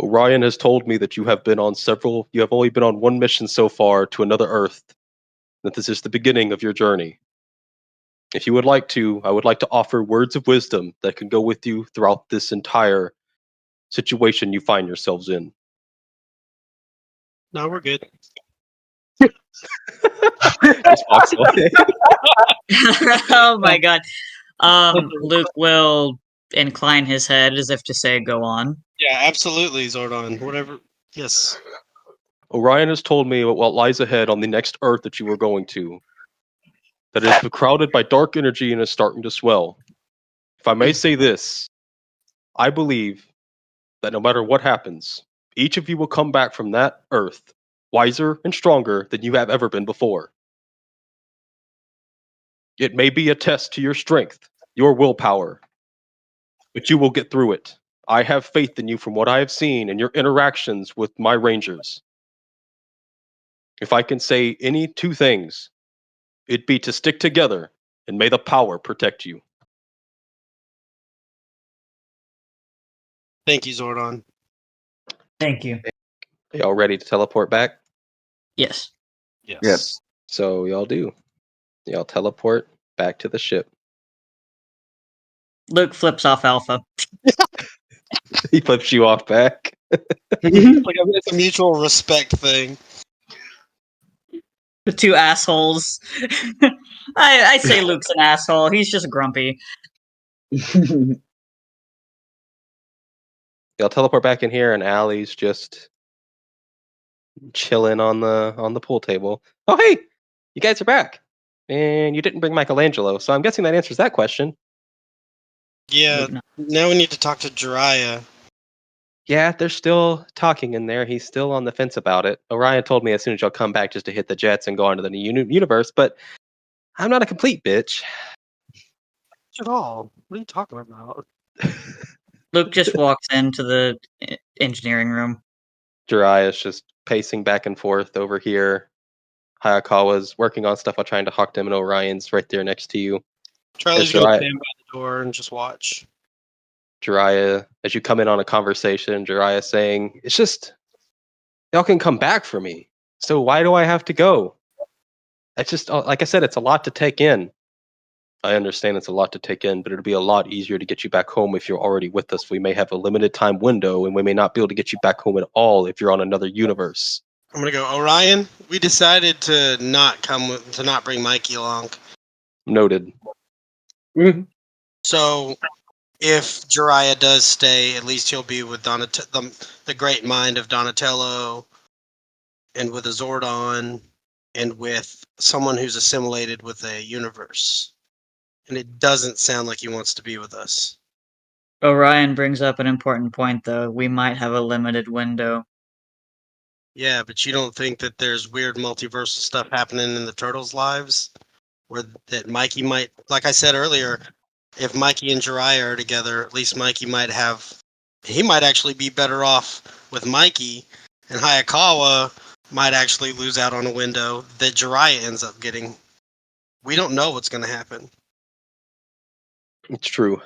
Orion has told me that you have only been on one mission so far to another Earth, that this is the beginning of your journey. If you would like to, I would like to offer words of wisdom that can go with you throughout this entire situation you find yourselves in. No, we're good. Just walks away. Oh my god. Luke will incline his head as if to say, go on. Yeah, absolutely, Zordon. Whatever. Yes. Orion has told me about what lies ahead on the next Earth that you are going to. That it is crowded by dark energy and is starting to swell. If I may say this, I believe that no matter what happens, each of you will come back from that Earth wiser and stronger than you have ever been before. It may be a test to your strength, your willpower, but you will get through it. I have faith in you from what I have seen in your interactions with my Rangers. If I can say any two things, it'd be to stick together and may the power protect you. Thank you, Zordon. Thank you. Are y'all ready to teleport back? Yes. Yes. Yep. So y'all do. Y'all teleport back to the ship. Luke flips off Alpha. He flips you off back. It's a mutual respect thing. The two assholes. I say Luke's an asshole. He's just grumpy. Y'all teleport back in here, and Allie's just chilling on the pool table. Oh, hey, you guys are back, and you didn't bring Michelangelo, so I'm guessing that answers that question. Yeah. Luke, no. Now we need to talk to Jiraiya. Yeah, they're still talking in there. He's still on the fence about it. Orion told me as soon as y'all come back just to hit the jets and go on to the new universe, but I'm not a complete bitch. At all. What are you talking about? Luke just walks into the engineering room. Jiraiya's just pacing back and forth over here. Hayakawa's working on stuff while trying to hawk them, and Orion's right there next to you. Charlie's As going to Jiraiya, stand by the door and just watch. Jiraiya, as you come in on a conversation, Jiraiya saying, "It's just y'all can come back for me. So why do I have to go? It's just like I said, it's a lot to take in. I understand it's a lot to take in, but it'll be a lot easier to get you back home if you're already with us. We may have a limited time window, and we may not be able to get you back home at all if you're on another universe." I'm going to go, Orion, we decided to not bring Mikey along. Noted. So if Jiraiya does stay, at least he'll be with the great mind of Donatello, and with a Zordon, and with someone who's assimilated with a universe. And it doesn't sound like he wants to be with us. Orion brings up an important point, though. We might have a limited window. Yeah, but you don't think that there's weird multiversal stuff happening in the Turtles' lives? Where that Mikey might, like I said earlier, if Mikey and Jiraiya are together, at least Mikey he might actually be better off with Mikey, and Hayakawa might actually lose out on a window that Jiraiya ends up getting. We don't know what's going to happen. It's true.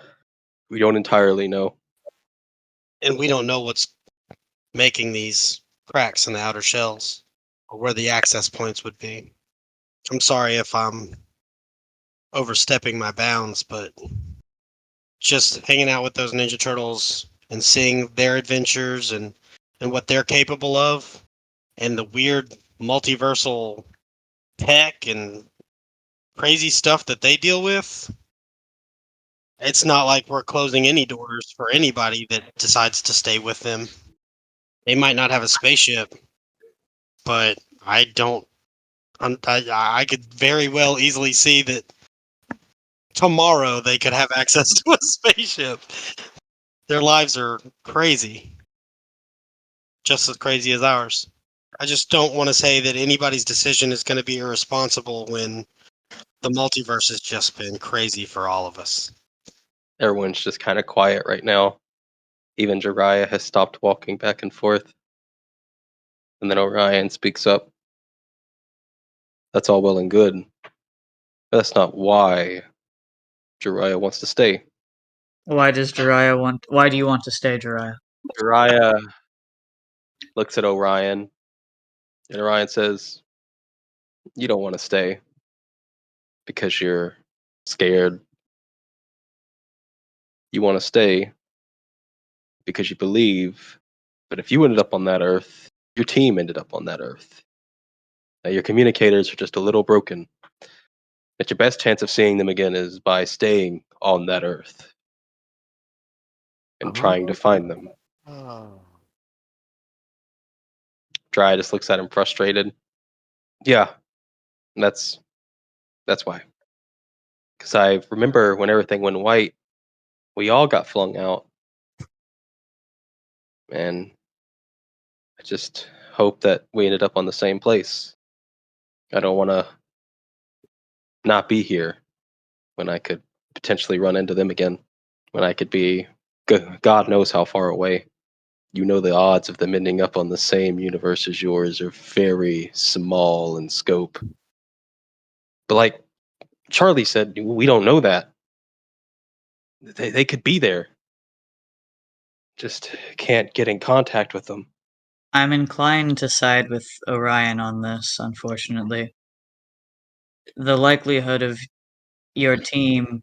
We don't entirely know. And we don't know what's making these cracks in the outer shells, or where the access points would be. I'm sorry if I'm overstepping my bounds, but just hanging out with those Ninja Turtles and seeing their adventures and what they're capable of, and the weird multiversal tech and crazy stuff that they deal with, it's not like we're closing any doors for anybody that decides to stay with them. They might not have a spaceship, but I could very well easily see that tomorrow they could have access to a spaceship. Their lives are crazy. Just as crazy as ours. I just don't want to say that anybody's decision is going to be irresponsible when the multiverse has just been crazy for all of us. Everyone's just kind of quiet right now. Even Jiraiya has stopped walking back and forth. And then Orion speaks up. That's all well and good. But that's not why Jiraiya wants to stay. Why do you want to stay, Jiraiya? Jiraiya looks at Orion, and Orion says, "You don't want to stay because you're scared. You want to stay because you believe. But if you ended up on that Earth, your team ended up on that Earth. Now, your communicators are just a little broken. That your best chance of seeing them again is by staying on that Earth and trying to find them." Dry just looks at him frustrated. Yeah, that's why. Because I remember when everything went white, we all got flung out. And I just hope that we ended up on the same place. I don't want to not be here when I could potentially run into them again. When I could be, God knows how far away. You know the odds of them ending up on the same universe as yours are very small in scope. But like Charlie said, we don't know that. They could be there. Just can't get in contact with them. I'm inclined to side with Orion on this, unfortunately. The likelihood of your team,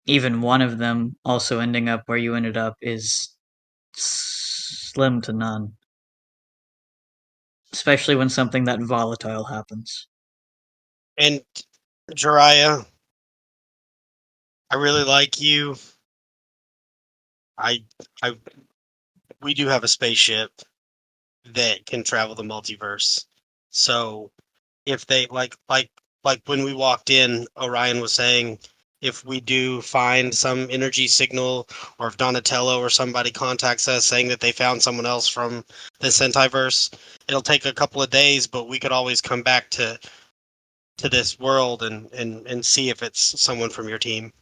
even one of them, also ending up where you ended up is slim to none. Especially when something that volatile happens. And Jiraiya, I really like you. I, I, we do have a spaceship that can travel the multiverse. So if they like when we walked in, Orion was saying if we do find some energy signal, or if Donatello or somebody contacts us saying that they found someone else from the Sentiverse, it'll take a couple of days, but we could always come back to this world and see if it's someone from your team.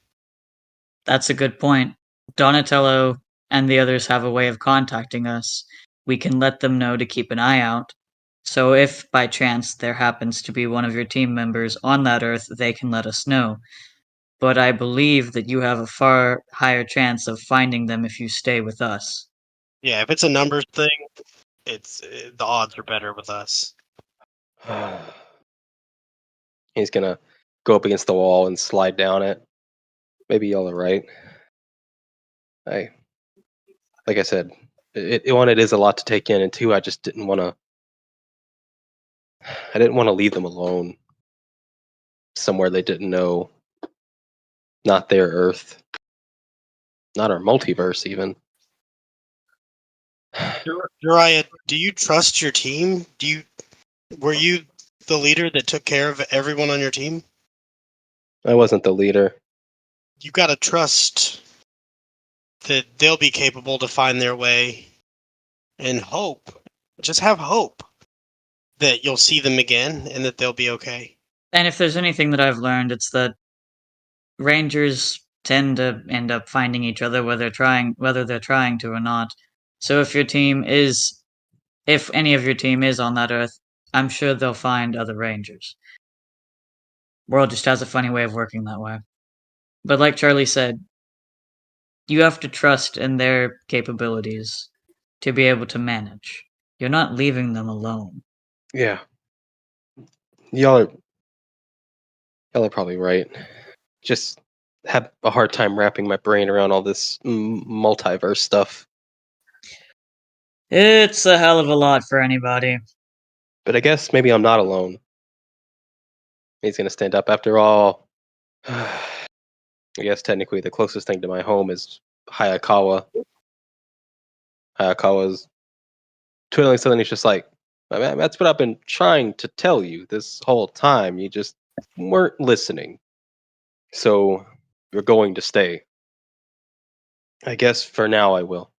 That's a good point. Donatello and the others have a way of contacting us. We can let them know to keep an eye out. So if by chance there happens to be one of your team members on that Earth, they can let us know. But I believe that you have a far higher chance of finding them if you stay with us. Yeah, if it's a numbers thing, it's the odds are better with us. He's gonna go up against the wall and slide down it. Maybe y'all are right. Like I said, one, it is a lot to take in, and two, I just didn't want to. I didn't want to leave them alone somewhere they didn't know. Not their Earth, not our multiverse, even. Jiraiya, do you trust your team? Were you the leader that took care of everyone on your team? I wasn't the leader. You gotta trust that they'll be capable to find their way, and hope. Just have hope that you'll see them again and that they'll be okay. And if there's anything that I've learned, it's that Rangers tend to end up finding each other whether they're trying to or not. So if any of your team is on that Earth, I'm sure they'll find other Rangers. World just has a funny way of working that way. But like Charlie said, you have to trust in their capabilities to be able to manage. You're not leaving them alone. Yeah, y'all are probably right. Just have a hard time wrapping my brain around all this multiverse stuff. It's a hell of a lot for anybody. But I guess maybe I'm not alone. He's gonna stand up. After all, I guess technically the closest thing to my home is Hayakawa. Hayakawa's twiddling something. He's just like, "Man, that's what I've been trying to tell you this whole time. You just weren't listening. So you're going to stay. I guess for now I will.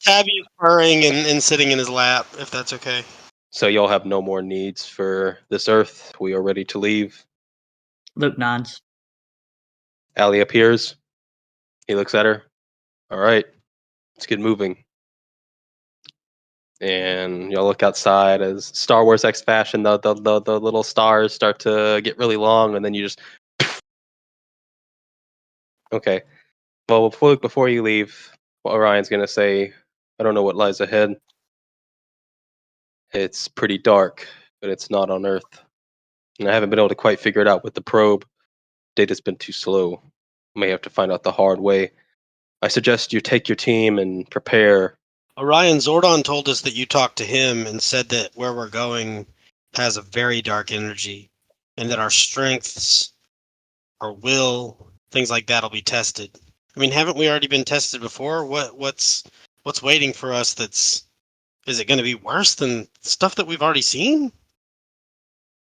Tabby's purring and sitting in his lap, if that's okay. So y'all have no more needs for this earth. We are ready to leave." Luke nods. Allie appears. He looks at her. All right, let's get moving. And y'all look outside as Star Wars X fashion. The little stars start to get really long, and then you just okay. Well, before you leave, Orion's gonna say, "I don't know what lies ahead. It's pretty dark, but it's not on Earth, and I haven't been able to quite figure it out with the probe. Data's been too slow. May have to find out the hard way. I suggest you take your team and prepare." Orion Zordon told us that you talked to him and said that where we're going has a very dark energy, and that our strengths, our will, things like that will be tested. I mean, haven't we already been tested before? What's waiting for us? Is it going to be worse than stuff that we've already seen?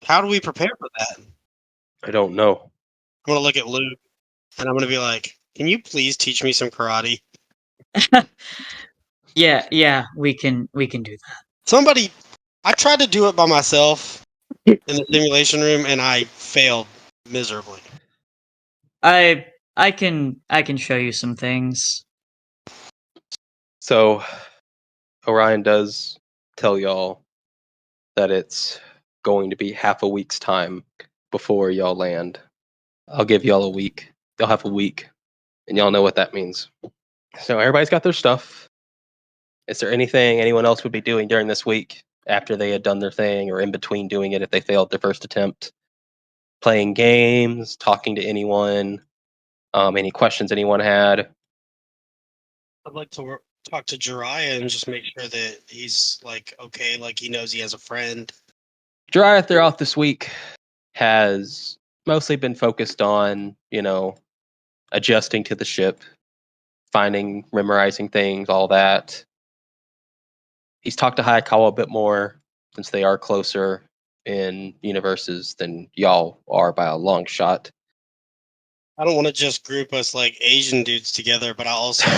How do we prepare for that? I don't know. I'm going to look at Luke and I'm going to be like, "Can you please teach me some karate?" Yeah, we can do that. Somebody, I tried to do it by myself in the simulation room and I failed miserably. I can show you some things. So Orion does tell y'all that it's going to be half a week's time before y'all land. I'll give y'all a week. Y'all have a week, and y'all know what that means. So everybody's got their stuff. Is there anything anyone else would be doing during this week after they had done their thing, or in between doing it if they failed their first attempt? Playing games, talking to anyone, any questions anyone had? I'd like to talk to Jiraiya and just make sure that he's like okay, like he knows he has a friend. Jiraiya throughout this week has mostly been focused on, adjusting to the ship, finding, memorizing things, all that. He's talked to Hayakawa a bit more since they are closer in universes than y'all are by a long shot. I don't want to just group us like Asian dudes together, but I also,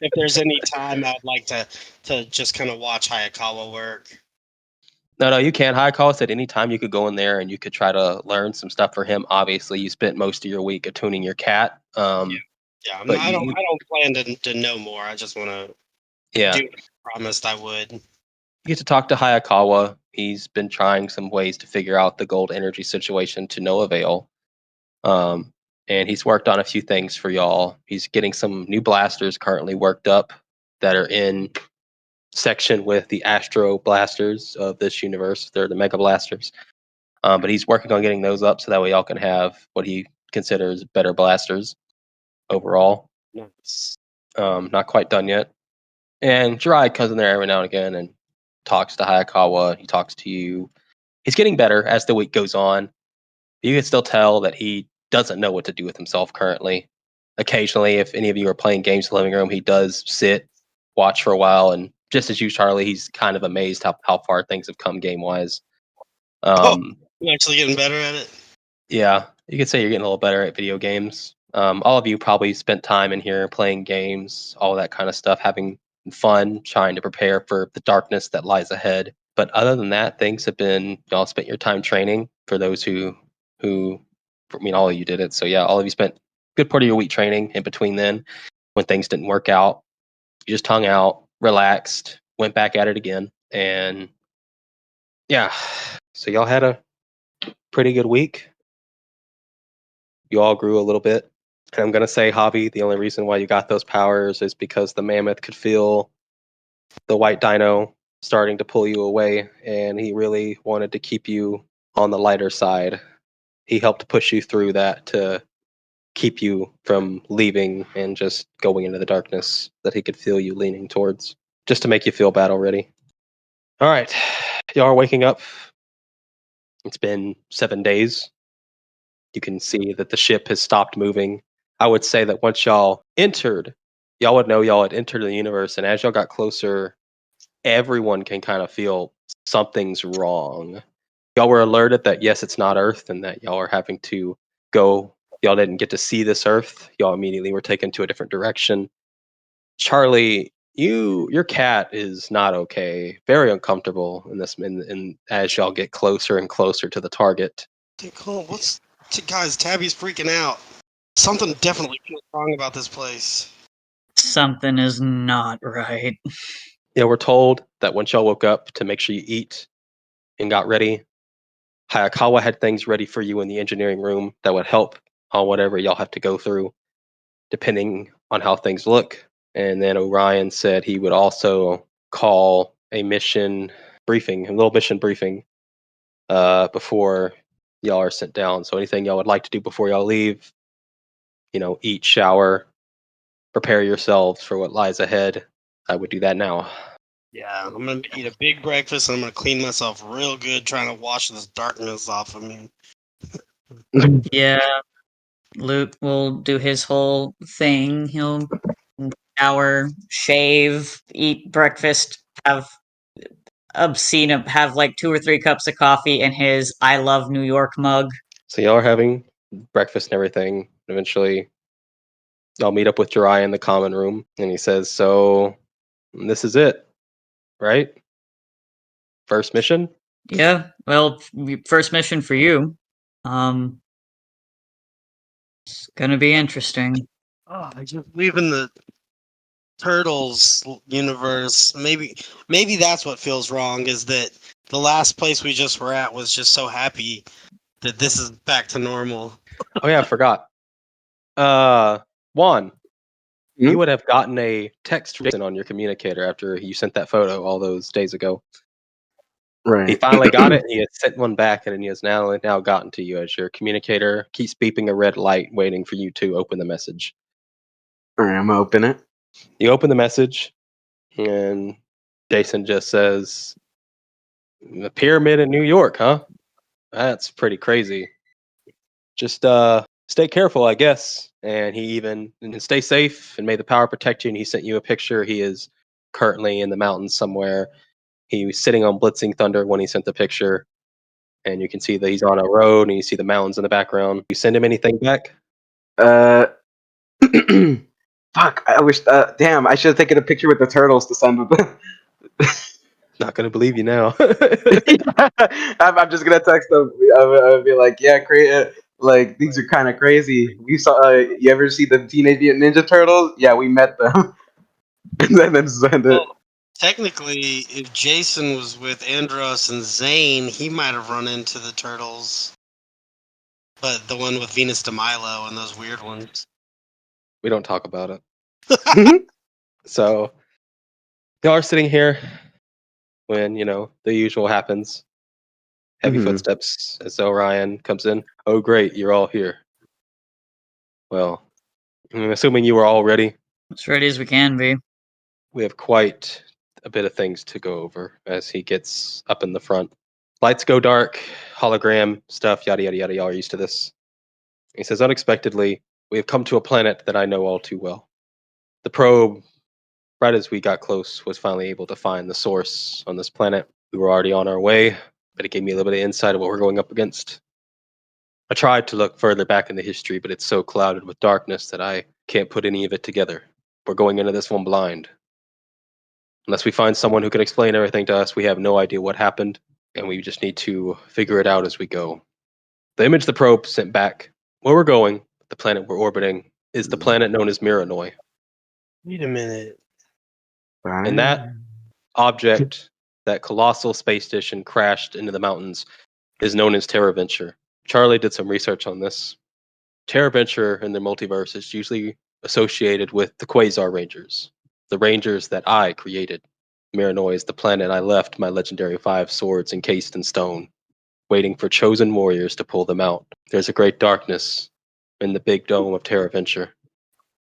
if there's any time, I'd like to just kind of watch Hayakawa work. No, you can. Hayakawa said anytime you could go in there and you could try to learn some stuff for him. Obviously, you spent most of your week attuning your cat. Yeah, but I don't plan to know more. I just want to do what I promised I would. You get to talk to Hayakawa. He's been trying some ways to figure out the gold energy situation to no avail. And he's worked on a few things for y'all. He's getting some new blasters currently worked up that are in section with the Astro blasters of this universe. They're the Mega blasters. But he's working on getting those up so that way y'all can have what he considers better blasters overall. Nice. Not quite done yet. And Jirai comes in there every now and again and talks to Hayakawa. He talks to you. He's getting better as the week goes on. You can still tell that he doesn't know what to do with himself currently. Occasionally, if any of you are playing games in the living room, he does sit, watch for a while, and just as you, Charlie, he's kind of amazed how far things have come game-wise. You're actually getting better at it? Yeah, you could say you're getting a little better at video games. All of you probably spent time in here playing games, all that kind of stuff, having fun, trying to prepare for the darkness that lies ahead. But other than that, things have been, y'all spent your time training. For those who, all of you did it. So yeah, all of you spent a good part of your week training. In between then, when things didn't work out, you just hung out, relaxed, went back at it again, and yeah. So y'all had a pretty good week. You all grew a little bit. And I'm going to say, Javi, the only reason why you got those powers is because the mammoth could feel the white dino starting to pull you away, and he really wanted to keep you on the lighter side. He helped push you through that to keep you from leaving and just going into the darkness that he could feel you leaning towards, just to make you feel bad already. All right. Y'all are waking up. It's been 7 days. You can see that the ship has stopped moving. I would say that once y'all entered, y'all would know y'all had entered the universe, and as y'all got closer, everyone can kind of feel something's wrong. Y'all were alerted that yes, it's not Earth, and that y'all are having to go. Y'all didn't get to see this Earth. Y'all immediately were taken to a different direction. Charlie, your cat is not okay. Very uncomfortable in this. In as y'all get closer and closer to the target. Cool. Guys? Tabby's freaking out. Something definitely feels wrong about this place. Something is not right. Yeah, we're told that once y'all woke up to make sure you eat and got ready, Hayakawa had things ready for you in the engineering room that would help on whatever y'all have to go through, depending on how things look. And then Orion said he would also call a mission briefing, a little mission briefing, before y'all are sent down. So anything y'all would like to do before y'all leave, eat, shower, prepare yourselves for what lies ahead, I would do that now. Yeah, I'm gonna eat a big breakfast and I'm gonna clean myself real good, trying to wash this darkness off of me. Yeah, Luke will do his whole thing. He'll shower, shave, eat breakfast, have have like 2 or 3 cups of coffee in his I love New York mug. So y'all are having breakfast and everything. Eventually, y'all meet up with Jirai in the common room, and he says, "So, this is it, right? First mission." Yeah, well, first mission for you. It's gonna be interesting. Oh, I just leaving the Turtles universe. Maybe that's what feels wrong. Is that the last place we just were at was just so happy that this is back to normal. Oh yeah, I forgot. Juan, You would have gotten a text from Jason on your communicator after you sent that photo all those days ago. Right. He finally got it, and he has sent one back, and he has now gotten to you as your communicator keeps beeping a red light, waiting for you to open the message. All right, I'm gonna open it. You open the message, and Jason just says, "The pyramid in New York, huh? That's pretty crazy. Just stay careful, I guess." And he even and stay safe and may the power protect you. And he sent you a picture. He is currently in the mountains somewhere. He was sitting on Blitzing Thunder when he sent the picture. And you can see that he's on a road and you see the mountains in the background. You send him anything back? Fuck, I wish, damn, I should have taken a picture with the turtles to send them. Not gonna believe you now. I'm just gonna text them. I'll be like, yeah, like, these are kind of crazy. We saw, you ever see the Teenage Mutant Ninja Turtles? Yeah, we met them. And then send it. Well, technically, if Jason was with Andros and Zane, he might have run into the turtles. But the one with Venus de Milo and those weird ones. We don't talk about it. So y'all are sitting here when, the usual happens. Heavy Mhm. footsteps as Orion comes in. Oh, great, you're all here. Well, I'm assuming you were all ready. As ready as we can be. We have quite a bit of things to go over as he gets up in the front. Lights go dark, hologram stuff, yada, yada, yada. Y'all are used to this. He says, unexpectedly, we have come to a planet that I know all too well. The probe, right as we got close, was finally able to find the source on this planet. We were already on our way, but it gave me a little bit of insight of what we're going up against. I tried to look further back in the history, but it's so clouded with darkness that I can't put any of it together. We're going into this one blind. Unless we find someone who can explain everything to us, we have no idea what happened, and we just need to figure it out as we go. The image the probe sent back, where we're going, the planet we're orbiting, is the planet known as Miranoi. Wait a minute. And that object, that colossal space station crashed into the mountains, is known as TerraVenture. Charlie did some research on this. TerraVenture in the multiverse is usually associated with the Quasar Rangers, the Rangers that I created. Miranoi is the planet I left my legendary 5 swords encased in stone, waiting for chosen warriors to pull them out. There's a great darkness in the big dome of TerraVenture.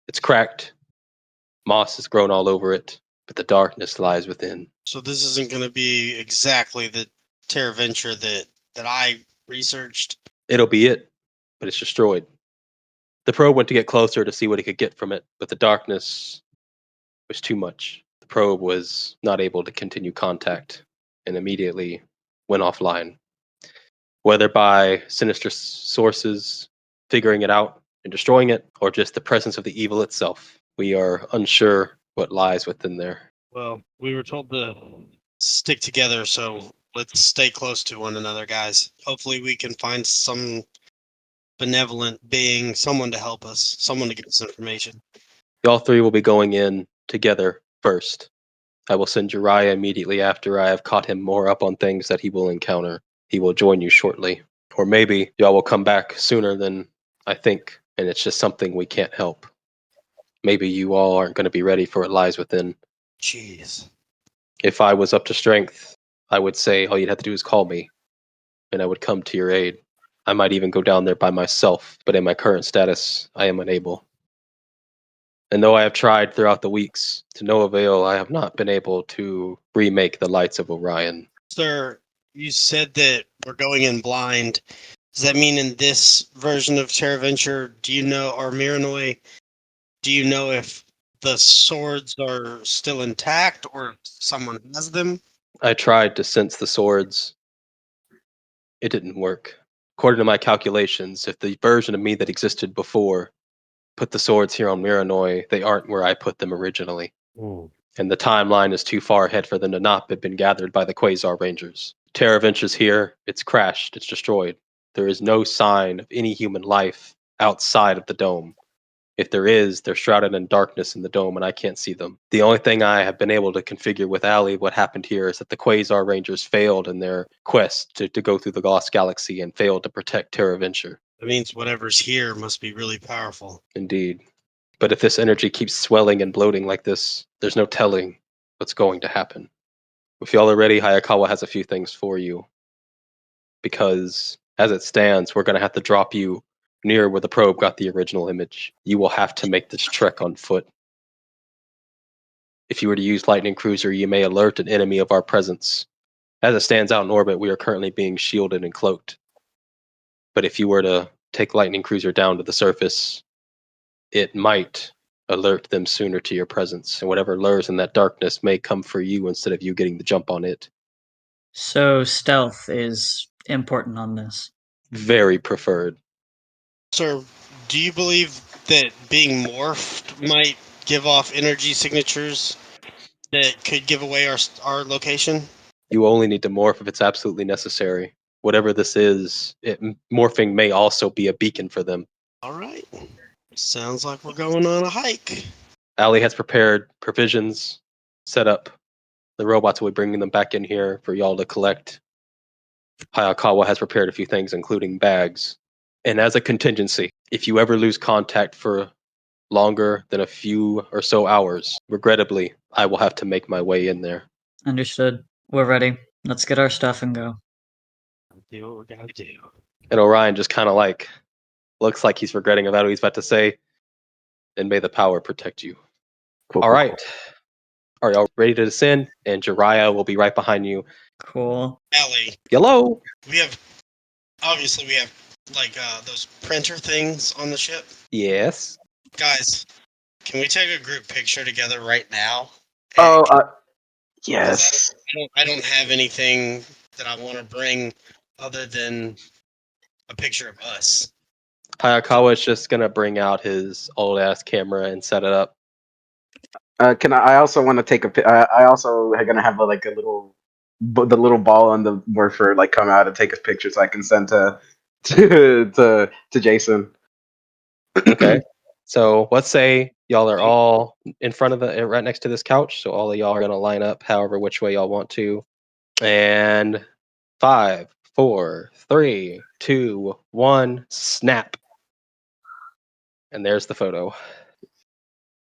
It's cracked, moss has grown all over it, but the darkness lies within. So this isn't going to be exactly the TerraVenture that I researched. It'll be it, but it's destroyed. The probe went to get closer to see what he could get from it, but the darkness was too much. The probe was not able to continue contact and immediately went offline. Whether by sinister sources figuring it out and destroying it, or just the presence of the evil itself, we are unsure what lies within there. Well, we were told to stick together, so let's stay close to one another, guys. Hopefully we can find some benevolent being, someone to help us, someone to give us information. Y'all three will be going in together first. I will send Uriah immediately after I have caught him more up on things that he will encounter. He will join you shortly. Or maybe y'all will come back sooner than I think, and it's just something we can't help. Maybe you all aren't going to be ready for what lies within. Jeez. If I was up to strength, I would say all you'd have to do is call me, and I would come to your aid. I might even go down there by myself, but in my current status, I am unable. And though I have tried throughout the weeks, to no avail, I have not been able to remake the lights of Orion. Sir, you said that we're going in blind. Does that mean in this version of TerraVenture, do you know, or Miranoi, do you know if the swords are still intact or if someone has them? I tried to sense the swords. It didn't work. According to my calculations, if the version of me that existed before put the swords here on Miranoi, they aren't where I put them originally. Ooh. And the timeline is too far ahead for them to not have been gathered by the Quasar Rangers. TerraVenture's here. It's crashed. It's destroyed. There is no sign of any human life outside of the dome. If there is, they're shrouded in darkness in the dome, and I can't see them. The only thing I have been able to configure with Allie, what happened here, is that the Quasar Rangers failed in their quest to go through the Lost Galaxy and failed to protect TerraVenture. That means whatever's here must be really powerful. Indeed. But if this energy keeps swelling and bloating like this, there's no telling what's going to happen. If y'all are ready, Hayakawa has a few things for you. Because as it stands, we're going to have to drop you near where the probe got the original image. You will have to make this trek on foot. If you were to use Lightning Cruiser, you may alert an enemy of our presence. As it stands out in orbit, we are currently being shielded and cloaked. But if you were to take Lightning Cruiser down to the surface, it might alert them sooner to your presence, and whatever lures in that darkness may come for you instead of you getting the jump on it. So stealth is important on this. Very preferred. Sir, do you believe that being morphed might give off energy signatures that could give away our location? You only need to morph if it's absolutely necessary. Whatever this is, morphing may also be a beacon for them. All right. Sounds like we're going on a hike. Ali has prepared provisions, set up. The robots will be bringing them back in here for y'all to collect. Hayakawa has prepared a few things, including bags. And as a contingency, if you ever lose contact for longer than a few or so hours, regrettably, I will have to make my way in there. Understood. We're ready. Let's get our stuff and go. Do what we gotta do. And Orion just kind of like looks like he's regretting about what he's about to say. And may the power protect you. Cool, All cool, right. Are y'all ready to descend? And Jiraiya will be right behind you. Cool. Allie, Hello. we have like those printer things on the ship. Yes. Guys, can we take a group picture together right now? cool. Oh, Because yes. I don't have anything that I want to bring other than a picture of us. Hayakawa is just gonna bring out his old ass camera and set it up. Can I also want to take a. I also are gonna have like a little, the little ball on the morpher like come out and take a picture so I can send to Jason. Okay. So let's say y'all are all in front of the right next to this couch. So all of y'all are gonna line up however which way y'all want to. And 5, 4, 3, 2, 1, snap. And there's the photo.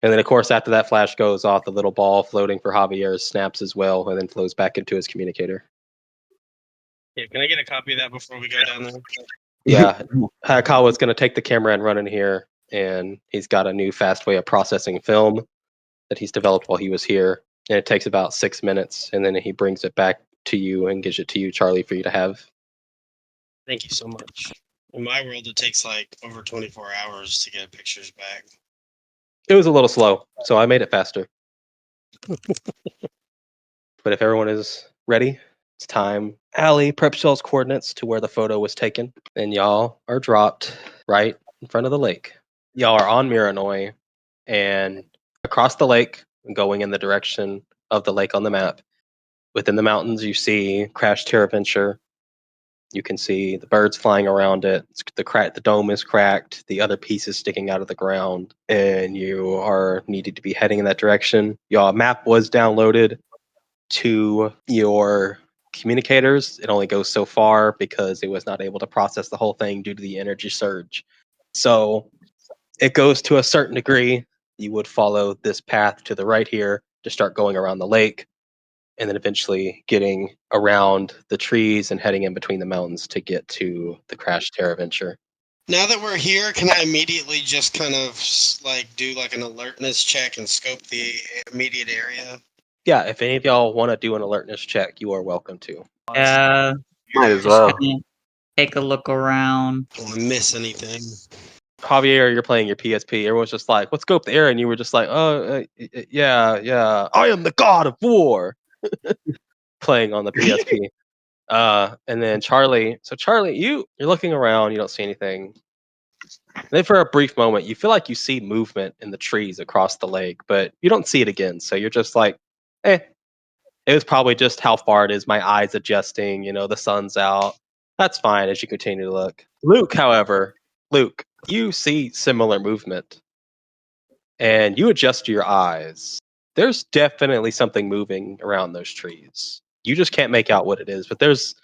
And then of course after that flash goes off, the little ball floating for Javier snaps as well and then flows back into his communicator. Yeah, can I get a copy of that before we go down there? Yeah. Hayakawa's gonna take the camera and run in here, and he's got a new fast way of processing film that he's developed while he was here. And it takes about 6 minutes, and then he brings it back to you and gives it to you, Charlie, for you to have. Thank you so much. In my world, it takes like over 24 hours to get pictures back. It was a little slow, so I made it faster. But if everyone is ready, it's time. Allie preps y'all's coordinates to where the photo was taken, and y'all are dropped right in front of the lake. Y'all are on Miranoi, and across the lake, going in the direction of the lake on the map. Within the mountains, you see Crash Terraventure. You can see the birds flying around it. The dome is cracked. The other pieces sticking out of the ground, and you are needed to be heading in that direction. Your map was downloaded to your communicators. It only goes so far because it was not able to process the whole thing due to the energy surge. So it goes to a certain degree. You would follow this path to the right here to start going around the lake, and then eventually getting around the trees and heading in between the mountains to get to the Crash Terraventure. Now that we're here, can I immediately just kind of like do like an alertness check and scope the immediate area? Yeah, if any of y'all want to do an alertness check, you are welcome to. Might as Just well. kinda take a look around. Don't want to miss anything. Javier, you're playing your PSP. Everyone's just like, let's scope the area. And you were just like, yeah. I am the god of war. Playing on the PSP. And then Charlie. So Charlie, you're looking around. You don't see anything. And then for a brief moment, you feel like you see movement in the trees across the lake, but you don't see it again. So you're just like, it was probably just how far it is. My eyes adjusting. The sun's out. That's fine as you continue to look. Luke, however, you see similar movement, and you adjust your eyes. There's definitely something moving around those trees. You just can't make out what it is, but there's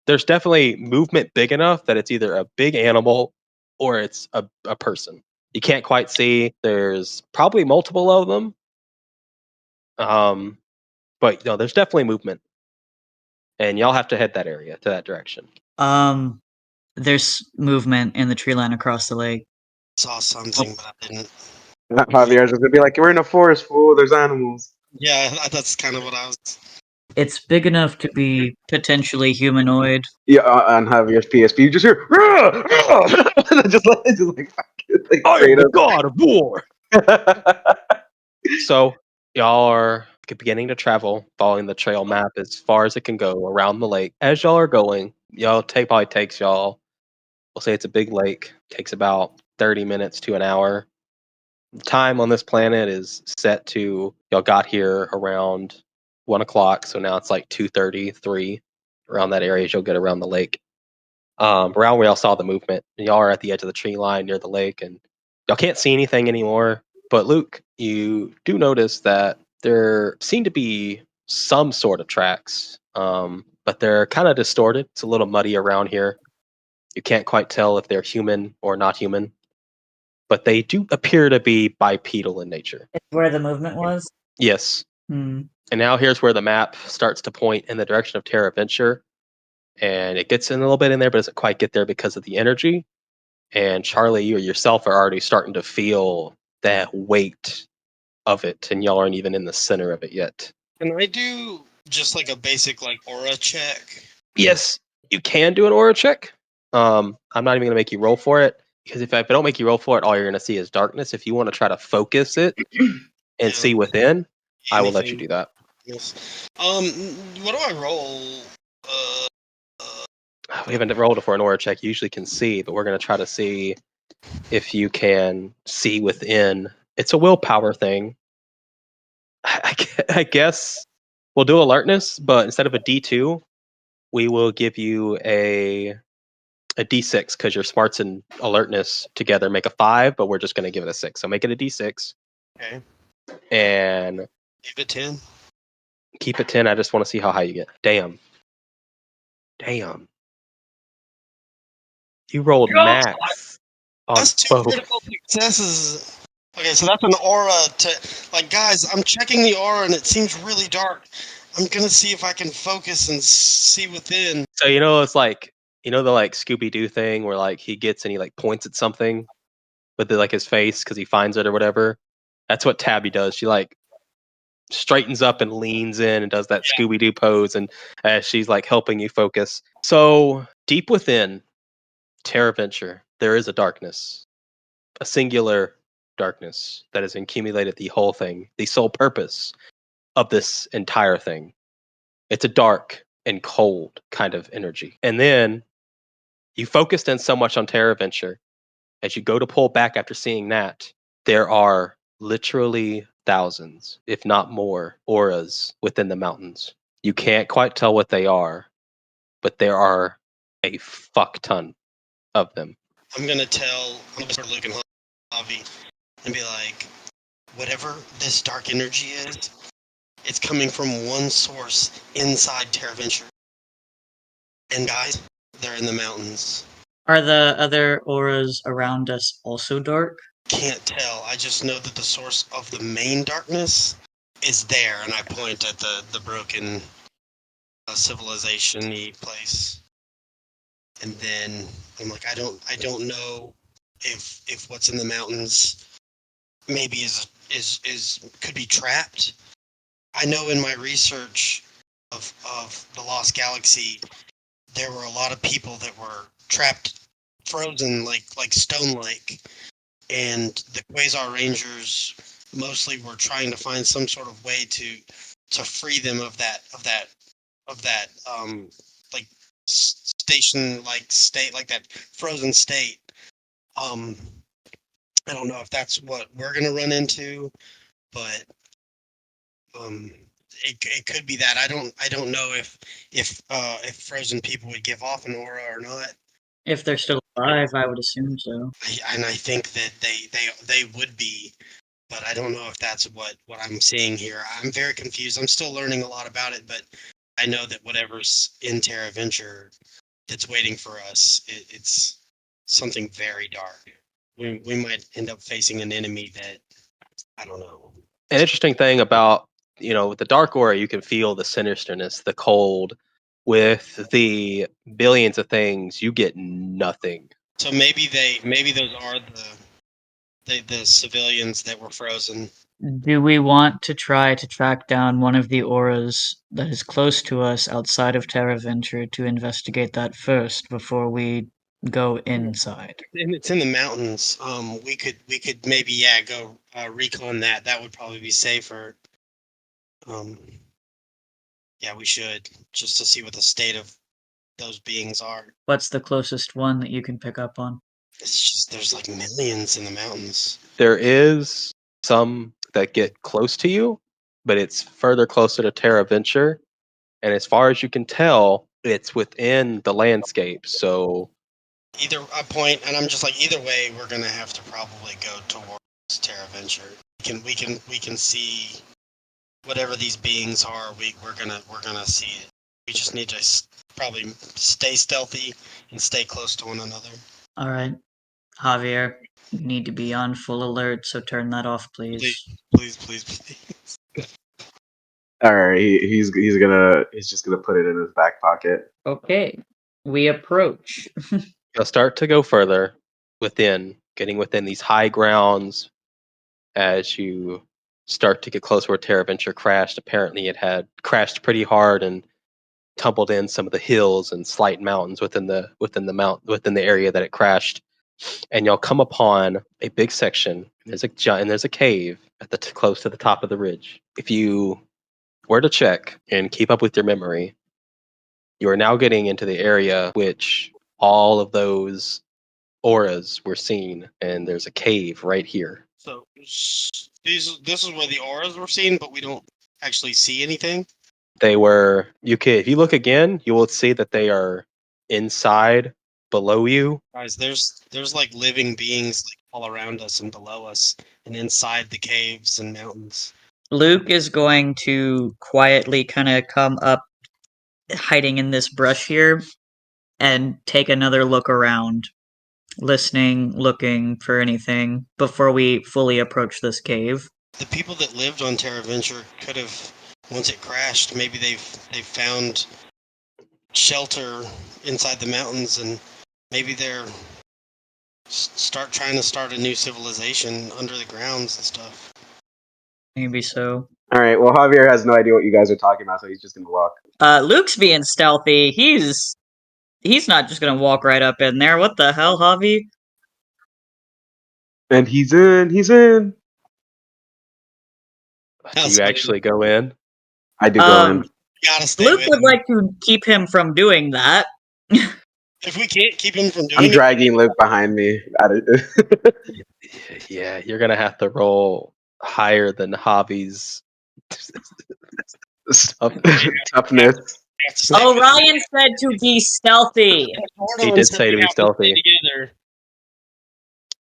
definitely movement big enough that it's either a big animal or it's a person. You can't quite see. There's probably multiple of them. But there's definitely movement, and y'all have to head that area to that direction. There's movement in the tree line across the lake. Saw something, but I didn't. Javier's just gonna be like, "We're in a forest, fool. There's animals." Yeah, that's kind of what I was. It's big enough to be potentially humanoid. Yeah, on Javier's PSP, you just hear, "Rah! Rah!" just like I am straight the god of war. up. So y'all are beginning to travel, following the trail map as far as it can go around the lake. As y'all are going, probably takes y'all. We'll say it's a big lake. Takes about 30 minutes to an hour. Time on this planet is set to y'all got here around 1 o'clock, so now it's like 2:33 around that area as you'll get around the lake. Around where y'all saw the movement. And y'all are at the edge of the tree line near the lake, and y'all can't see anything anymore. But Luke, you do notice that there seem to be some sort of tracks, but they're kind of distorted. It's a little muddy around here. You can't quite tell if they're human or not human, but they do appear to be bipedal in nature. Where the movement was? Yes. Hmm. And now here's where the map starts to point in the direction of Terra Venture. And it gets in a little bit in there, but doesn't quite get there because of the energy. And Charlie, you yourself are already starting to feel that weight of it, and y'all aren't even in the center of it yet. Can I do just like a basic like aura check? Yes, you can do an aura check. I'm not even going to make you roll for it, because if I don't make you roll for it, all you're going to see is darkness. If you want to try to focus it and see within, I will let you do that. Yes. What do I roll? We haven't rolled for an aura check. You usually can see, but we're going to try to see if you can see within. It's a willpower thing. I guess we'll do alertness, but instead of a D2, we will give you a D6 because your smarts and alertness together make a 5, but we're just going to give it a 6. So make it a D6. Okay. And Keep it 10. Keep it 10. I just want to see how high you get. Damn. You rolled max on That's 2 both. critical successes. Okay, so that's an aura like, guys, I'm checking the aura and it seems really dark. I'm gonna see if I can focus and see within. So it's like the like Scooby Doo thing where like he gets and he like points at something with like his face because he finds it or whatever. That's what Tabby does. She like straightens up and leans in and does that Scooby Doo pose, and as she's like helping you focus. So deep within Terra Venture, there is a darkness, a singular darkness that has accumulated the whole thing, the sole purpose of this entire thing. It's a dark and cold kind of energy. And then you focused in so much on Terra Venture. As you go to pull back after seeing that, there are literally thousands, if not more, auras within the mountains. You can't quite tell what they are, but there are a fuck ton of them. I'm gonna start looking at Javi and be like, whatever this dark energy is, it's coming from one source inside TerraVenture. And guys, they're in the mountains. Are the other auras around us also dark? Can't tell. I just know that the source of the main darkness is there, and I point at the broken civilization-y place. And then I'm like, I don't know if what's in the mountains maybe is could be trapped. I know in my research of the Lost Galaxy, there were a lot of people that were trapped, frozen like Stone Lake, and the Quasar Rangers mostly were trying to find some sort of way to free them of that like station like state, like that frozen state. I don't know if that's what we're gonna run into, but it could be that. I don't know if frozen people would give off an aura or not. If they're still alive, I would assume so. And I think that they would be, but I don't know if that's what I'm seeing here. I'm very confused. I'm still learning a lot about it, but I know that whatever's in Terra Venture that's waiting for us, it's something very dark. we might end up facing an enemy that I don't know. An interesting thing about, with the dark aura, you can feel the sinisterness, the cold. With the billions of things, you get nothing. So maybe those are the civilians that were frozen. Do we want to try to track down one of the auras that is close to us outside of Terra Venture to investigate that first before we go inside? And it's in the mountains. We could maybe go recon that. That would probably be safer. Yeah, we should just to see what the state of those beings are. What's the closest one that you can pick up on? It's just there's like millions in the mountains. There is some that get close to you, but it's further closer to Terra Venture. And as far as you can tell, it's within the landscape. So Either a point, and I'm just like either way, we're gonna have to probably go towards Terra Venture. We can see whatever these beings are. We're gonna see it. We just need to probably stay stealthy and stay close to one another. All right, Javier, you need to be on full alert, so turn that off, please. Please. All right, he's just gonna put it in his back pocket. Okay, we approach. you'll start to go further getting within these high grounds. As you start to get close where Terra Venture crashed, apparently it had crashed pretty hard and tumbled in some of the hills and slight mountains within the area that it crashed. And you'll come upon a big section. There's a cave close to the top of the ridge. If you were to check and keep up with your memory, you are now getting into the area which all of those auras were seen, and there's a cave right here. So this is where the auras were seen, but we don't actually see anything. If you look again, you will see that they are inside below you. Guys, there's like living beings like all around us and below us and inside the caves and mountains. Luke is going to quietly kind of come up, hiding in this brush here, and take another look around, listening, looking for anything before we fully approach this cave. The people that lived on Terra Venture could have, once it crashed, maybe they've found shelter inside the mountains, and maybe they're trying to start a new civilization under the grounds and stuff. Maybe so. All right. Well, Javier has no idea what you guys are talking about, so he's just gonna walk. Luke's being stealthy. He's not just gonna walk right up in there. What the hell, Javi? And he's in. He's in. Do you actually go in? I do go in. Gotta stay Luke with would him. like to keep him from doing that. If we can't keep him from doing I'm it, dragging Luke behind me. Yeah, you're gonna have to roll higher than Javi's Toughness. we have to stay Oh, with him. Ryan said to be stealthy. He did say to be We have stealthy. stay together.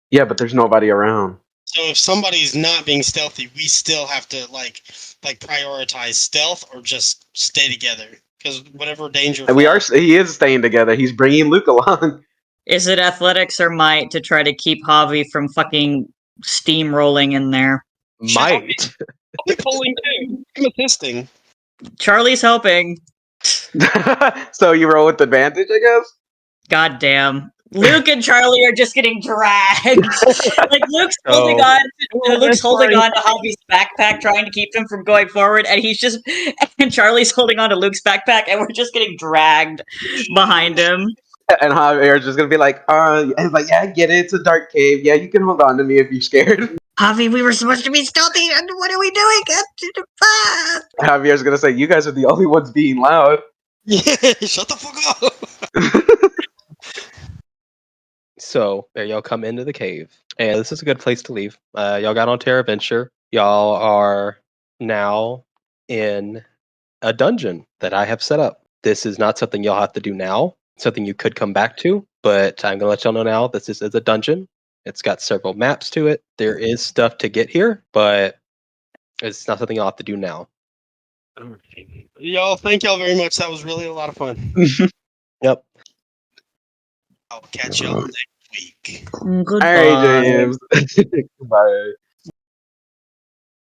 Yeah, but there's nobody around. So if somebody's not being stealthy, we still have to like prioritize stealth or just stay together because whatever danger. And he is staying together. He's bringing Luke along. Is it athletics or might to try to keep Javi from fucking steamrolling in there? Might. I'll be pulling too. I'm assisting. Charlie's helping. So you roll with advantage, I guess? God damn. Luke and Charlie are just getting dragged. Like Luke's holding Oh. on to Javi's backpack, trying to keep him from going forward, and Charlie's holding on to Luke's backpack, and we're just getting dragged behind him. And Javier's just gonna be like, and he's like, yeah, get it. It's a dark cave. Yeah, you can hold on to me if you're scared. Javi, we were supposed to be stealthy, and what are we doing? Javier's gonna say, you guys are the only ones being loud. Yeah, shut the fuck up. So there y'all come into the cave, and this is a good place to leave. Y'all got on Terra Venture. Y'all are now in a dungeon that I have set up. This is not something y'all have to do now. Something you could come back to, but I'm gonna let y'all know now. This is a dungeon. It's got several maps to it. There is stuff to get here, but it's not something y'all have to do now. Y'all, thank y'all very much. That was really a lot of fun. Yep. I'll catch y'all next week. All right, Goodbye. James. Bye.